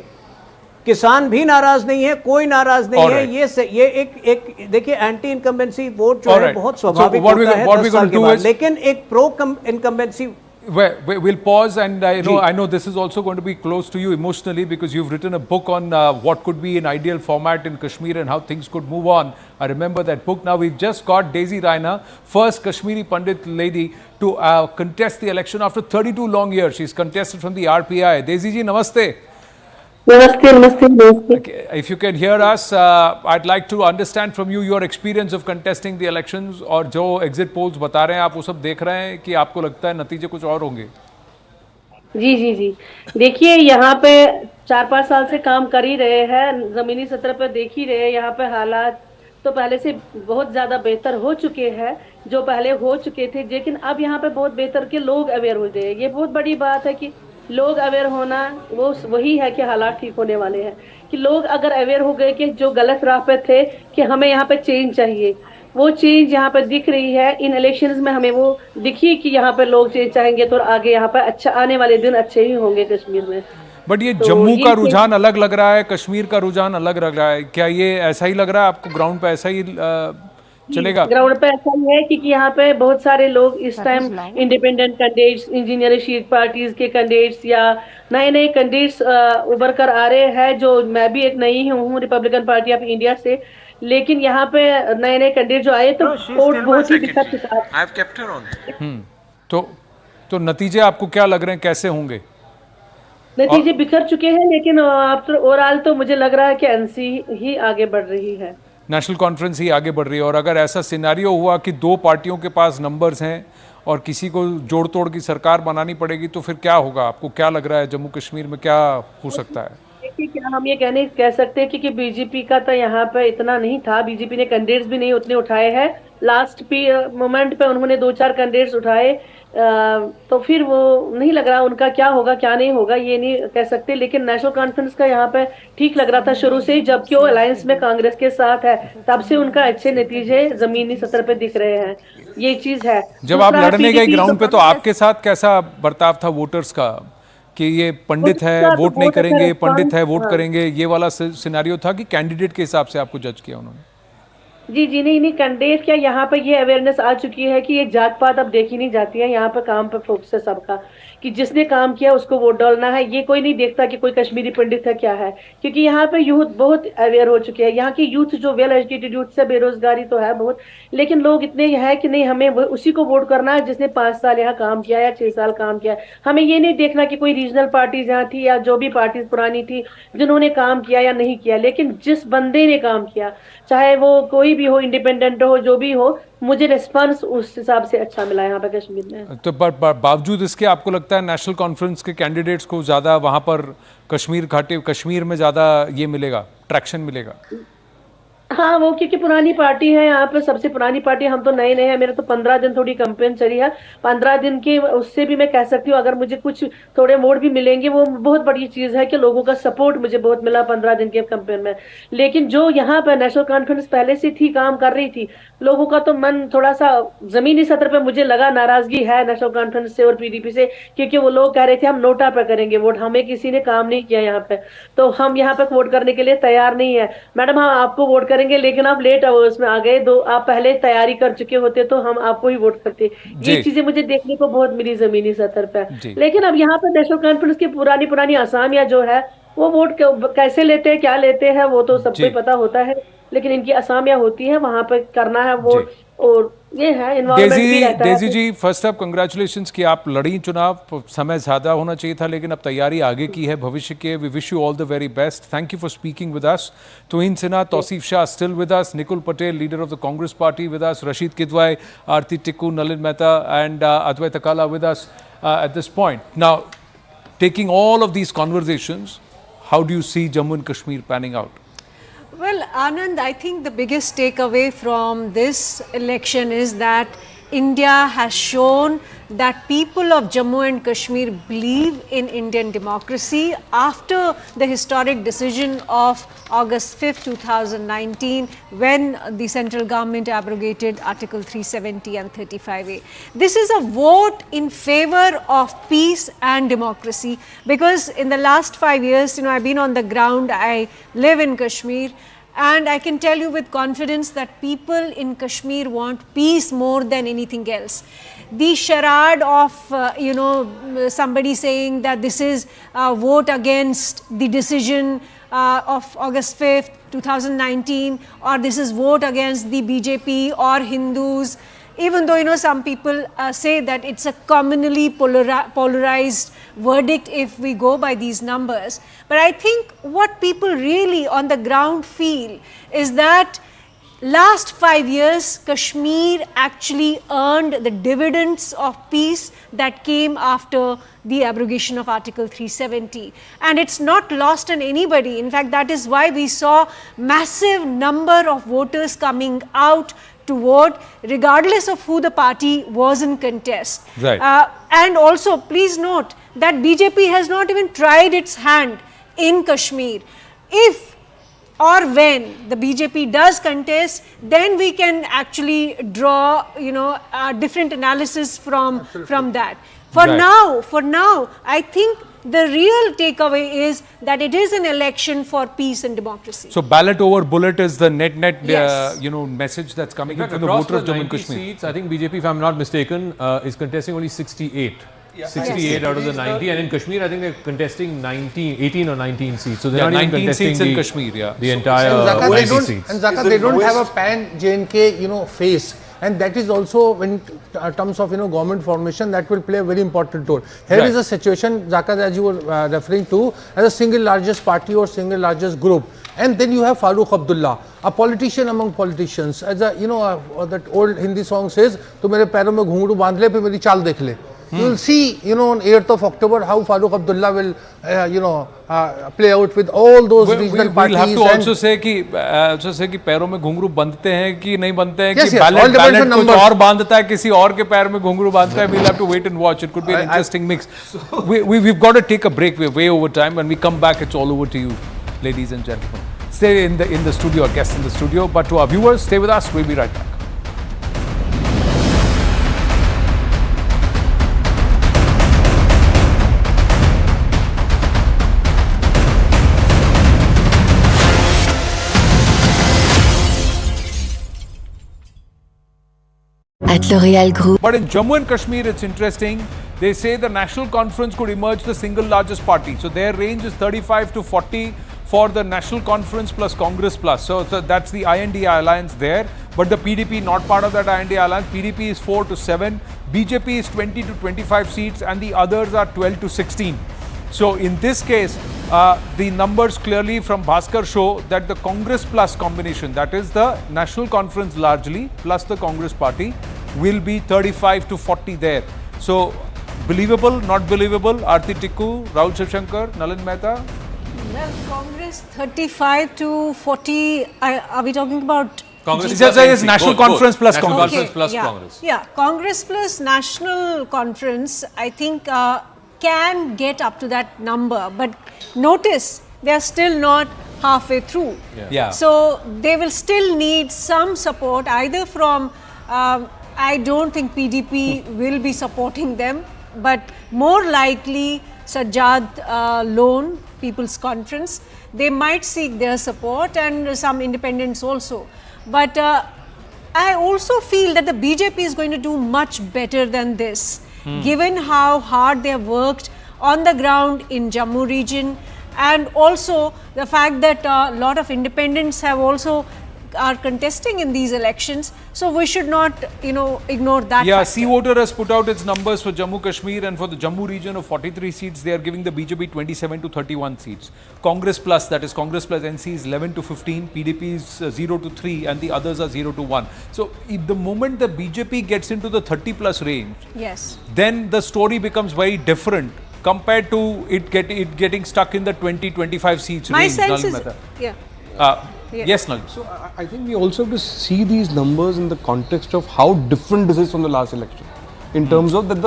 किसान भी नाराज नहीं है, कोई नाराज नहीं है। ये एक देखिए एंटी इनकम्बेंसी वोट जो है बहुत स्वाभाविक होता है 10 साल के बाद, लेकिन एक pro incumbency We'll pause, and I know this is also going to be close to you emotionally because you've written a book on what could be an ideal format in Kashmir and how things could move on. I remember that book. Now we've just got Daisy Raina, first Kashmiri Pandit lady to contest the election after 32 long years. She's contested from the RPI. Daisy ji, namaste. Namaste, namaste, namaste. Okay, if you can hear us, I'd like to understand from you your experience of contesting the elections और जो exit polls बता रहे हैं आप वो सब देख रहे हैं कि आपको लगता है नतीजे कुछ और होंगे? जी जी जी, देखिए यहाँ पे 4-5 साल से काम कर ही रहे हैं, जमीनी सतह पर देख ही रहे हैं। यहाँ पे हालात तो पहले से बहुत ज्यादा बेहतर हो चुके हैं जो पहले हो चुके थे, लेकिन अब यहाँ पे बहुत बेहतर के लोग अवेयर हो गए। ये बहुत बड़ी बात है कि लोग अवेयर होना वो वही है कि हालात ठीक होने वाले हैं। कि लोग अगर अवेयर हो गए कि जो गलत राह पे थे कि हमें यहाँ पे चेंज चाहिए, वो चेंज यहाँ पे दिख रही है। इन इलेक्शंस में हमें वो दिखी कि यहाँ पे लोग चेंज चाहेंगे तो आगे यहाँ पे अच्छा आने वाले दिन अच्छे ही होंगे कश्मीर में। बट ये तो जम्मू का रुझान अलग लग रहा है, कश्मीर का रुझान अलग लग रहा है, क्या ये ऐसा ही लग रहा है आपको? ग्राउंड पे ऐसा ही चलेगा? ग्राउंड पे ऐसा ही है क्योंकि यहाँ पे बहुत सारे लोग इस time independent candidates, engineering parties के कैंडिडेट्स या नए नए कैंडिडेट्स उभर कर आ रहे हैं। जो मैं भी एक नई हूँ रिपब्लिकन पार्टी ऑफ इंडिया से, लेकिन यहाँ पे नए नए कैंडिडेट जो आए तो वोट बहुत ही दिक्कत के साथ। तो नतीजे आपको क्या लग रहे हैं, कैसे होंगे? नतीजे बिखर चुके हैं, लेकिन आफ्टर ओवरऑल तो मुझे लग रहा है कि एनसी ही आगे बढ़ रही है, नेशनल कॉन्फ्रेंस ही आगे बढ़ रही है। और अगर ऐसा सिनारियो हुआ कि दो पार्टियों के पास नंबर्स हैं और किसी को जोड़ तोड़ की सरकार बनानी पड़ेगी तो फिर क्या होगा? आपको क्या लग रहा है जम्मू कश्मीर में क्या हो सकता है? देखिए क्या हम ये कह सकते हैं कि बीजेपी का तो यहाँ पे इतना नहीं था, बीजेपी ने कैंडिडेट्स भी नहीं उतने उठाए हैं। लास्ट मोमेंट पे उन्होंने 2-4 कैंडिडेट्स उठाए, तो फिर वो नहीं लग रहा उनका क्या होगा क्या नहीं होगा ये नहीं कह सकते। लेकिन नेशनल कॉन्फ्रेंस का यहाँ पे ठीक लग रहा था शुरू से ही, जबकि वो अलायंस में कांग्रेस के साथ है, तब से उनका अच्छे नतीजे जमीनी सतह पे दिख रहे हैं। ये चीज है। जब आप लड़ने गए ग्राउंड पे तो आपके साथ कैसा बर्ताव था वोटर्स का कि ये पंडित है वोट नहीं करेंगे, पंडित है वोट करेंगे, ये वाला सिनेरियो था कि कैंडिडेट के हिसाब से आपको जज किया उन्होंने? जी जी नहीं कैंडिडेट क्या यहाँ पे ये अवेयरनेस आ चुकी है कि ये जात पात अब देखी नहीं जाती है। यहाँ पे काम पे फोकस है सबका कि जिसने काम किया उसको वोट डालना है। ये कोई नहीं देखता कि कोई कश्मीरी पंडित है क्या है, क्योंकि यहाँ पे यूथ बहुत अवेयर हो चुके हैं। यहाँ की यूथ जो वेल एजुकेटेड यूथ से, बेरोजगारी तो है बहुत, लेकिन लोग इतने है कि नहीं हमें उसी को वोट करना है जिसने 5 साल यहाँ काम किया या 6 साल काम किया। हमें ये नहीं देखना कि कोई रीजनल पार्टीज यहाँ थी या जो भी पार्टीज पुरानी थी जिन्होंने काम किया या नहीं किया, लेकिन जिस बंदे ने काम किया, चाहे वो कोई भी हो, इंडिपेंडेंट हो, जो भी हो, मुझे रिस्पांस उस हिसाब से अच्छा मिला यहाँ पे कश्मीर में। तो बावजूद इसके आपको लगता है नेशनल कॉन्फ्रेंस के कैंडिडेट्स को ज्यादा वहां पर कश्मीर में ज्यादा ये मिलेगा, ट्रैक्शन मिलेगा? हाँ वो क्योंकि पुरानी पार्टी है यहाँ पे, सबसे पुरानी पार्टी। हम तो नए नए हैं, मेरे तो 15 दिन थोड़ी कैंपेन चली है। 15 दिन की उससे भी मैं कह सकती हूँ अगर मुझे कुछ थोड़े वोट भी मिलेंगे वो बहुत बड़ी चीज है कि लोगों का सपोर्ट मुझे बहुत मिला 15 दिन के कैंपेन में। लेकिन जो यहाँ पे नेशनल कॉन्फ्रेंस पहले से थी, काम कर रही थी, लोगों का तो मन थोड़ा सा जमीनी सतह पे मुझे लगा नाराजगी है नेशनल कॉन्फ्रेंस से और पीडीपी से, क्योंकि वो लोग कह रहे थे हम नोटा पे करेंगे वोट, हमें किसी ने काम नहीं किया यहाँ पे, तो हम यहाँ पे वोट करने के लिए तैयार नहीं है। मैडम हम आपको वोट करेंगे लेकिन आप लेट आवर्स में आ गए, आप पहले तैयारी कर चुके होते तो हम आपको ही वोट करते। ये चीजें मुझे देखने को बहुत मिली जमीनी सतह पे। लेकिन अब यहाँ पे नेशनल कॉन्फ्रेंस की पुरानी असामियां जो है वो वोट कैसे लेते हैं, क्या लेते हैं, वो तो सबको पता होता है, लेकिन इनकी असामियां होती है, वहां पे करना है वोट, और ये है इन्वॉल्वमेंट भी रहता है। डेजी जी, फर्स्ट अप कांग्रेचुलेशंस कि आप लड़ी चुनाव, समय ज्यादा होना चाहिए था लेकिन अब तैयारी आगे की है भविष्य के। We wish you all the very best. Thank you for speaking with us. Tuhin Sinha, Tauseef Shah still with us, Nikul Patel leader of the Congress party with us, Rashid Kidwai, Aarti Tikku, Nalin Mehta and Advait Akala with us at this point. Now, taking all of these conversations, how do you see Jammu and Kashmir panning out? Well, Anand, I think the biggest takeaway from this election is that India has shown that people of Jammu and Kashmir believe in Indian democracy after the historic decision of August 5th, 2019, when the central government abrogated Article 370 and 35A. This is a vote in favor of peace and democracy, because in the last 5 years, I've been on the ground, I live in Kashmir, and I can tell you with confidence that people in Kashmir want peace more than anything else. The charade of, somebody saying that this is a vote against the decision of August 5th, 2019, or this is vote against the BJP or Hindus, even though, some people say that it's a communally polarized verdict if we go by these numbers. But I think what people really on the ground feel is that last 5 years, Kashmir actually earned the dividends of peace that came after the abrogation of Article 370. And it's not lost on anybody. In fact, that is why we saw massive number of voters coming out to vote, regardless of who the party was in contest. Right. And also, please note that BJP has not even tried its hand in Kashmir. If or when the BJP does contest, then we can actually draw, a different analysis from that. For now, I think the real takeaway is that it is an election for peace and democracy. So ballot over bullet is the net Yes. message that's coming in from the Across voter of the Jammu and 90 Kashmir. seats, I think BJP, if I'm not mistaken, is contesting only 68. 68 out of the 90, and in Kashmir, I think they're contesting 18 or 19 seats. So they're not even 19 contesting seats in Kashmir, the entire And 90 Zaka, seats. they don't have a pan JNK, face. And that is also, in terms of government formation, that will play a very important role. Here is a situation, Zaka, as you were referring to, as a single largest party or single largest group. And then you have Farooq Abdullah, a politician among politicians. As a, that old Hindi song says, "Tu mere पैरों में घुंघरू बांध ले, फिर मेरी चाल देख ले." You will see, on 8th of October, how Farooq Abdullah will, play out with all those regional parties. We'll have to also say कि पैरों में घुंघरू बंधते हैं कि नहीं बंधते हैं, Yes, कि yes, all depends on कुछ numbers. और बांधता है, किसी और के पैर में घुंघरू बांधता है. We'll have to wait and watch. It could be an interesting mix. We've got to take a break. We're way over time. When we come back, it's all over to you, ladies and gentlemen. Stay in the studio, our guests in the studio. But to our viewers, stay with us. We'll be right back. At L'Oréal Group. But in Jammu and Kashmir, it's interesting. They say the National Conference could emerge the single largest party. So their range is 35 to 40 for the National Conference plus Congress plus. So that's the INDI alliance there. But the PDP not part of that INDI alliance. PDP is 4 to 7. BJP is 20 to 25 seats and the others are 12 to 16. So in this case, the numbers clearly from Bhaskar show that the Congress plus combination, that is the National Conference largely plus the Congress party, will be 35 to 40 there. So believable, not believable, Aarti Tikku, Rahul Shivshankar, Nalin Mehta? Well, Congress 35 to 40, are we talking about? Congress is National Conference plus National Congress. Conference plus yeah. Congress. Yeah, Congress plus National Conference, I think can get up to that number. But notice, they are still not halfway through. Yeah. So they will still need some support either from, I don't think PDP will be supporting them, but more likely Sajjad Lone People's Conference. They might seek their support and some independents also. But I also feel that the BJP is going to do much better than this, given how hard they have worked on the ground in Jammu region, and also the fact that a lot of independents have also are contesting in these elections. So we should not, ignore that. Yeah, factor. Sea Voter has put out its numbers for Jammu Kashmir, and for the Jammu region of 43 seats, they are giving the BJP 27 to 31 seats. Congress plus, that is Congress plus NC is 11 to 15, PDP is 0 to 3, and the others are 0 to 1. So if the moment the BJP gets into the 30 plus range, yes, then the story becomes very different compared to it getting stuck in the 20-25 seats my range. sense Nalin is, Mehta. yeah. Yes, Nalin. So I think we also have to see these numbers in the context of how different this is from the last election. in terms of that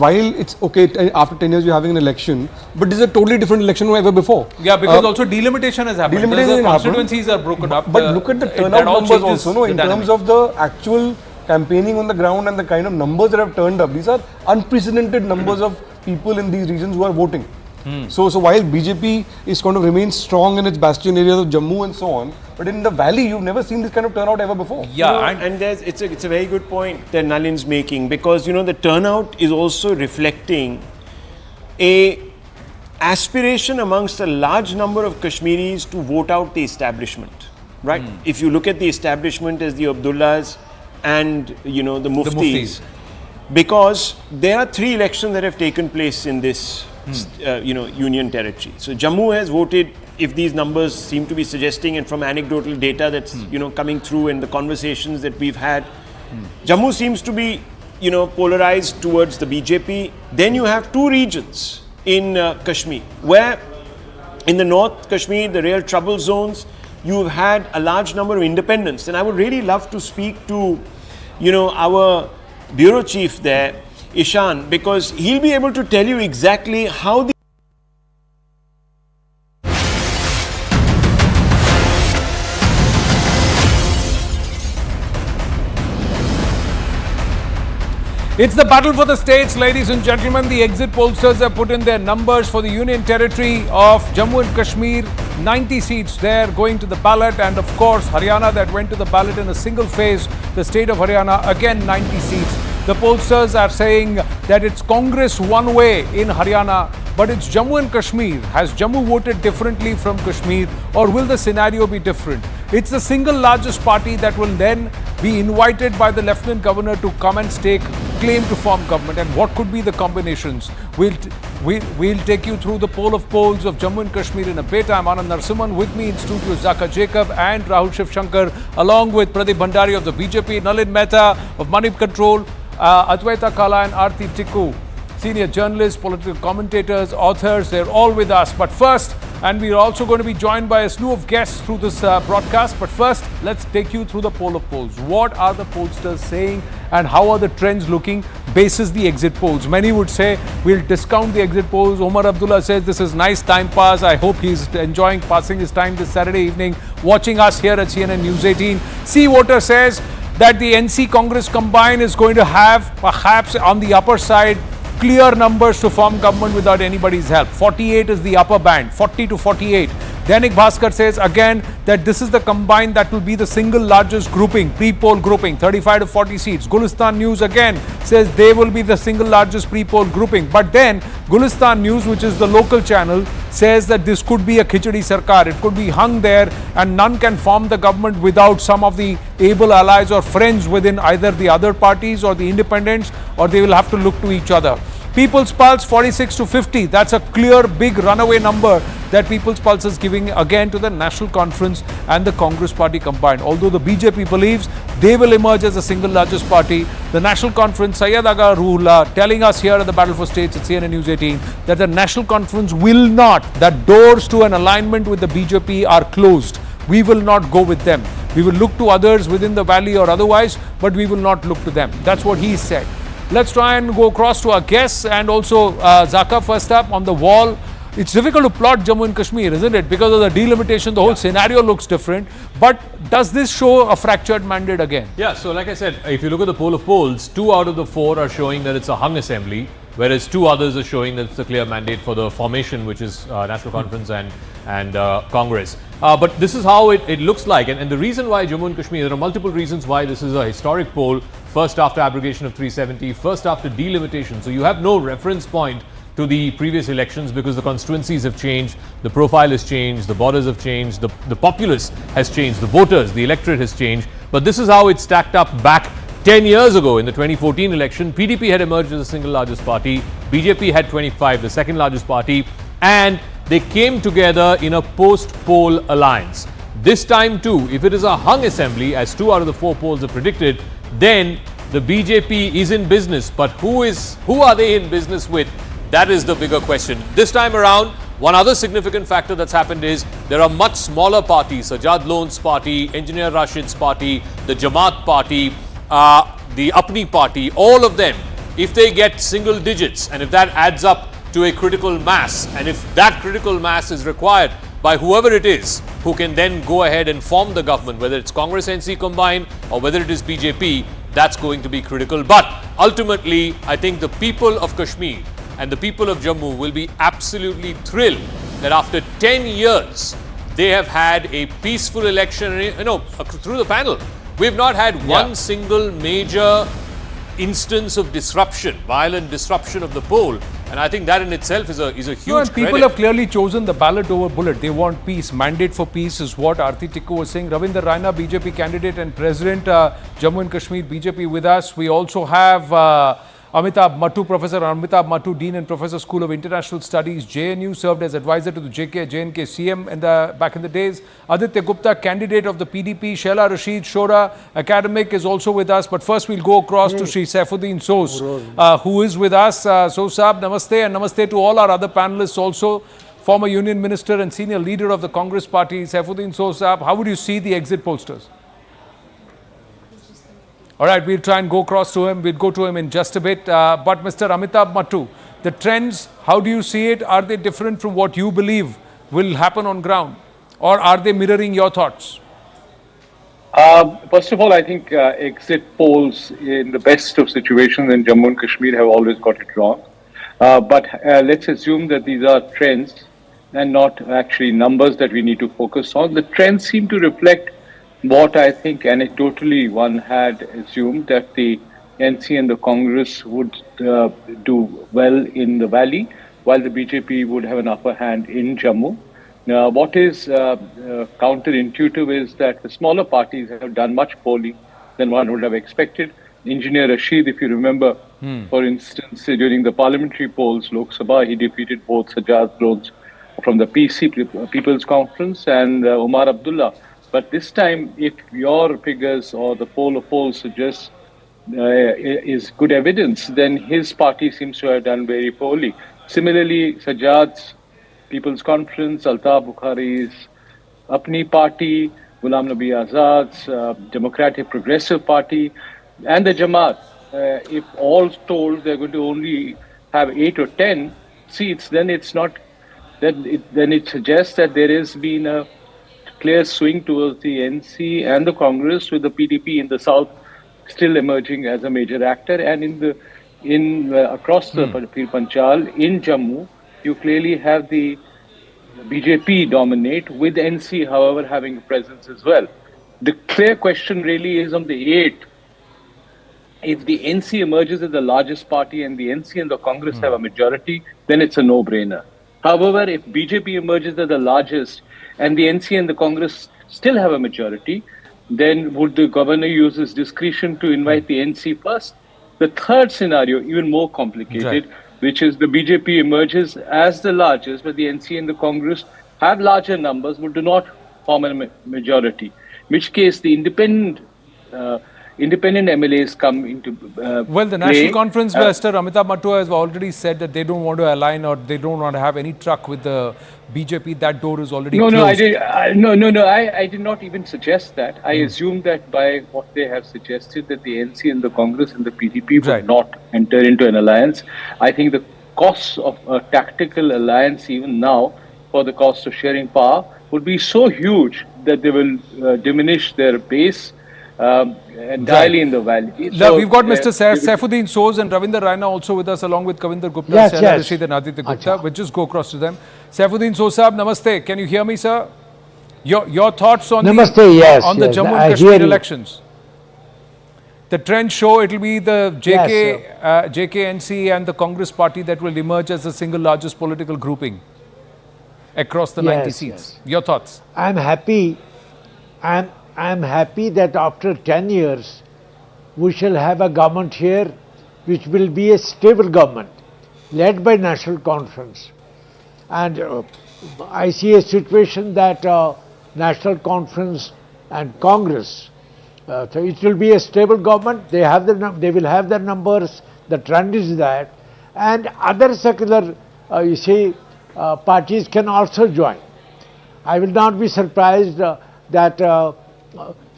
while it's okay after 10 years you're having an election, but this is a totally different election than ever before. Yeah, because also delimitation has happened. Delimitation Constituencies are broken up. But look at the turnout numbers also, in terms of the actual campaigning on the ground and the kind of numbers that have turned up. These are unprecedented numbers of people in these regions who are voting. So while BJP is going to remain strong in its bastion areas of Jammu and so on, but in the valley you've never seen this kind of turnout ever before. Yeah, and it's a very good point that Nalin's making, because the turnout is also reflecting a aspiration amongst a large number of Kashmiris to vote out the establishment, right? If you look at the establishment as the Abdullahs and the Muftis, because there are 3 elections that have taken place in this union territory. So Jammu has voted, if these numbers seem to be suggesting, and from anecdotal data that's coming through in the conversations that we've had, Jammu seems to be polarized towards the BJP. Then you have 2 regions in Kashmir, where in the North Kashmir, the real trouble zones, you've had a large number of independents. And I would really love to speak to our bureau chief there, Ishan, because he'll be able to tell you exactly how the It's the battle for the states, ladies and gentlemen. The exit pollsters have put in their numbers for the Union Territory of Jammu and Kashmir. 90 seats there going to the ballot, and of course Haryana that went to the ballot in a single phase. The state of Haryana, again 90 seats. The pollsters are saying that it's Congress one way in Haryana, but it's Jammu and Kashmir. Has Jammu voted differently from Kashmir, or will the scenario be different? It's the single largest party that will then be invited by the Lieutenant Governor to come and stake claim to form government. And what could be the combinations? We'll take you through the poll of polls of Jammu and Kashmir in a bit. I'm Anand Narasimhan. With me in studio Zaka Jacob and Rahul Shiv Shankar, along with Pradeep Bhandari of the BJP, Nalin Mehta of Money Control, Adwaita Kala and Aarti Tikku, senior journalists, political commentators, authors. They're all with us. But first, and we're also going to be joined by a slew of guests through this broadcast. But first, let's take you through the poll of polls. What are the pollsters saying, and how are the trends looking basis the exit polls? Many would say we'll discount the exit polls. Omar Abdullah says this is nice time pass. I hope he's enjoying passing his time this Saturday evening watching us here at CNN News 18. C Voter says that the NC Congress combine is going to have perhaps on the upper side clear numbers to form government without anybody's help. 48 is the upper band, 40 to 48. Dainik Bhaskar says again that this is the combine that will be the single largest grouping, pre-poll grouping, 35 to 40 seats. Gulistan News again says they will be the single largest pre-poll grouping. But then Gulistan News, which is the local channel, says that this could be a Khichdi Sarkar. It could be hung there and none can form the government without some of the able allies or friends within either the other parties or the independents, or they will have to look to each other. People's Pulse 46 to 50. That's a clear big runaway number that People's Pulse is giving again to the National Conference and the Congress Party combined. Although the BJP believes they will emerge as the single largest party, the National Conference, Syed Aga Ruhullah, telling us here at the Battle for States at CNN News 18 that the National Conference will not, that doors to an alignment with the BJP are closed. We will not go with them. We will look to others within the valley or otherwise, but we will not look to them. That's what he said. Let's try and go across to our guests, and also Zaka first up on the wall. It's difficult to plot Jammu and Kashmir, isn't it? Because of the delimitation, the whole scenario looks different. But does this show a fractured mandate again? Yeah, so like I said, if you look at the poll of polls, 2 out of the 4 are showing that it's a hung assembly, whereas 2 others are showing that it's a clear mandate for the formation, which is National Conference and Congress. But this is how it looks like. And the reason why Jammu and Kashmir, there are multiple reasons why this is a historic poll. First after abrogation of 370, first after delimitation. So you have no reference point to the previous elections because the constituencies have changed, the profile has changed, the borders have changed, the populace has changed, the voters, the electorate has changed. But this is how it stacked up back 10 years ago in the 2014 election. PDP had emerged as the single largest party, BJP had 25, the second largest party, and they came together in a post-poll alliance. This time too, if it is a hung assembly, as 2 out of the 4 polls have predicted, then the BJP is in business. But who are they in business with? That is the bigger question. This time around, one other significant factor that's happened is there are much smaller parties, Sajad Loan's party, Engineer Rashid's party, the Jamaat party, the Apni party, all of them if they get single digits and if that adds up to a critical mass, and if that critical mass is required by whoever it is who can then go ahead and form the government, whether it's Congress NC combined or whether it is BJP, that's going to be critical. But ultimately, I think the people of Kashmir and the people of Jammu will be absolutely thrilled that after 10 years, they have had a peaceful election, through the panel. We've not had one single major instance of disruption, violent disruption of the poll. And I think that in itself is a huge and people have clearly chosen the ballot over bullet. They want peace. Mandate for peace is what Aarti Tikku was saying. Ravinder Raina, BJP candidate and President, Jammu and Kashmir, BJP with us. We also have Amitabh Mattu, Professor Amitabh Mattu, Dean and Professor, School of International Studies, JNU, served as advisor to the JNK CM back in the days. Aditya Gupta, candidate of the PDP. Sheila Rashid Shora, academic, is also with us. But first, we'll go across to Sri Saifuddin Sos, who is with us. Sos Saab, namaste, and namaste to all our other panelists also. Former Union Minister and senior leader of the Congress Party, Saifuddin Sos Saab, how would you see the exit pollsters? All right, we'll try and go across to him. We'll go to him in just a bit. But Mr. Amitabh Mattu, the trends, how do you see it? Are they different from what you believe will happen on ground? Or are they mirroring your thoughts? First of all, I think exit polls in the best of situations in Jammu and Kashmir have always got it wrong. But let's assume that these are trends and not actually numbers that we need to focus on. The trends seem to reflect what I think anecdotally one had assumed, that the NC and the Congress would do well in the valley, while the BJP would have an upper hand in Jammu. Now, what is counterintuitive is that the smaller parties have done much poorly than one would have expected. Engineer Rashid, if you remember, for instance, during the parliamentary polls, Lok Sabha, he defeated both Sajjad Loans from the PC, People's Conference, and Umar Abdullah. But this time, if your figures or the poll of polls suggests is good evidence, then his party seems to have done very poorly. Similarly, Sajjad's People's Conference, Altaf Bukhari's Apni Party, Ghulam Nabi Azad's Democratic Progressive Party, and the Jamaat, if all told they're going to only have 8 or 10 seats, then it's not. Then it suggests that there has been a clear swing towards the NC and the Congress, with the PDP in the south still emerging as a major actor, and across the Pir Panchal in Jammu, you clearly have the BJP dominate, with NC, however, having a presence as well. The clear question really is on the 8. If the NC emerges as the largest party and the NC and the Congress have a majority, then it's a no-brainer. However, if BJP emerges as the largest and the NC and the Congress still have a majority, then would the governor use his discretion to invite the NC first? The third scenario, even more complicated, which is the BJP emerges as the largest, but the NC and the Congress have larger numbers but do not form a majority, in which case the independent MLAs come into well, the National Conference, Mr. Amitabh Mattu has already said that they don't want to align, or they don't want to have any truck with the BJP. That door is already closed. I did not even suggest that. I assumed that by what they have suggested, that the NC and the Congress and the PDP would not enter into an alliance. I think the cost of a tactical alliance, even now, for the cost of sharing power, would be so huge that they will diminish their base entirely in the valley. So, we've got Mr. Saifuddin Sos and Ravinder Raina also with us, along with Kavinder Gupta, Rashid and Aditya Gupta. We'll just go across to them. Saifuddin Sos Saab, namaste. Can you hear me, sir? Your thoughts on the Jammu and Kashmir elections? The trends show it will be the JKNC and the Congress Party that will emerge as the single largest political grouping across the 90 seats. Your thoughts? I'm happy. I'm happy that after 10 years, we shall have a government here which will be a stable government, led by National Conference. And I see a situation that National Conference and Congress, so it will be a stable government. They will have their numbers. The trend is that, and other secular, parties can also join. I will not be surprised that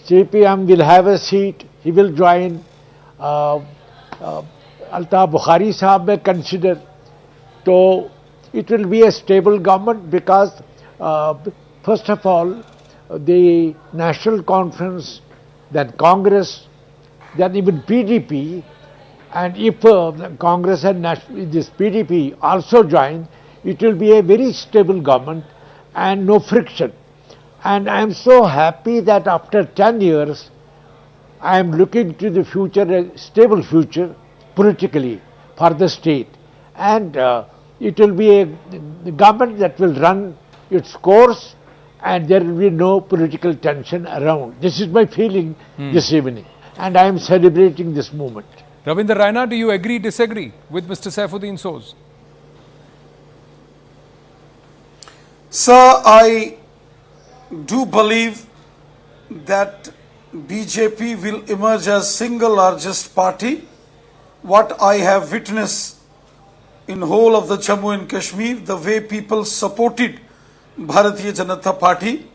CPM will have a seat. He will join. Altaf Bukhari Sahab may consider. So it will be a stable government because first of all the National Conference, then Congress, then even PDP, and if Congress and this PDP also join, it will be a very stable government and no friction. And I am so happy that after 10 years, I am looking to the future, a stable future politically for the state. And it will be a government that will run its course and there will be no political tension around. This is my feeling this evening. And I am celebrating this moment. Ravinder Raina, do you agree, disagree with Mr. Saifuddin Soz? Sir, I do believe that BJP will emerge as single largest party. What I have witnessed in whole of the Jammu and Kashmir, the way people supported Bharatiya Janata Party,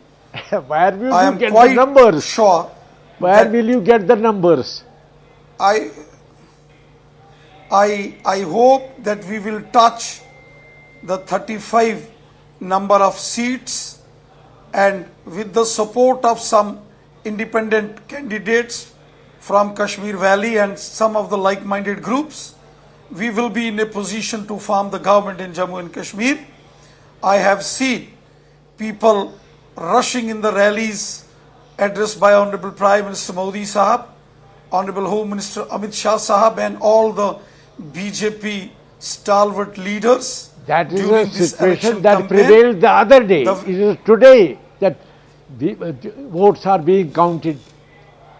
where will I you am get quite the numbers? Sure. Where will you get the numbers? I hope that we will touch the 35 number of seats, and with the support of some independent candidates from Kashmir Valley and some of the like-minded groups, we will be in a position to form the government in Jammu and Kashmir. I have seen people rushing in the rallies addressed by Honorable Prime Minister Modi Sahab, Honorable Home Minister Amit Shah Sahab, and all the BJP stalwart leaders. That is a situation that prevailed the other day. It is today that the votes are being counted.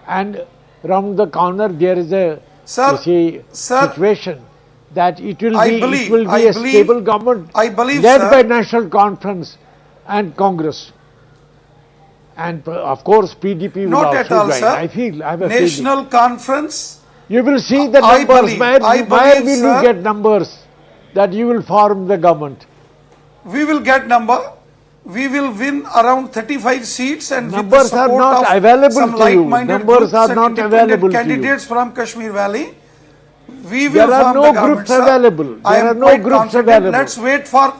And around the corner there is a situation that it will be a stable government led by National Conference and Congress. And of course PDP will also join. Sir. I have a National Conference. You will see the numbers. Where will you get numbers that you will form the government? We will get number. We will win around 35 seats, and numbers with the are support not of available some to like-minded you. Numbers are not available to you. Candidates from Kashmir Valley. We will there are form no the groups government, available. I There are am no quite groups confident. available. Let's wait for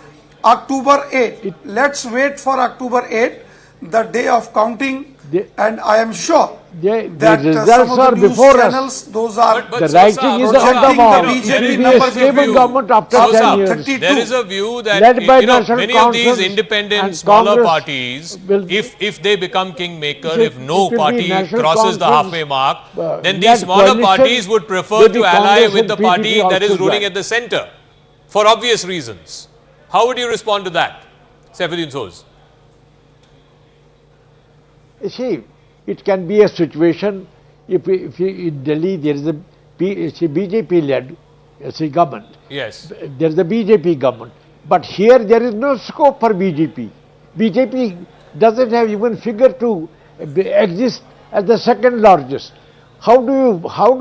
October 8. Let's wait for October 8, the day of counting, and I am sure that the results some of are the news before channels, us. those are The writing is on the wall. It will be a stable government after 10 years. There is a view that Led by many of these independent smaller parties, if they become kingmaker, if no party crosses the halfway mark, then these smaller parties would prefer to ally with the party that is ruling at the center, for obvious reasons. How would you respond to that, Saifuddin Soz? See, it can be a situation if in Delhi there is a BJP-led government. Yes. There is a BJP government. But here there is no scope for BJP. BJP doesn't have even figure to exist as the second largest. How do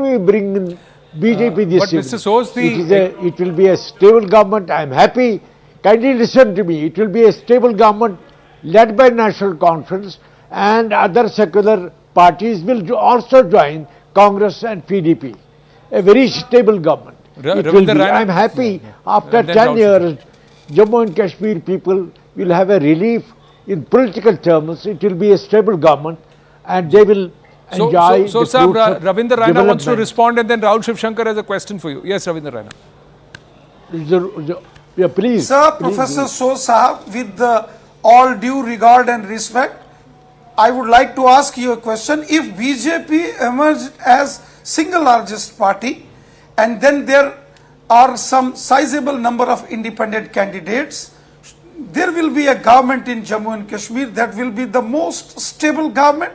you bring in BJP this But Mr. Soz, it will be a stable government. I am happy. Kindly listen to me. It will be a stable government led by National Conference, and other secular parties will also join Congress and PDP. A very stable government. I am happy after 10 years, Jammu and Kashmir people will have a relief in political terms. It will be a stable government and they will enjoy So sir, Ravinder Raina wants to respond, and then Rahul Shivshankar has a question for you. Yes, Ravinder Raina. Yeah, please. Sir, Professor Soz Sahab, with all due regard and respect, I would like to ask you a question. If BJP emerged as single largest party, and then there are some sizable number of independent candidates, there will be a government in Jammu and Kashmir that will be the most stable government,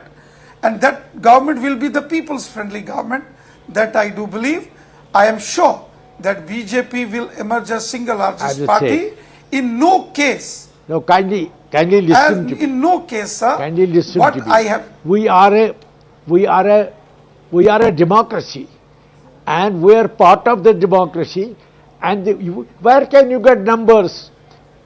and that government will be the people's friendly government. That I do believe. I am sure that BJP will emerge as single largest party. In no case. No, kindly listen to me. In no case, sir. Kindly listen what to me. I have. We are a democracy, and we are part of the democracy. And where can you get numbers?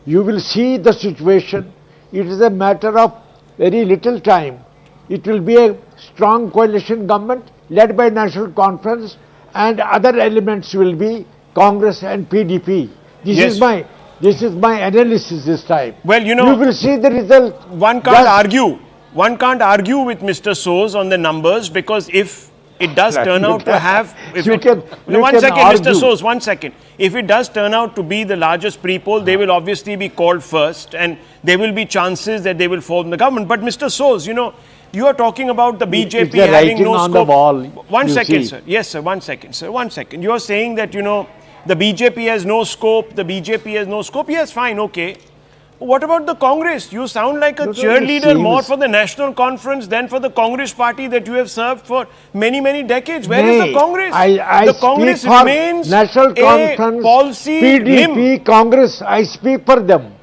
You will see the situation. It is a matter of very little time. It will be a strong coalition government led by National Conference and other elements will be Congress and PDP. This is my analysis this time. Well, you will see the result. One can't argue. One can't argue with Mr. Soos on the numbers, because if it does turn out to have, Mr. Soos, 1 second. If it does turn out to be the largest pre-poll, they will obviously be called first, and there will be chances that they will form the government. But Mr. Soos, you are talking about the BJP having no scope. One second, sir. Yes, sir. 1 second, sir. 1 second. You are saying that the BJP has no scope. The BJP has no scope. Yes, fine, okay. What about the Congress? You sound like a cheerleader more for the National Conference than for the Congress party that you have served for many, many decades. Where is the Congress? The Congress speak for remains National Conference, policy PDP, limb. Congress. I speak for them.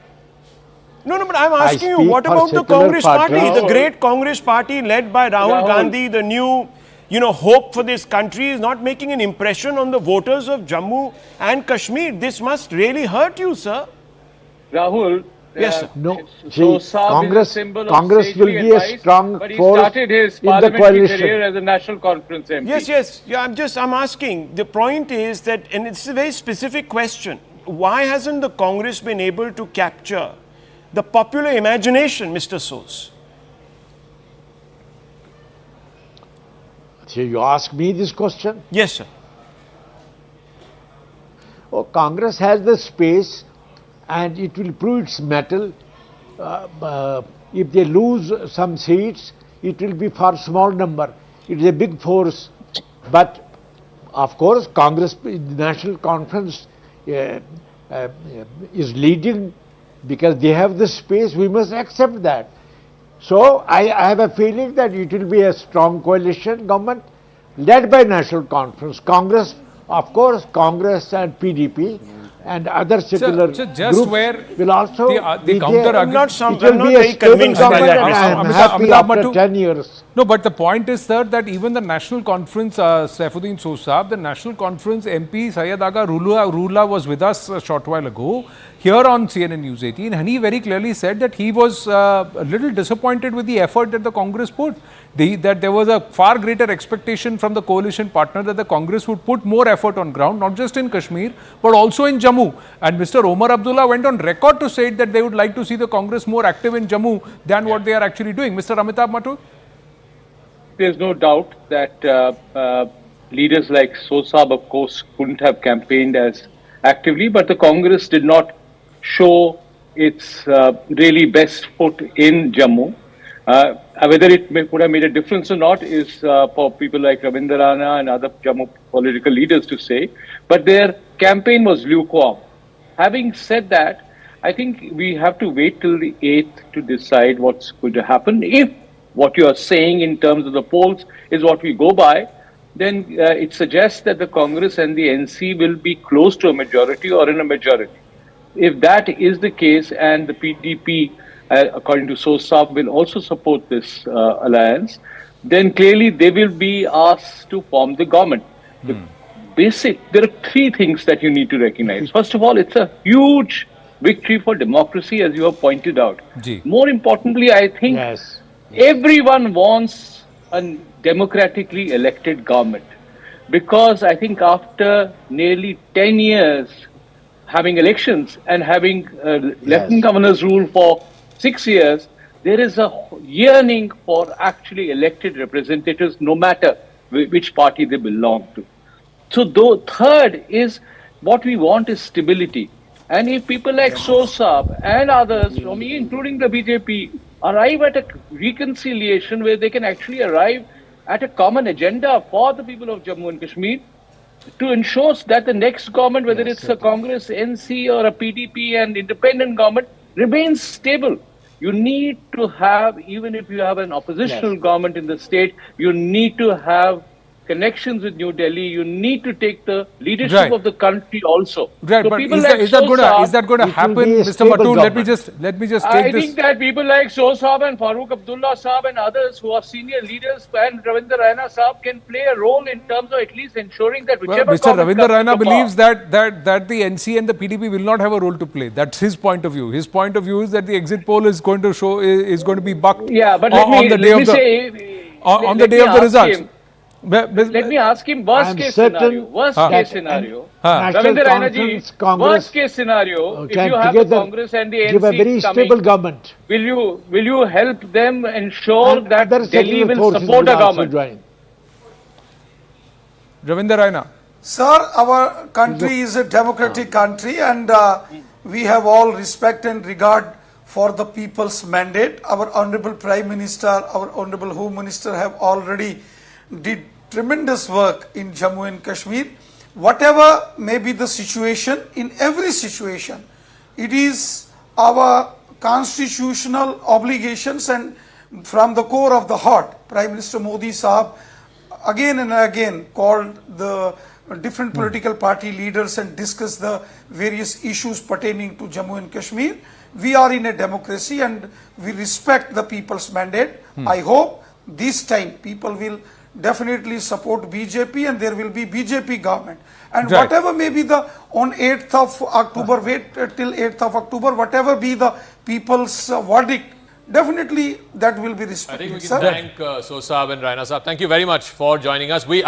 No, but I'm asking you, what about the Congress party? The great Congress party led by Rahul Gandhi, the new, hope for this country, is not making an impression on the voters of Jammu and Kashmir. This must really hurt you, sir. Rahul. Yes, sir. No, Congress will be a strong but he force started his in the parliamentary coalition. career as a National Conference MP. Yes. Yeah, I'm asking. The point is that, and it's a very specific question, why hasn't the Congress been able to capture the popular imagination, Mr. Soos? So you ask me this question? Yes, sir. Oh, Congress has the space, and it will prove its mettle. If they lose some seats, it will be for small number. It is a big force. But of course, Congress, National Conference is leading because they have the space. We must accept that. So I have a feeling that it will be a strong coalition government led by National Conference. Congress, of course, Congress and PDP and other secular groups will also the counter argument. It will be a stable government, and I am happy after 10 years. No, but the point is, sir, that even the National Conference, Saifuddin Soos, the National Conference MP Syed Aga Rula was with us a short while ago here on CNN News 18, and he very clearly said that he was a little disappointed with the effort that the Congress put. That there was a far greater expectation from the coalition partner that the Congress would put more effort on ground, not just in Kashmir, but also in Jammu. And Mr. Omar Abdullah went on record to say that they would like to see the Congress more active in Jammu than what they are actually doing. Mr. Amitabh Mathur? There's no doubt that leaders like Soosab, of course, couldn't have campaigned as actively, but the Congress did not show its really best foot in Jammu. Whether it would have made a difference or not is for people like Ravindra Rana and other Jammu political leaders to say, but their campaign was lukewarm. Having said that, I think we have to wait till the 8th to decide what's going to happen. If what you are saying in terms of the polls is what we go by, then it suggests that the Congress and the NC will be close to a majority or in a majority. If that is the case, and the PDP, according to Soosab, will also support this alliance, then clearly they will be asked to form the government. There are three things that you need to recognize. First of all, it's a huge victory for democracy, as you have pointed out. More importantly, I think everyone wants a democratically elected government, because I think after nearly 10 years having elections and having lieutenant governor's rule for 6 years, there is a yearning for actually elected representatives, no matter which party they belong to. So third is, what we want is stability. And if people like Soosab and others, for me, including the BJP, arrive at a reconciliation where they can actually arrive at a common agenda for the people of Jammu and Kashmir, to ensure that the next government, whether it's a Congress, NC or a PDP and independent government, remains stable. You need to have, even if you have an oppositional government in the state, you need to have connections with New Delhi. You need to take the leadership of the country also. Right, so but people is that going to happen, Mr. Matul? Let me just take I this. think that people like Soosab and Farooq Abdullah Saab and others who are senior leaders, and Ravindra Rana Saab, can play a role in terms of at least ensuring that whichever Mr. Ravindra Rana believes that the NC and the PDP will not have a role to play. That's his point of view. His point of view is that the exit poll is going to be bucked. Yeah, but on the day of the results. Let me ask him worst case scenario. Worst case scenario. Ravindra Raina ji, worst case scenario, if you have the Congress and the give a NC very coming, stable government. will you help them ensure And that other Delhi secular will forces support will a also government? join. Ravinder Raina. Sir, our country is a democratic country, and we have all respect and regard for the people's mandate. Our Honorable Prime Minister, our Honorable Home Minister have already did tremendous work in Jammu and Kashmir. Whatever may be the situation, in every situation, it is our constitutional obligations, and from the core of the heart, Prime Minister Modi Sahab again and again called the different political party leaders and discussed the various issues pertaining to Jammu and Kashmir. We are in a democracy and we respect the people's mandate. I hope this time people will definitely support BJP and there will be BJP government. And Right. whatever may be the, on 8th of October, wait till 8th of October, whatever be the people's verdict, definitely that will be I respected. think we can sir. thank Sosab and Raina Saab. Thank you very much for joining us. We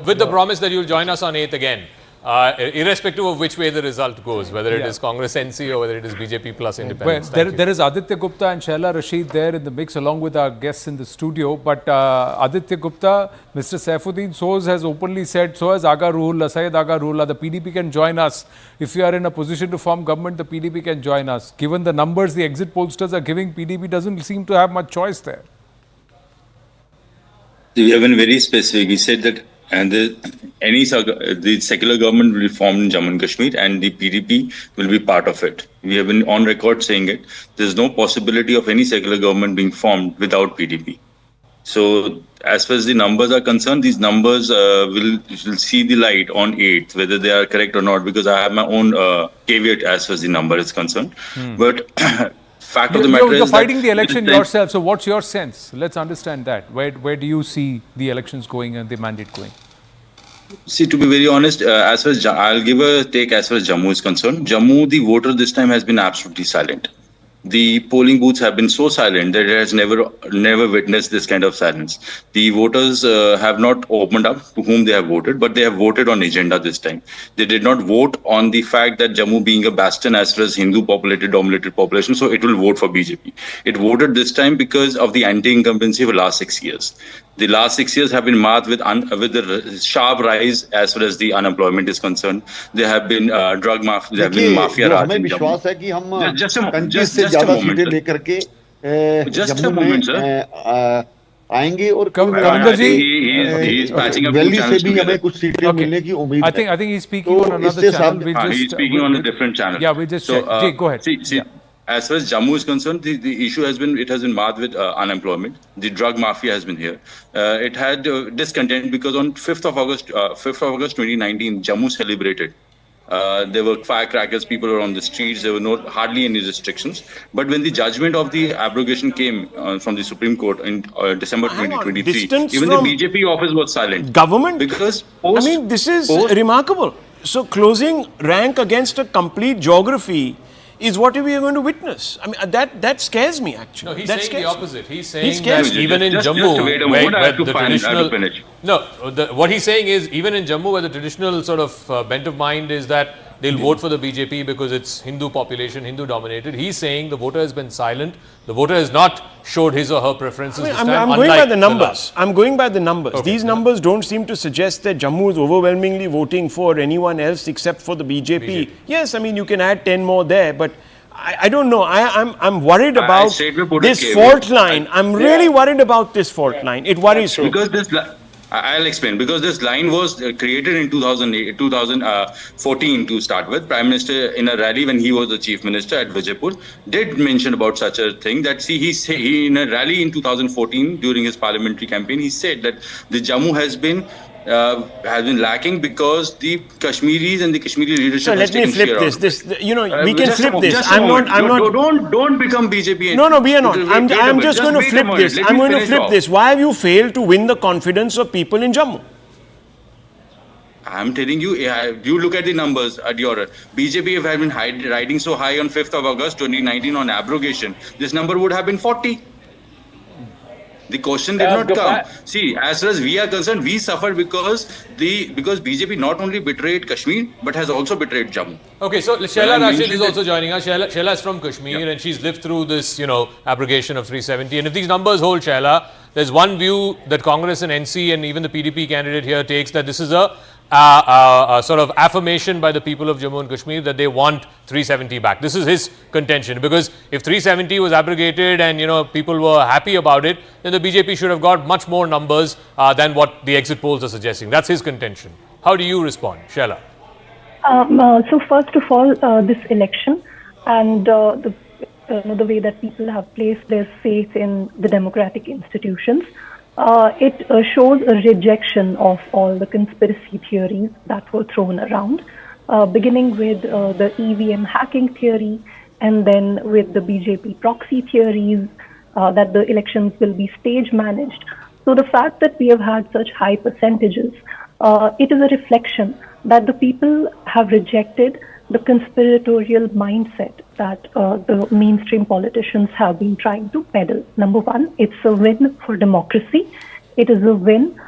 with the promise that you'll join us on 8th again, irrespective of which way the result goes, whether it is Congress NC or whether it is BJP plus independence. Well, there is Aditya Gupta and Shaila Rashid there in the mix along with our guests in the studio. But Aditya Gupta, Mr. Saifuddin Soz has openly said, so has Aga Ruhullah, Syed Aga Ruhullah, the PDP can join us. If you are in a position to form government, the PDP can join us. Given the numbers the exit pollsters are giving, PDP doesn't seem to have much choice there. We have been very specific. We said that the secular government will be formed in Jammu and Kashmir and the PDP will be part of it. We have been on record saying it. There is no possibility of any secular government being formed without PDP. So as far as the numbers are concerned, these numbers will see the light on 8th, whether they are correct or not, because I have my own caveat as far as the number is concerned. But fact of the matter is you're fighting that the election yourself. So what's your sense? Let's understand that. Where do you see the elections going and the mandate going? See, to be very honest, as far as I'll give a take as far as Jammu is concerned. Jammu, the voter this time has been absolutely silent. The polling booths have been so silent that it has never witnessed this kind of silence. The voters have not opened up to whom they have voted, but they have voted on agenda this time. They did not vote on the fact that Jammu being a bastion as far as Hindu dominated population, so it will vote for BJP. It voted this time because of the anti-incumbency of the last 6 years. The last 6 years have been marked with the sharp rise as far as the unemployment is concerned. There have been drug mafia, there have been mafia raj in Jammu. विश्वास है कि हम Just a moment, 35 से just a ज्यादा moment, सीटें sir. लेकर के Just a Jammu moment, में sir. आएंगे और Kavinder ji, he is patching up two valley से channels भी together. हमें कुछ सीटें मिलने की उम्मीद है I think he's speaking तो on another इससे channel. He is speaking on a different channel. Yeah, we just checked. Ji, go ahead. See, as far as Jammu is concerned, the issue has been marked with unemployment. The drug mafia has been here. It had discontent because on 5th of August 2019, Jammu celebrated. There were firecrackers, people were on the streets, there were hardly any restrictions. But when the judgment of the abrogation came from the Supreme Court in December 2023, even the BJP office was silent. Government? Because this is remarkable. So closing rank against a complete geography is what we are going to witness. I mean, that scares me actually. No, he's that saying the opposite. He's saying He scares that me. even in Jammu, wait a where moment, I have to the find- I have to traditional... finish. No, what he's saying is even in Jammu, where the traditional sort of bent of mind is that they'll vote for the BJP because it's Hindu population, Hindu dominated. He's saying the voter has been silent. The voter has not showed his or her preferences this time. I'm going by unlike the numbers. I'm going by the numbers. Okay. These numbers don't seem to suggest that Jammu is overwhelmingly voting for anyone else except for the BJP. Yes, I mean, you can add 10 more there, but I don't know. I'm worried about this fault line. I'm really worried about this fault line. It worries me. Because I'll explain. Because this line was created in 2014 to start with. Prime Minister in a rally when he was the Chief Minister at Vijaypur did mention about such a thing that he in a rally in 2014 during his parliamentary campaign he said that the Jammu has been lacking because the Kashmiris and the Kashmiri leadership. So let me flip this. We can flip this. I'm not. Don't become BJP. No, we are not. I'm just going to flip this. I'm going to flip this. Why have you failed to win the confidence of people in Jammu? I'm telling you, you look at the numbers at your BJP have been riding so high on 5th of August 2019 on abrogation. This number would have been 40. The question did not come. See, as far as we are concerned, we suffered because BJP not only betrayed Kashmir but has also betrayed Jammu. Okay, so Shaila Rashid is also joining us. Shaila is from Kashmir and she's lived through this, abrogation of 370. And if these numbers hold, Shaila, there's one view that Congress and NC and even the PDP candidate here takes, that this is a sort of affirmation by the people of Jammu and Kashmir that they want 370 back. This is his contention, because if 370 was abrogated and people were happy about it, then the BJP should have got much more numbers than what the exit polls are suggesting. That's his contention. How do you respond, Shaila? So first of all, this election and the way that people have placed their faith in the democratic institutions, it shows a rejection of all the conspiracy theories that were thrown around, beginning with the EVM hacking theory, and then with the BJP proxy theories, that the elections will be stage managed. So the fact that we have had such high percentages, it is a reflection that the people have rejected the conspiratorial mindset that the mainstream politicians have been trying to peddle. Number one, it's a win for democracy. It is a win.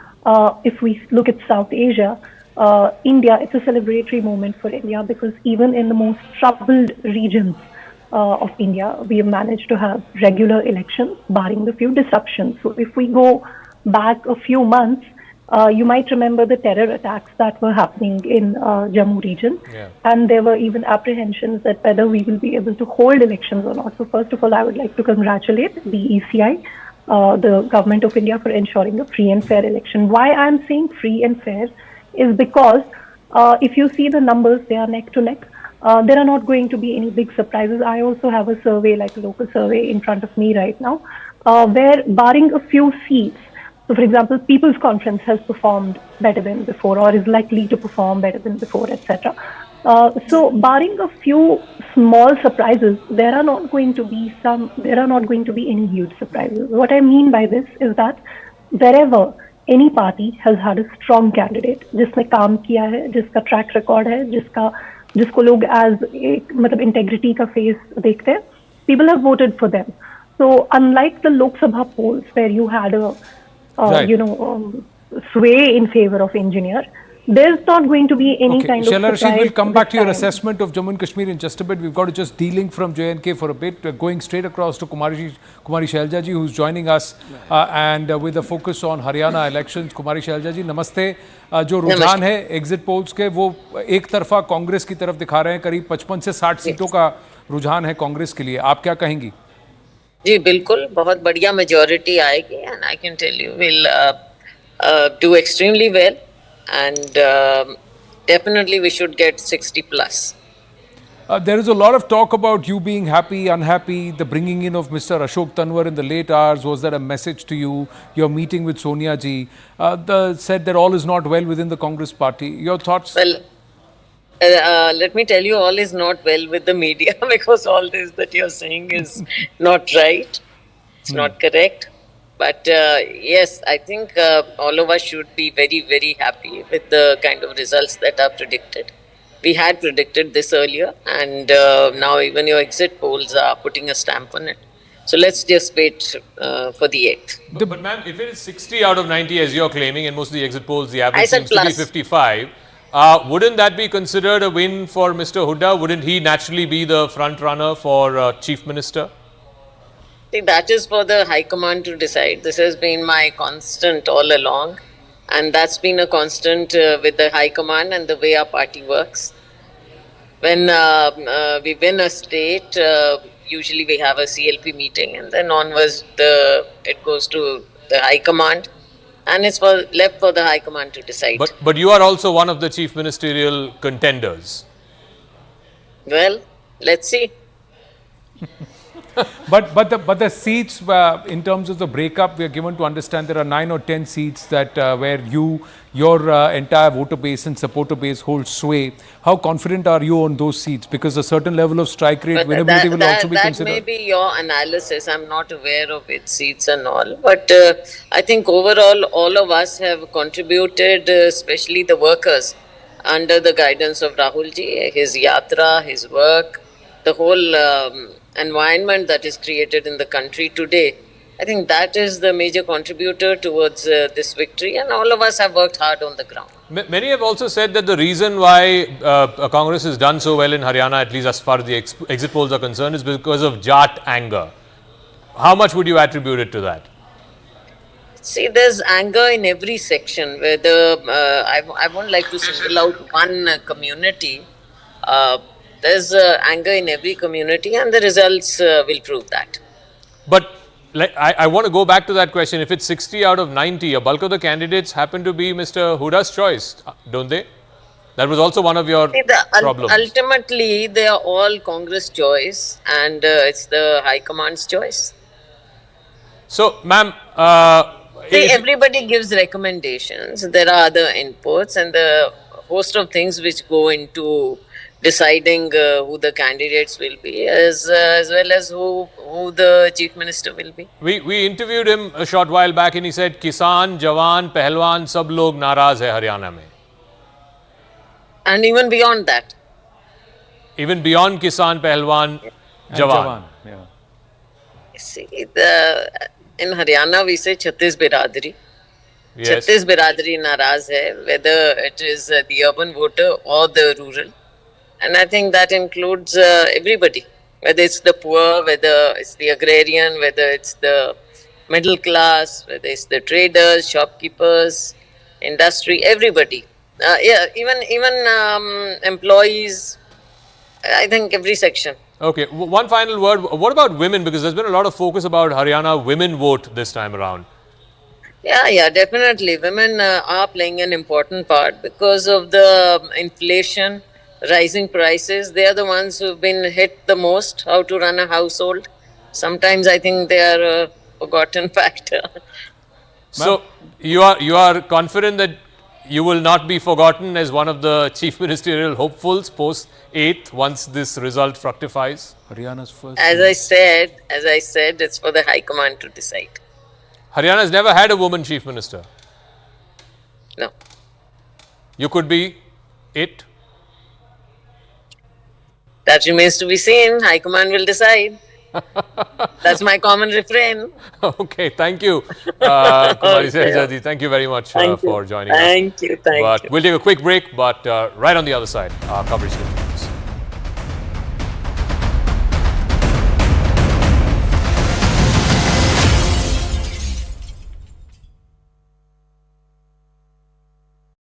If we look at South Asia, India, it's a celebratory moment for India, because even in the most troubled regions of India, we have managed to have regular elections, barring the few disruptions. So if we go back a few months, you might remember the terror attacks that were happening in Jammu region. Yeah. And there were even apprehensions that whether we will be able to hold elections or not. So first of all, I would like to congratulate the ECI, the government of India, for ensuring a free and fair election. Why I'm saying free and fair is because if you see the numbers, they are neck to neck. There are not going to be any big surprises. I also have a survey, like a local survey in front of me right now, where barring a few seats, so for example, People's Conference has performed better than before, or is likely to perform better than before, etc. So barring a few small surprises, there are not going to be any huge surprises. What I mean by this is that wherever any party has had a strong candidate, जिसने काम किया है, जिसका track record है, जिसको लोग as मतलब integrity का face देखते हैं, people have voted for them. So unlike the Lok Sabha polls where you had a sway in favor of engineer, there's not going to be any kind of Shaila surprise. Rashid, we'll come back to your assessment of Jammu and Kashmir in just a bit. We've got to just de-link from J&K for a bit. We're going straight across to Kumari Shailja ji, who's joining us and with a focus on Haryana elections. Kumari Shailja ji, namaste. जो रुझान है exit polls के, वो एक तरफा कांग्रेस की तरफ दिखा रहे हैं. करीब 55 से 60 सीटों का रुझान है कांग्रेस के लिए. आप क्या कहेंगी? जी बिल्कुल, बहुत बढ़िया मेजॉरिटी आएगी and I can tell you will do extremely well and definitely we should get 60 plus. There is a lot of talk about you being happy, unhappy, the bringing in of Mr. Ashok Tanwar in the late hours. Was that a message to you? Your meeting with Sonia ji said that all is not well within the Congress party. Your thoughts? Well, let me tell you, all is not well with the media because all this that you're saying is not right. It's not correct. But yes, I think all of us should be very, very happy with the kind of results that are predicted. We had predicted this earlier, and now even your exit polls are putting a stamp on it. So let's just wait for the 8th. But ma'am, if it is 60 out of 90 as you're claiming, and most of the exit polls, the average seems to be 55, wouldn't that be considered a win for Mr. Hooda? Wouldn't he naturally be the front runner for Chief Minister? See, that is for the High Command to decide. This has been my constant all along, and that's been a constant with the High Command and the way our party works. When we win a state, usually we have a CLP meeting, and then onwards it goes to the High Command, and it's left for the High Command to decide. But you are also one of the chief ministerial contenders. Well, let's see. But the seats, in terms of the breakup, we are given to understand there are 9 or 10 seats that where your entire voter base and supporter base holds sway. How confident are you on those seats? Because a certain level of strike rate, winnability will also be considered. That may be your analysis. I'm not aware of its seats and all. But I think overall, all of us have contributed, especially the workers, under the guidance of Rahul ji, his yatra, his work, the whole environment that is created in the country today I think that is the major contributor towards this victory, and all of us have worked hard on the ground. Many have also said that the reason why Congress has done so well in Haryana, at least as far as the exit polls are concerned, is because of Jat anger. How much would you attribute it to that? See, there's anger in every section. Whether I won't like to single out one community. There's anger in every community, and the results will prove that. But I want to go back to that question. If it's 60 out of 90, a bulk of the candidates happen to be Mr. Huda's choice, don't they? That was also one of your problems. Ultimately, they are all Congress choice, and it's the High Command's choice. So, ma'am, everybody gives recommendations. There are other inputs and the host of things which go into deciding who the candidates will be, as well as who the chief minister will be. We interviewed him a short while back, and he said, "Kisan, Jawan, Pahalwan, sab log naraz hai Haryana mein." And even beyond that. Even beyond Kisan, Pahalwan, Jawan. Yeah. See, in Haryana we say Chhattis Biradari. Yes. Chhattis Biradari naraz hai, whether it is the urban voter or the rural. And I think that includes everybody, whether it's the poor, whether it's the agrarian, whether it's the middle class, whether it's the traders, shopkeepers, industry, everybody. Even employees, I think every section. Okay, one final word. What about women? Because there's been a lot of focus about Haryana women vote this time around. Yeah, definitely. Women are playing an important part because of the inflation, rising prices. They are the ones who've been hit the most, how to run a household. Sometimes I think they are a forgotten factor. So you are confident that you will not be forgotten as one of the chief ministerial hopefuls post 8th once this result fructifies? Haryana's first. As I said, it's for the High Command to decide. Haryana has never had a woman chief minister. No. You could be it. That remains to be seen. High Command will decide. That's my common refrain. Okay, thank you, Kumari Sehjaji. Thank you very much for joining us. Thank you. We'll take a quick break, but right on the other side, our coverage continues.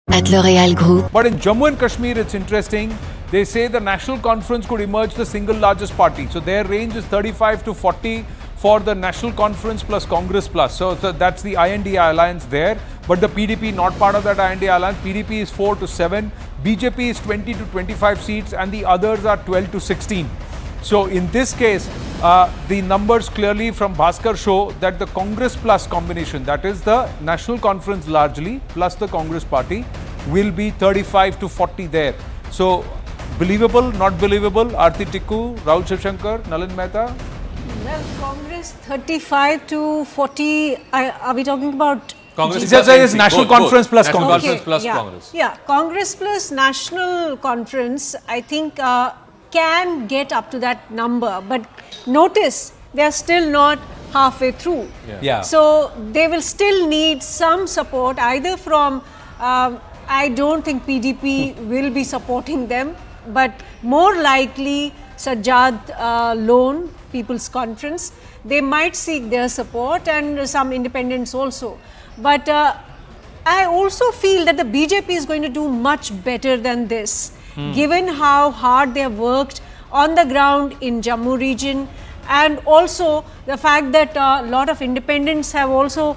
At L'Oréal Group. But in Jammu and Kashmir, it's interesting. They say the National Conference could emerge the single largest party. So their range is 35 to 40 for the National Conference plus Congress plus. So that's the INDI alliance there. But the PDP not part of that INDI alliance. PDP is 4 to 7. BJP is 20 to 25 seats and the others are 12 to 16. So in this case, the numbers clearly from Bhaskar show that the Congress plus combination, that is the National Conference largely plus the Congress party, will be 35 to 40 there. So believable, not believable? Aarti Tikku, Rahul Shivshankar, Nalin Mehta? Well, Congress 35 to 40, are we talking about? Congress is National Conference plus National Congress. Conference plus yeah, Congress. Yeah, Congress plus National Conference, I think can get up to that number. But notice, they are still not halfway through. Yeah. So they will still need some support either from, I don't think PDP will be supporting them, but more likely Sajjad Lone People's Conference. They might seek their support and some independents also. But I also feel that the BJP is going to do much better than this, given how hard they have worked on the ground in Jammu region, and also the fact that a lot of independents have also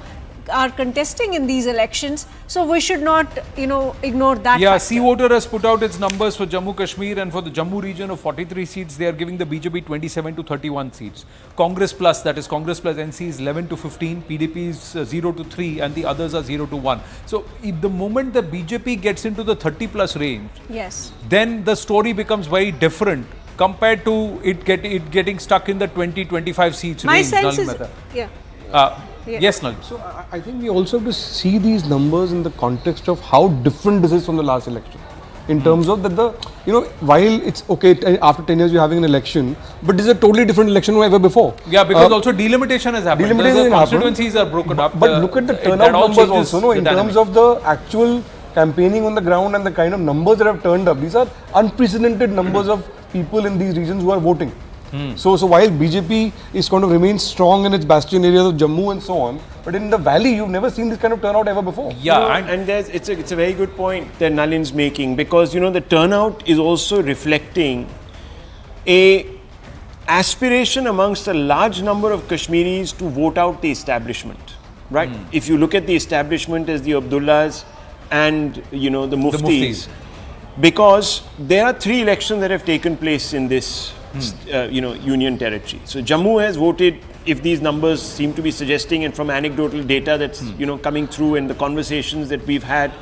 are contesting in these elections. So we should not, ignore that. Yeah, factor. Sea Voter has put out its numbers for Jammu Kashmir, and for the Jammu region of 43 seats, they are giving the BJP 27 to 31 seats. Congress plus, that is Congress plus NC is 11 to 15, PDP is 0 to 3, and the others are 0 to 1. So if the moment the BJP gets into the 30 plus range, yes, then the story becomes very different compared to it getting stuck in the 20-25 seats my range. sense is, yeah. Yes, Nal. So I think we also have to see these numbers in the context of how different this is from the last election. in terms of that while it's okay after 10 years you're having an election, but this is a totally different election than ever before. Yeah, because also delimitation has happened. The constituencies are broken up. But look at the turnout numbers also, no, in terms of the actual campaigning on the ground and the kind of numbers that have turned up. These are unprecedented numbers of people in these regions who are voting. So while BJP is going to remain strong in its bastion areas of Jammu and so on, but in the valley you've never seen this kind of turnout ever before. Yeah, and it's a very good point that Nalin's making, because the turnout is also reflecting a aspiration amongst a large number of Kashmiris to vote out the establishment, right? If you look at the establishment as the Abdullahs and the Muftis, because there are 3 elections that have taken place in this union territory. So Jammu has voted, if these numbers seem to be suggesting, and from anecdotal data that's coming through and the conversations that we've had,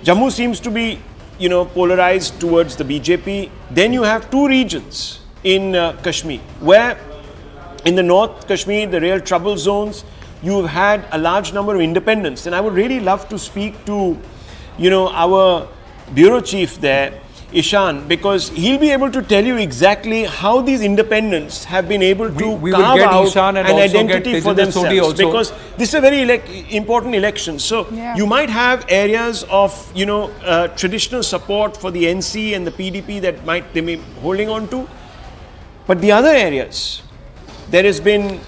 Jammu seems to be polarized towards the BJP. Then you have 2 regions in Kashmir, where in the North Kashmir, the real trouble zones, you've had a large number of independents. And I would really love to speak to our bureau chief there, Ishan, because he'll be able to tell you exactly how these independents have been able to carve out Ishan an identity for themselves. Because this is a very important election. So you might have areas of traditional support for the NC and the PDP that they may be holding on to, but the other areas, there has been.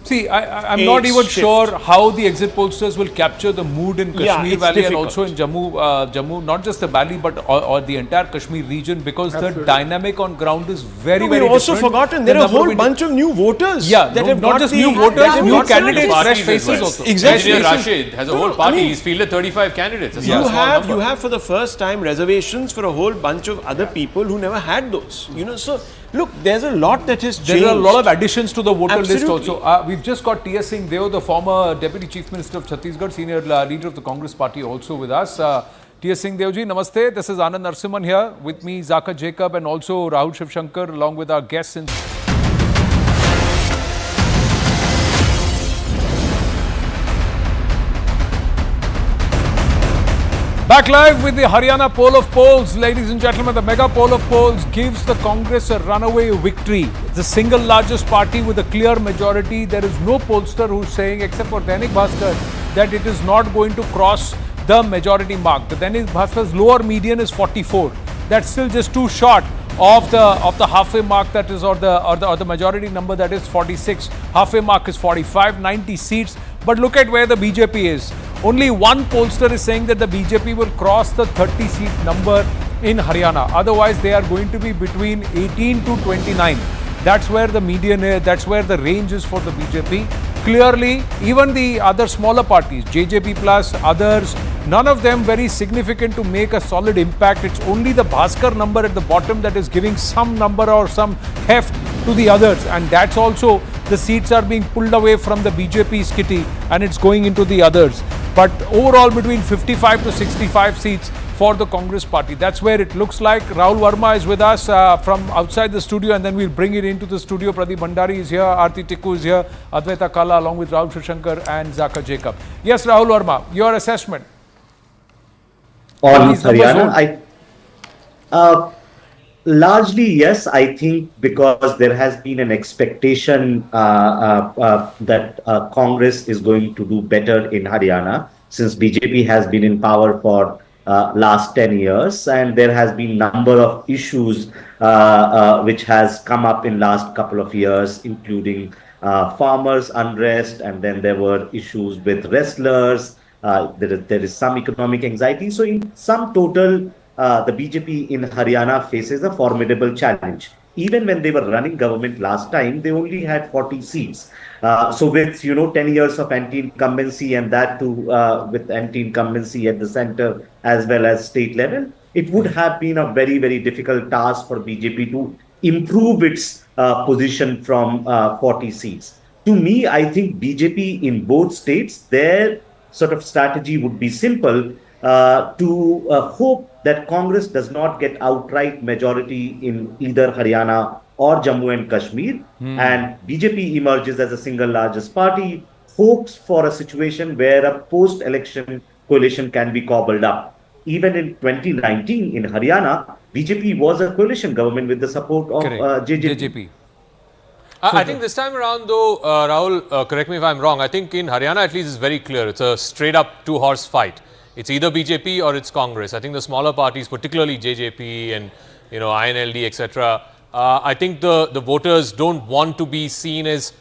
See, I'm not even sure how the exit pollsters will capture the mood in Kashmir Valley and also in Jammu, not just the valley but or the entire Kashmir region, because the dynamic on ground is very different. We've also forgotten there are a whole bunch of new voters. Yeah, that have not just new voters, new candidates, fresh faces also. Exactly. Rashid has a whole party. He's fielded 35 candidates. You have for the first time reservations for a whole bunch of other people who never had those. So look, there's a lot that has changed. There are a lot of additions to the voter list also. We've just got T.S. Singh Deo, the former Deputy Chief Minister of Chhattisgarh, senior leader of the Congress party, also with us. T.S. Singh Deo ji, namaste. This is Anand Narsimhan here. With me, Zaka Jacob and also Rahul Shivshankar, along with our guests. Back live with the Haryana poll of polls, ladies and gentlemen. The mega poll of polls gives the Congress a runaway victory. It's the single largest party with a clear majority. There is no pollster who's saying, except for Dainik Bhaskar, that it is not going to cross the majority mark. The Dainik Bhaskar's lower median is 44. That's still just too short of the halfway mark, that is, or the majority number, that is 46. Halfway mark is 45, 90 seats. But look at where the BJP is. Only one pollster is saying that the BJP will cross the 30-seat number in Haryana. Otherwise, they are going to be between 18 to 29. That's where the median is. That's where the range is for the BJP. Clearly, even the other smaller parties, JJP plus others, none of them very significant to make a solid impact. It's only the Bhaskar number at the bottom that is giving some number or some heft to the others. And that's also, the seats are being pulled away from the BJP's kitty and it's going into the others. But overall, between 55 to 65 seats for the Congress party. That's where it looks like. Rahul Verma is with us from outside the studio, and then we'll bring it into the studio. Pradeep Bhandari is here, Aarti Tikku is here, Advaita Kala along with Rahul Shivshankar and Zaka Jacob. Yes, Rahul Verma, your assessment on Haryana? Largely, yes, I think because there has been an expectation that Congress is going to do better in Haryana, since BJP has been in power for last 10 years, and there has been number of issues which has come up in last couple of years, including farmers' unrest, and then there were issues with wrestlers. There is some economic anxiety. So in sum total, the BJP in Haryana faces a formidable challenge. Even when they were running government last time, they only had 40 seats. So with 10 years of anti-incumbency, and that too with anti-incumbency at the center as well as state level, it would have been a very, very difficult task for BJP to improve its position from 40 seats. To me, I think BJP in both states, their sort of strategy would be simple, to hope that Congress does not get outright majority in either Haryana or Jammu and Kashmir, and BJP emerges as a single largest party, hopes for a situation where a post-election coalition can be cobbled up. even in 2019 in Haryana, BJP was a coalition government with the support of JJP. I think this time around, though, Rahul, correct me if I'm wrong, I think in Haryana at least it's very clear. It's a straight-up two-horse fight. It's either BJP or it's Congress. I think the smaller parties, particularly JJP and INLD, etc., I think the voters don't want to be seen as...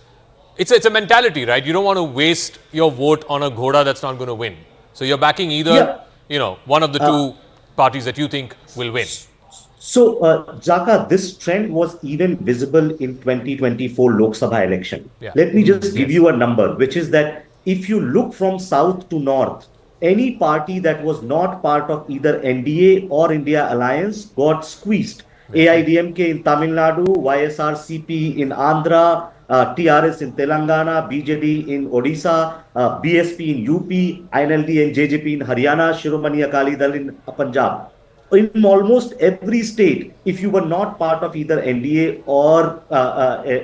It's a mentality, right? You don't want to waste your vote on a ghoda that's not going to win. So you're backing either, one of the two parties that you think will win. So, Jaka, this trend was even visible in 2024 Lok Sabha election. Yeah. Let me just give you a number, which is that if you look from south to north, any party that was not part of either NDA or India Alliance got squeezed. AIDMK in Tamil Nadu, YSRCP in Andhra, TRS in Telangana, BJD in Odisha, BSP in UP, INLD and JJP in Haryana, Shiromani Akali Dal in Punjab. In almost every state, if you were not part of either NDA or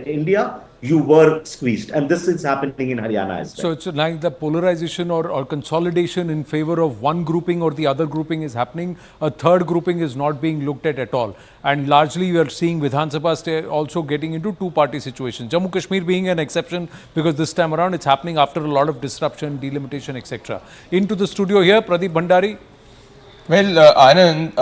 India, you were squeezed. And this is happening in Haryana as well. So it's like the polarization or consolidation in favor of one grouping or the other grouping is happening. A third grouping is not being looked at all. And largely we are seeing Vidhan Sabha also getting into two-party situations. Jammu Kashmir being an exception because this time around it's happening after a lot of disruption, delimitation, etc. Into the studio here, Pradeep Bhandari. Well, Anand,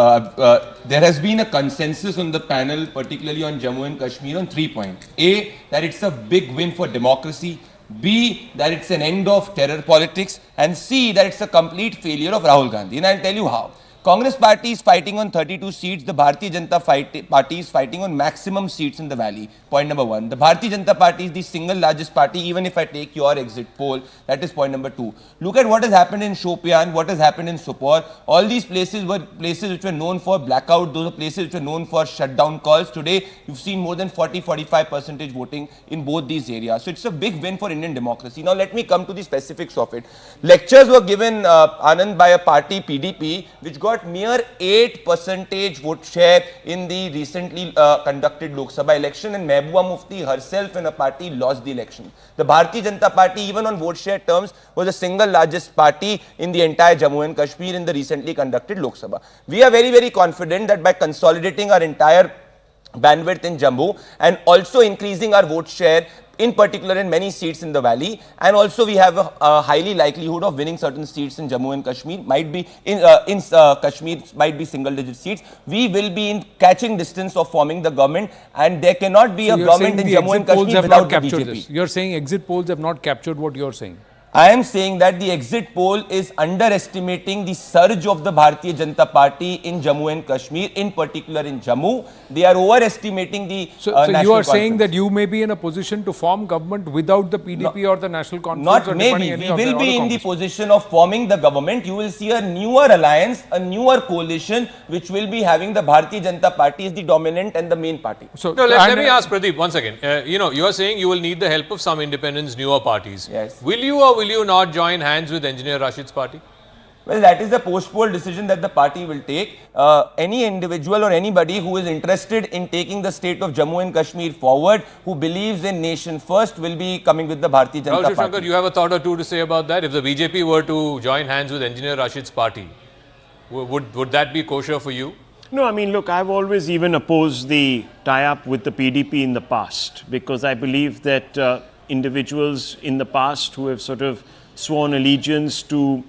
there has been a consensus on the panel, particularly on Jammu and Kashmir, on 3 points. A, that it's a big win for democracy. B, that it's an end of terror politics. And C, that it's a complete failure of Rahul Gandhi. And I'll tell you how. Congress party is fighting on 32 seats. The Bharatiya Janata party is fighting on maximum seats in the valley. Point number one. The Bharatiya Janata party is the single largest party, even if I take your exit poll. That is point number two. Look at what has happened in Shopian, what has happened in Supor. All these places were places which were known for blackout. Those are places which were known for shutdown calls. Today, you've seen more than 40-45% voting in both these areas. So it's a big win for Indian democracy. Now, let me come to the specifics of it. Lectures were given, Anand, by a party, PDP, which got mere 8% vote share in the recently conducted Lok Sabha election, and Mehbooba Mufti herself and a party lost the election. The Bharatiya Janata party, even on vote share terms, was the single largest party in the entire Jammu and Kashmir in the recently conducted Lok Sabha. We are very, very confident that by consolidating our entire bandwidth in Jammu and also increasing our vote share, in particular in many seats in the valley, and also we have a highly likelihood of winning certain seats in Jammu and Kashmir, might be in Kashmir, might be single digit seats. We will be in catching distance of forming the government, and there cannot be a government in Jammu and Kashmir without the BJP. You're saying exit polls have not captured what you're saying? I am saying that the exit poll is underestimating the surge of the Bharatiya Janata Party in Jammu and Kashmir, in particular in Jammu. They are overestimating the So you are saying that you may be in a position to form government without the PDP or the National Conference? Not maybe. We will be in the position of forming the government. You will see a newer alliance, a newer coalition, which will be having the Bharatiya Janata Party as the dominant and the main party. So let me ask Pradeep one second. You are saying you will need the help of some independents, newer parties. Yes. Will you or will you not join hands with Engineer Rashid's party? Well, that is the post-poll decision that the party will take. Any individual or anybody who is interested in taking the state of Jammu and Kashmir forward, who believes in nation first, will be coming with the Bharatiya Janata Party. Shankar, you have a thought or two to say about that? If the BJP were to join hands with Engineer Rashid's party, would that be kosher for you? No, I mean, look, I've always even opposed the tie-up with the PDP in the past, because I believe that individuals in the past who have sort of sworn allegiance to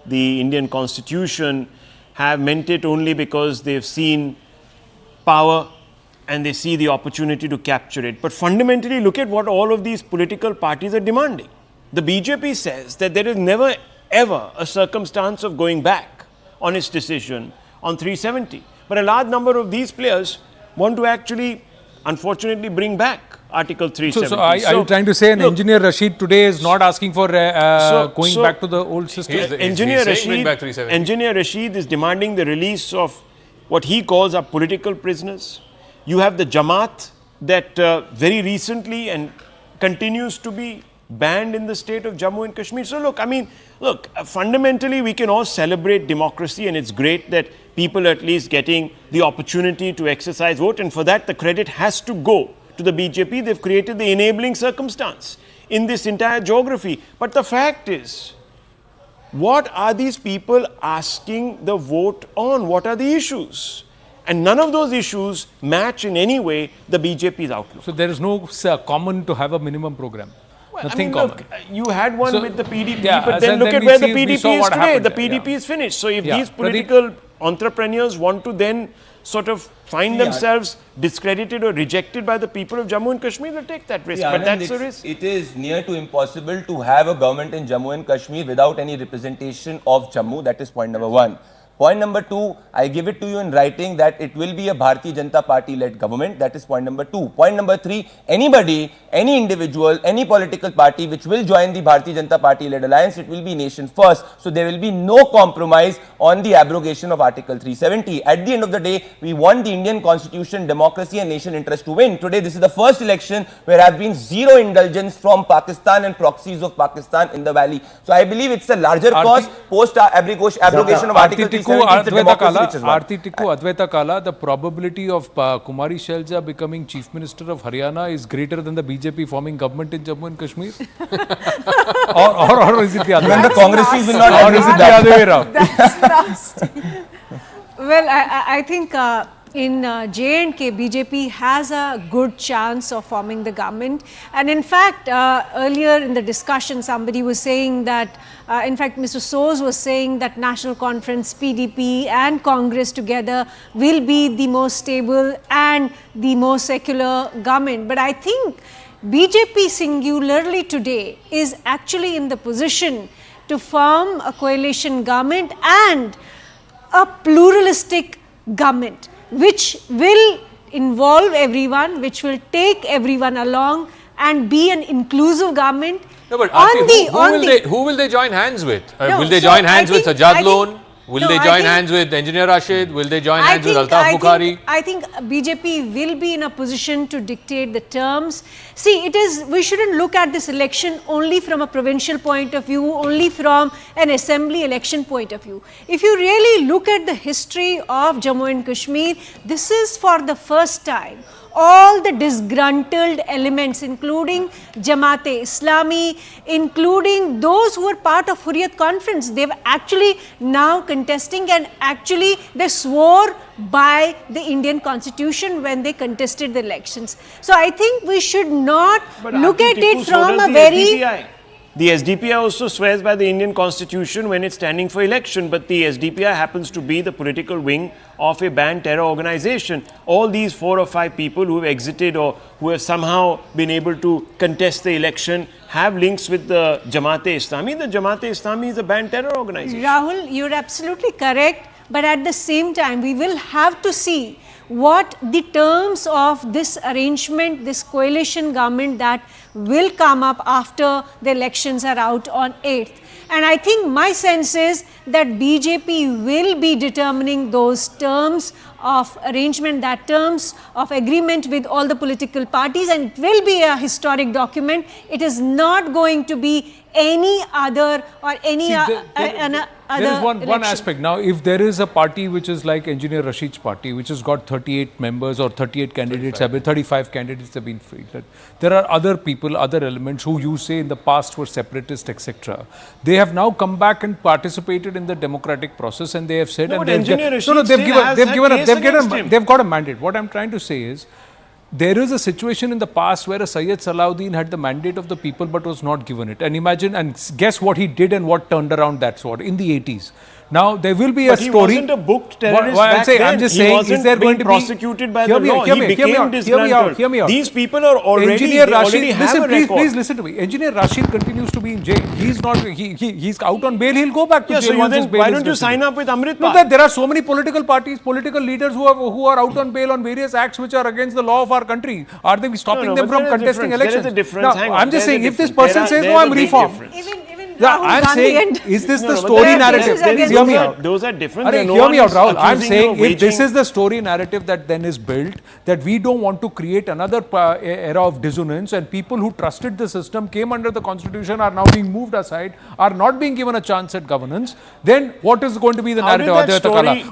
the Indian Constitution have meant it only because they've seen power and they see the opportunity to capture it. But fundamentally, look at what all of these political parties are demanding. The BJP says that there is never ever a circumstance of going back on its decision on 370. But a large number of these players want to actually, unfortunately, bring back Article 370. So are you trying to say Engineer Rashid today is not asking for going back to the old system? Engineer Rashid is demanding the release of what he calls our political prisoners. You have the Jamaat that very recently and continues to be banned in the state of Jammu and Kashmir. So look, fundamentally we can all celebrate democracy, and it's great that people are at least getting the opportunity to exercise vote, and for that the credit has to go to the BJP. They've created the enabling circumstance in this entire geography. But the fact is What are these people asking the vote on? What are the issues? And none of those issues match in any way the BJP's outlook. So there is no common to have a minimum program. Nothing look, common. you had one with the PDP, yeah, but then look at where the PDP is today. Happened. The PDP is finished. So if these political entrepreneurs want to then sort of find themselves discredited or rejected by the people of Jammu and Kashmir, they'll take that risk. But that's a risk. It is near to impossible to have a government in Jammu and Kashmir without any representation of Jammu. That is point number one. Point number two, I give it to you in writing that it will be a Bharatiya Janata Party-led government. That is point number two. Point number three, anybody, any individual, any political party which will join the Bharatiya Janata Party-led alliance, it will be nation first. So there will be no compromise on the abrogation of Article 370. At the end of the day, we want the Indian constitution, democracy and nation interest to win. Today, this is the first election where there have been zero indulgence from Pakistan and proxies of Pakistan in the valley. So I believe it's a larger cause post-abrogation of Article 370. Aarti Tikku Advaita Kala, the probability of Kumari Shelja becoming Chief Minister of Haryana is greater than the BJP forming government in Jammu and Kashmir? or is it the other way? When the Congressis will not agree with the other way around? That's nasty. Well, I think in J&K, BJP has a good chance of forming the government. And in fact, earlier in the discussion, somebody was saying that, in fact, Mr. Soos was saying that National Conference, PDP and Congress together will be the most stable and the most secular government. But I think BJP singularly today is actually in the position to form a coalition government and a pluralistic government, which will involve everyone, which will take everyone along and be an inclusive government. No, but who will they join hands with? Will they join hands with Sajjad Lone? Will they join hands with Engineer Rashid? Will they join hands with Altaf Bukhari? I think BJP will be in a position to dictate the terms. See, we shouldn't look at this election only from a provincial point of view, only from an assembly election point of view. If you really look at the history of Jammu and Kashmir, this is for the first time all the disgruntled elements, including Jamaat-e Islami, including those who were part of Hurriyat Conference, they've actually now contesting, and actually they swore by the Indian Constitution when they contested the elections. So I think we should not look at it from a very... The SDPI also swears by the Indian Constitution when it's standing for election, but the SDPI happens to be the political wing of a banned terror organization. All these 4 or 5 people who have exited or who have somehow been able to contest the election have links with the Jamaat-e Islami. The Jamaat-e Islami is a banned terror organization. Rahul, you're absolutely correct, but at the same time, we will have to see what the terms of this arrangement, this coalition government that will come up after the elections are out on 8th. And I think my sense is that BJP will be determining those terms of arrangement, that terms of agreement with all the political parties, and it will be a historic document. It is not going to be any other or any other there is one aspect. Now, if there is a party which is like Engineer Rashid's party, which has got 38 members or 38 candidates, 35 candidates have been freed. There are other people, other elements who you say in the past were separatist, etc. They have now come back and participated in the democratic process, and they have said, they've got a mandate. What I'm trying to say is, there is a situation in the past where a Sayyid Salahuddin had the mandate of the people but was not given it. And imagine and guess what he did and what turned around that sword in the 80s. Now, there will be a story. He wasn't a booked terrorist back then. I'm just saying, is there going to be prosecuted by the law? He became disgruntled. Hear me out. These people are already, Engineer Rashid, please listen to me. Engineer Rashid continues to be in jail. He's not. He's out on bail. He'll go back to jail once his bail why don't you sign up with Amrit Pal? No, there are so many political parties, political leaders who are out on bail on various acts which are against the law of our country. Are they stopping them from contesting elections? There is a difference. I'm just saying, if this person says, no, I'm reformed. Yeah, I'm saying, is this the story narrative? Hear me out. Those are different. Hear me out, Rahul. I'm saying, if this is the story narrative that then is built, that we don't want to create another era of dissonance, and people who trusted the system, came under the constitution, are now being moved aside, are not being given a chance at governance, then what is going to be the narrative?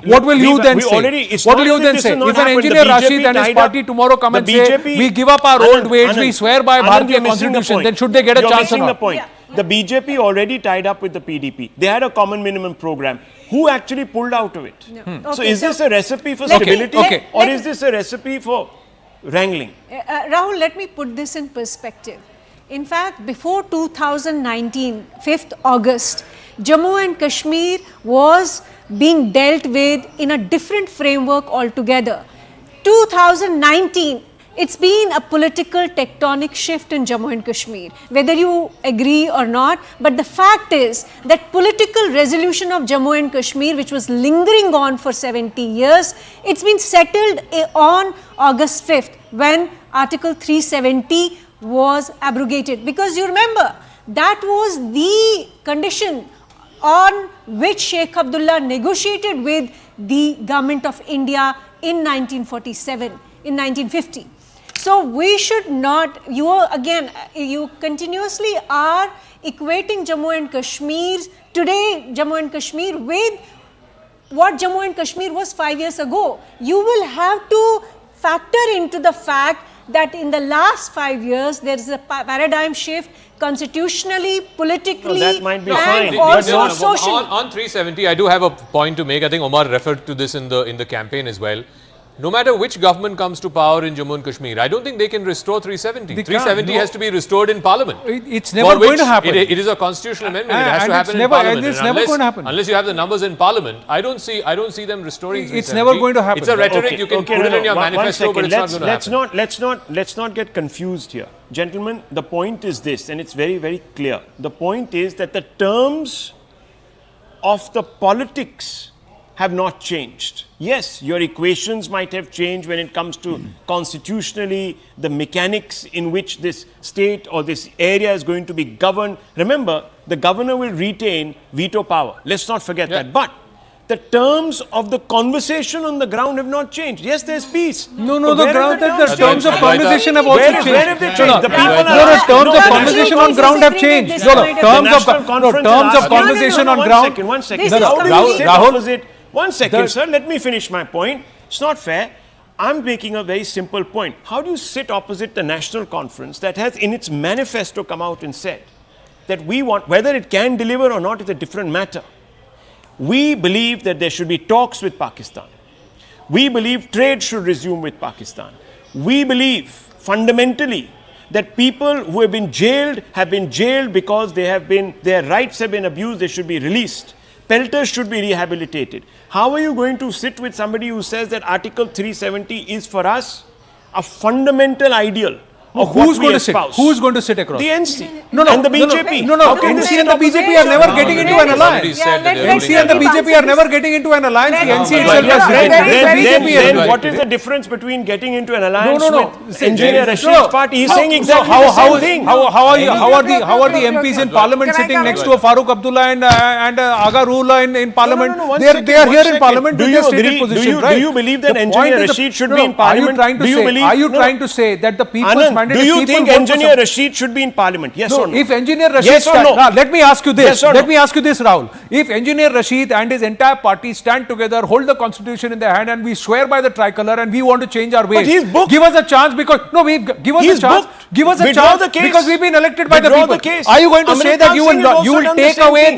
What will you then say? What will you then say? If an Engineer Rashid and his party tomorrow come and say, we give up our old ways, we swear by Bharatiya constitution, then should they get a chance or not? The BJP already tied up with the PDP. They had a common minimum program. Who actually pulled out of it? So is this a recipe for stability or is this a recipe for wrangling? Rahul, let me put this in perspective. In fact, before 2019, 5th August, Jammu and Kashmir was being dealt with in a different framework altogether. 2019, it's been a political tectonic shift in Jammu and Kashmir, whether you agree or not. But the fact is that political resolution of Jammu and Kashmir, which was lingering on for 70 years, it's been settled on August 5th when Article 370 was abrogated. Because you remember, that was the condition on which Sheikh Abdullah negotiated with the government of India in 1947, in 1950. So we should not, you continuously are equating Jammu and Kashmir, today Jammu and Kashmir with what Jammu and Kashmir was 5 years ago. You will have to factor into the fact that in the last 5 years, there is a paradigm shift constitutionally, politically, that might be and fine. also socially. On 370, I do have a point to make. I think Omar referred to this in the campaign as well. No matter which government comes to power in Jammu and Kashmir, I don't think they can restore 370. 370 has to be restored in Parliament. It's never going to happen. It is a constitutional amendment. It has to happen in Parliament. It's never going to happen. Unless you have the numbers in Parliament, I don't see them restoring 370. It's never going to happen. It's a rhetoric. You can put it in your manifesto, but it's not going to happen. Let's not get confused here. Gentlemen, the point is this, and it's very, very clear. The point is that the terms of the politics have not changed. Yes, your equations might have changed when it comes to constitutionally the mechanics in which this state or this area is going to be governed. Remember, the governor will retain veto power. Let's not forget that. But the terms of the conversation on the ground have not changed. Yes, there's peace. The terms of conversation have also changed. Where have they changed? The people terms of conversation on ground have changed. Terms of conversation on ground. One second. Rahul, one second, sir. Let me finish my point. It's not fair. I'm making a very simple point. How do you sit opposite the National Conference that has in its manifesto come out and said that we want, whether it can deliver or not is a different matter. We believe that there should be talks with Pakistan. We believe trade should resume with Pakistan. We believe fundamentally that people who have been jailed because their rights have been abused, they should be released. Pelters should be rehabilitated. How are you going to sit with somebody who says that Article 370 is for us a fundamental ideal? Who's going to sit? Who's going to sit across? The NC and the BJP. NC and the BJP are never getting into an alliance. NC and the BJP are never getting into an alliance. The NC itself has then what is the difference between getting into an alliance with Engineer Rashid's party? He's saying exactly the same thing. How are the MPs in Parliament sitting next to a Farooq Abdullah and Aga Rula in Parliament? They are here in Parliament with their stated position. Do you believe that Engineer Rashid should be in Parliament? Are you trying to say that the people's mandate? Do you think Engineer Rashid should be in Parliament? Yes or no? If Engineer Rashid... Yes or no? Let me ask you this. Let me ask you this, Rahul. If Engineer Rashid and his entire party stand together, hold the constitution in their hand and we swear by the tricolour and we want to change our ways. But he's booked. Give us a chance because... No, give us a chance. Give us a chance because we've been elected by the people. Are you going to say that you will take away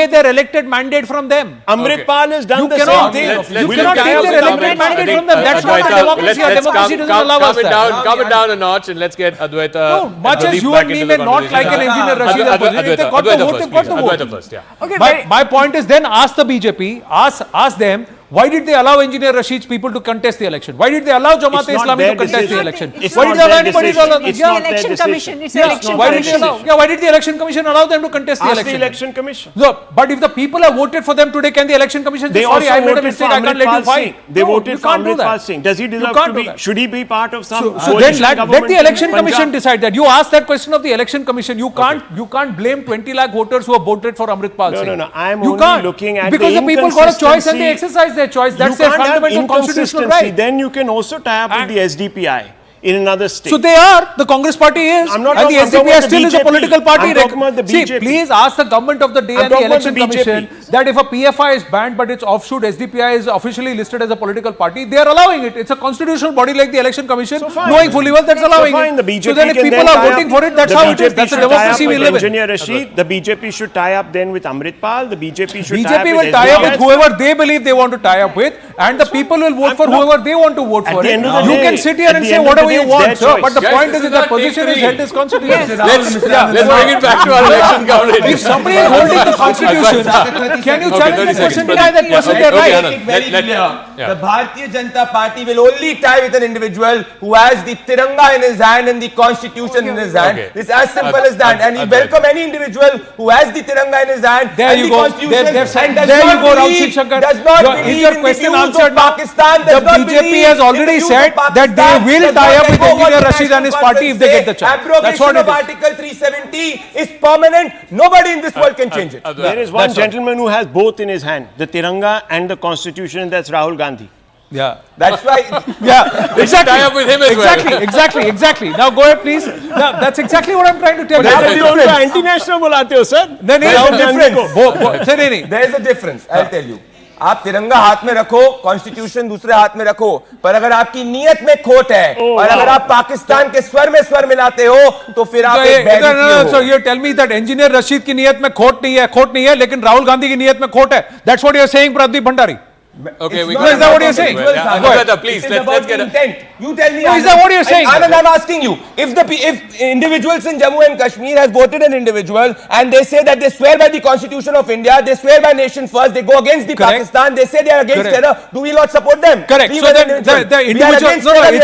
their elected mandate from them? Amritpal has done the same thing. You cannot take their elected mandate from them. That's not a democracy. A democracy doesn't allow us that. Calm it down a notch and let's get Adwaita. No, much as you and me may not like an Engineer Rashid, if they got the vote, they've got the vote. Adwaita first, yeah. Okay, my point is then ask the BJP, ask them, why did they allow Engineer Rashid's people to contest the election? Why did they allow Jamaat-e-Islami to contest the election? Why did they allow anybody to allow them? It's the election commission. It's the election commission. Why did the election commission allow them to contest the election? Ask the election commission. No, but if the people have voted for them today, can the election commission say, sorry, I made a mistake, I can't let you fight? They voted for Amritpal Singh. Does he deserve to be, should he be part of some So then let the election commission decide that. You ask that question of the election commission. You can't blame 20 lakh voters who have voted for Amritpal Singh. No. I am only looking at because the people got a choice and they exercise their choice. That's their fundamental constitutional right. Then you can also tie up with the SDPI. in another state. So they are. The Congress party is. I'm not and talking, the I'm talking SDPI about still the is a BJP. political party. I'm talking about the See, BJP. please ask the government of the day I'm and the talking about election the BJP. commission that if a PFI is banned but its offshoot SDPI is officially listed as a political party, they are allowing it. It's a constitutional body like the election commission, knowing fully well that's allowing fine, it. the BJP So then if can people then are tie voting up- for it, that's the how it is. BJP That's the should tie democracy up we with live in. Engineer Rashid. The BJP should tie up then with Amritpal. The BJP should tie up BJP with will tie up with SDPI. whoever they believe they want to tie up with, and the people will vote for whoever they want to vote At for the it. end of the You day- can sit here at and the say end of the whatever day, you it's want, their sir, but the choice. point is that the position is held as constitution. Let's bring it back to our election coverage. If somebody is holding the constitution, can you challenge the person, deny that person their right? Make it very clear. The Bharatiya Janata Party will only tie with an individual who has the Tiranga in his hand and the Constitution in his hand. Okay. It's as simple as that. And we welcome any individual who has the Tiranga in his hand There and you the go. Constitution There and you go, Ram Singh Shankar. does not Is believe your in the question views answered of now? Pakistan. The does not BJP believe has in already the views said of that they Pakistan, will does tie not up with take over Engineer what Rashid and his National party if they get the Conference chance. say. That's what Abrogation it of is. Article 370 is permanent. Nobody in this world can change it. There is one gentleman who has both in his hand, the Tiranga and the Constitution, and that's Rahul Gandhi. Yeah. That's why. Yeah, They should tie up with him as well. Exactly. Now go ahead, please. Now, that's exactly what I'm trying to tell you. Anti-national बुलाते हो sir? There is a difference. I'll tell you. आप तिरंगा हाथ में रखो, constitution दूसरे हाथ में रखो, पर अगर आपकी नीयत में खोट है और अगर आप पाकिस्तान के स्वर में स्वर मिलाते हो तो फिर आप एक बैरिकी So you tell me that Engineer Rashid की नियत में खोट नहीं है, लेकिन राहुल गांधी की नियत में खोट है. That's what you're saying, Pradeep Bhandari. Okay, we No, is that what you're saying? Please, let's get intent. You tell me. No, is that what you're saying? Anand, I'm asking you. If individuals in Jammu and Kashmir has voted an individual and they say that they swear by the Constitution of India, they swear by nation first, they go against the Pakistan, they say they are against terror. Do we not support them? Correct. So then the individual,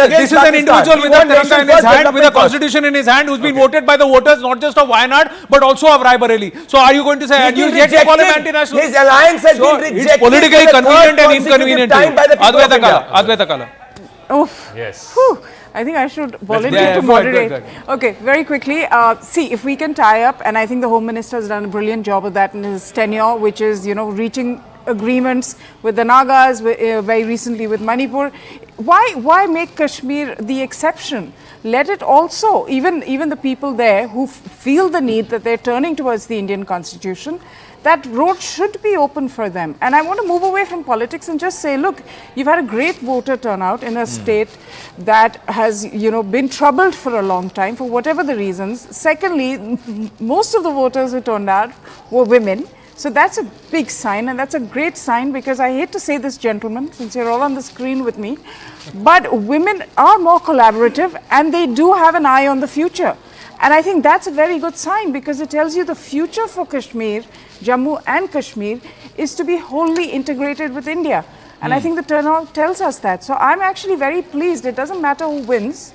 this is an individual with a Tiranga in his hand, with a constitution in his hand, who's been voted by the voters not just of Wayanad but also of Raebareli. So are you going to say, and you yet to call him anti-national? His alliance has been rejected. It's politically convenient and inconvenient to you. Advaita Kala. Oh, yes. Whew. I think I should volunteer to moderate. Okay, very quickly. See, if we can tie up, and I think the Home Minister has done a brilliant job of that in his tenure, which is, reaching agreements with the Nagas, very recently with Manipur. Why make Kashmir the exception? Let it also, even the people there who feel the need that they're turning towards the Indian Constitution, that road should be open for them. And I want to move away from politics and just say, look, you've had a great voter turnout in a state that has, been troubled for a long time for whatever the reasons. Secondly, most of the voters who turned out were women. So that's a big sign, and that's a great sign, because I hate to say this, gentlemen, since you're all on the screen with me, but women are more collaborative and they do have an eye on the future. And I think that's a very good sign, because it tells you the future for Kashmir, Jammu and Kashmir, is to be wholly integrated with India. And I think the turnout tells us that. So I'm actually very pleased. It doesn't matter who wins.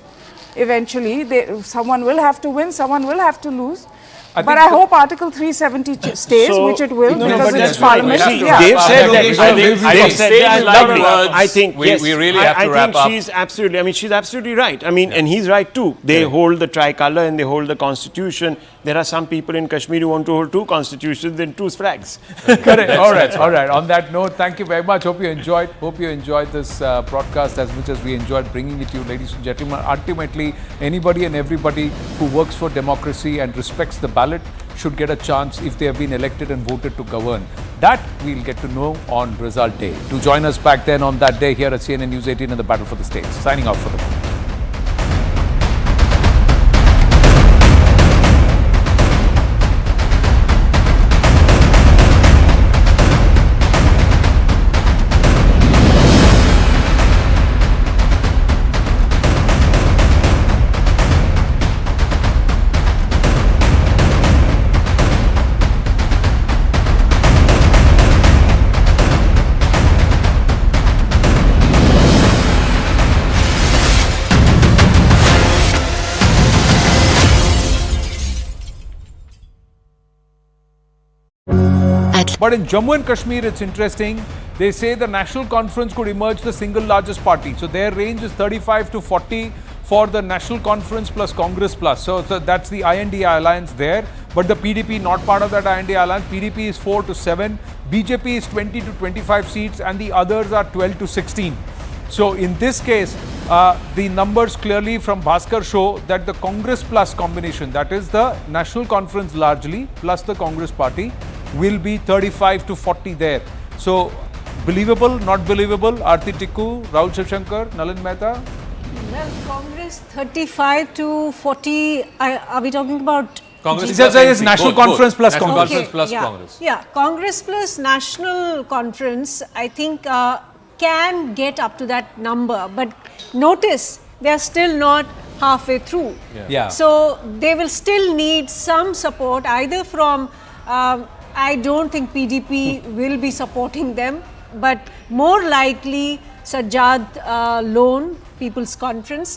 Eventually, someone will have to win, someone will have to lose. But I hope Article 370 stays, which it will, because it's Parliament. They've said that. I think we really have to wrap up. She's absolutely right. And he's right too. They hold the tricolour and they hold the constitution. There are some people in Kashmir who want to hold two constitutions and two flags. Correct. All right. On that note, thank you very much. Hope you enjoyed this broadcast as much as we enjoyed bringing it to you, ladies and gentlemen. Ultimately, anybody and everybody who works for democracy and respects the ballot should get a chance if they have been elected and voted to govern. That we'll get to know on result day. To join us back then on that day here at CNN News 18 in the Battle for the States. Signing off for the moment. But in Jammu and Kashmir, it's interesting. They say the National Conference could emerge the single largest party. So their range is 35 to 40 for the National Conference plus Congress plus. So that's the INDA alliance there. But the PDP not part of that INDA alliance. PDP is 4 to 7. BJP is 20 to 25 seats and the others are 12 to 16. So in this case, the numbers clearly from Bhaskar show that the Congress plus combination, that is the National Conference largely plus the Congress party, will be 35 to 40 there. So, believable, not believable? Aarti Tikku, Rahul Shivshankar, Nalin Mehta? Well, Congress 35 to 40, are we talking about? Congress is National Conference plus National Congress. Conference plus yeah. Congress. Yeah, Congress plus National Conference, I think can get up to that number. But notice, they are still not halfway through. Yeah. So, they will still need some support either from, I don't think PDP will be supporting them, but more likely Sajjad Lone, People's Conference,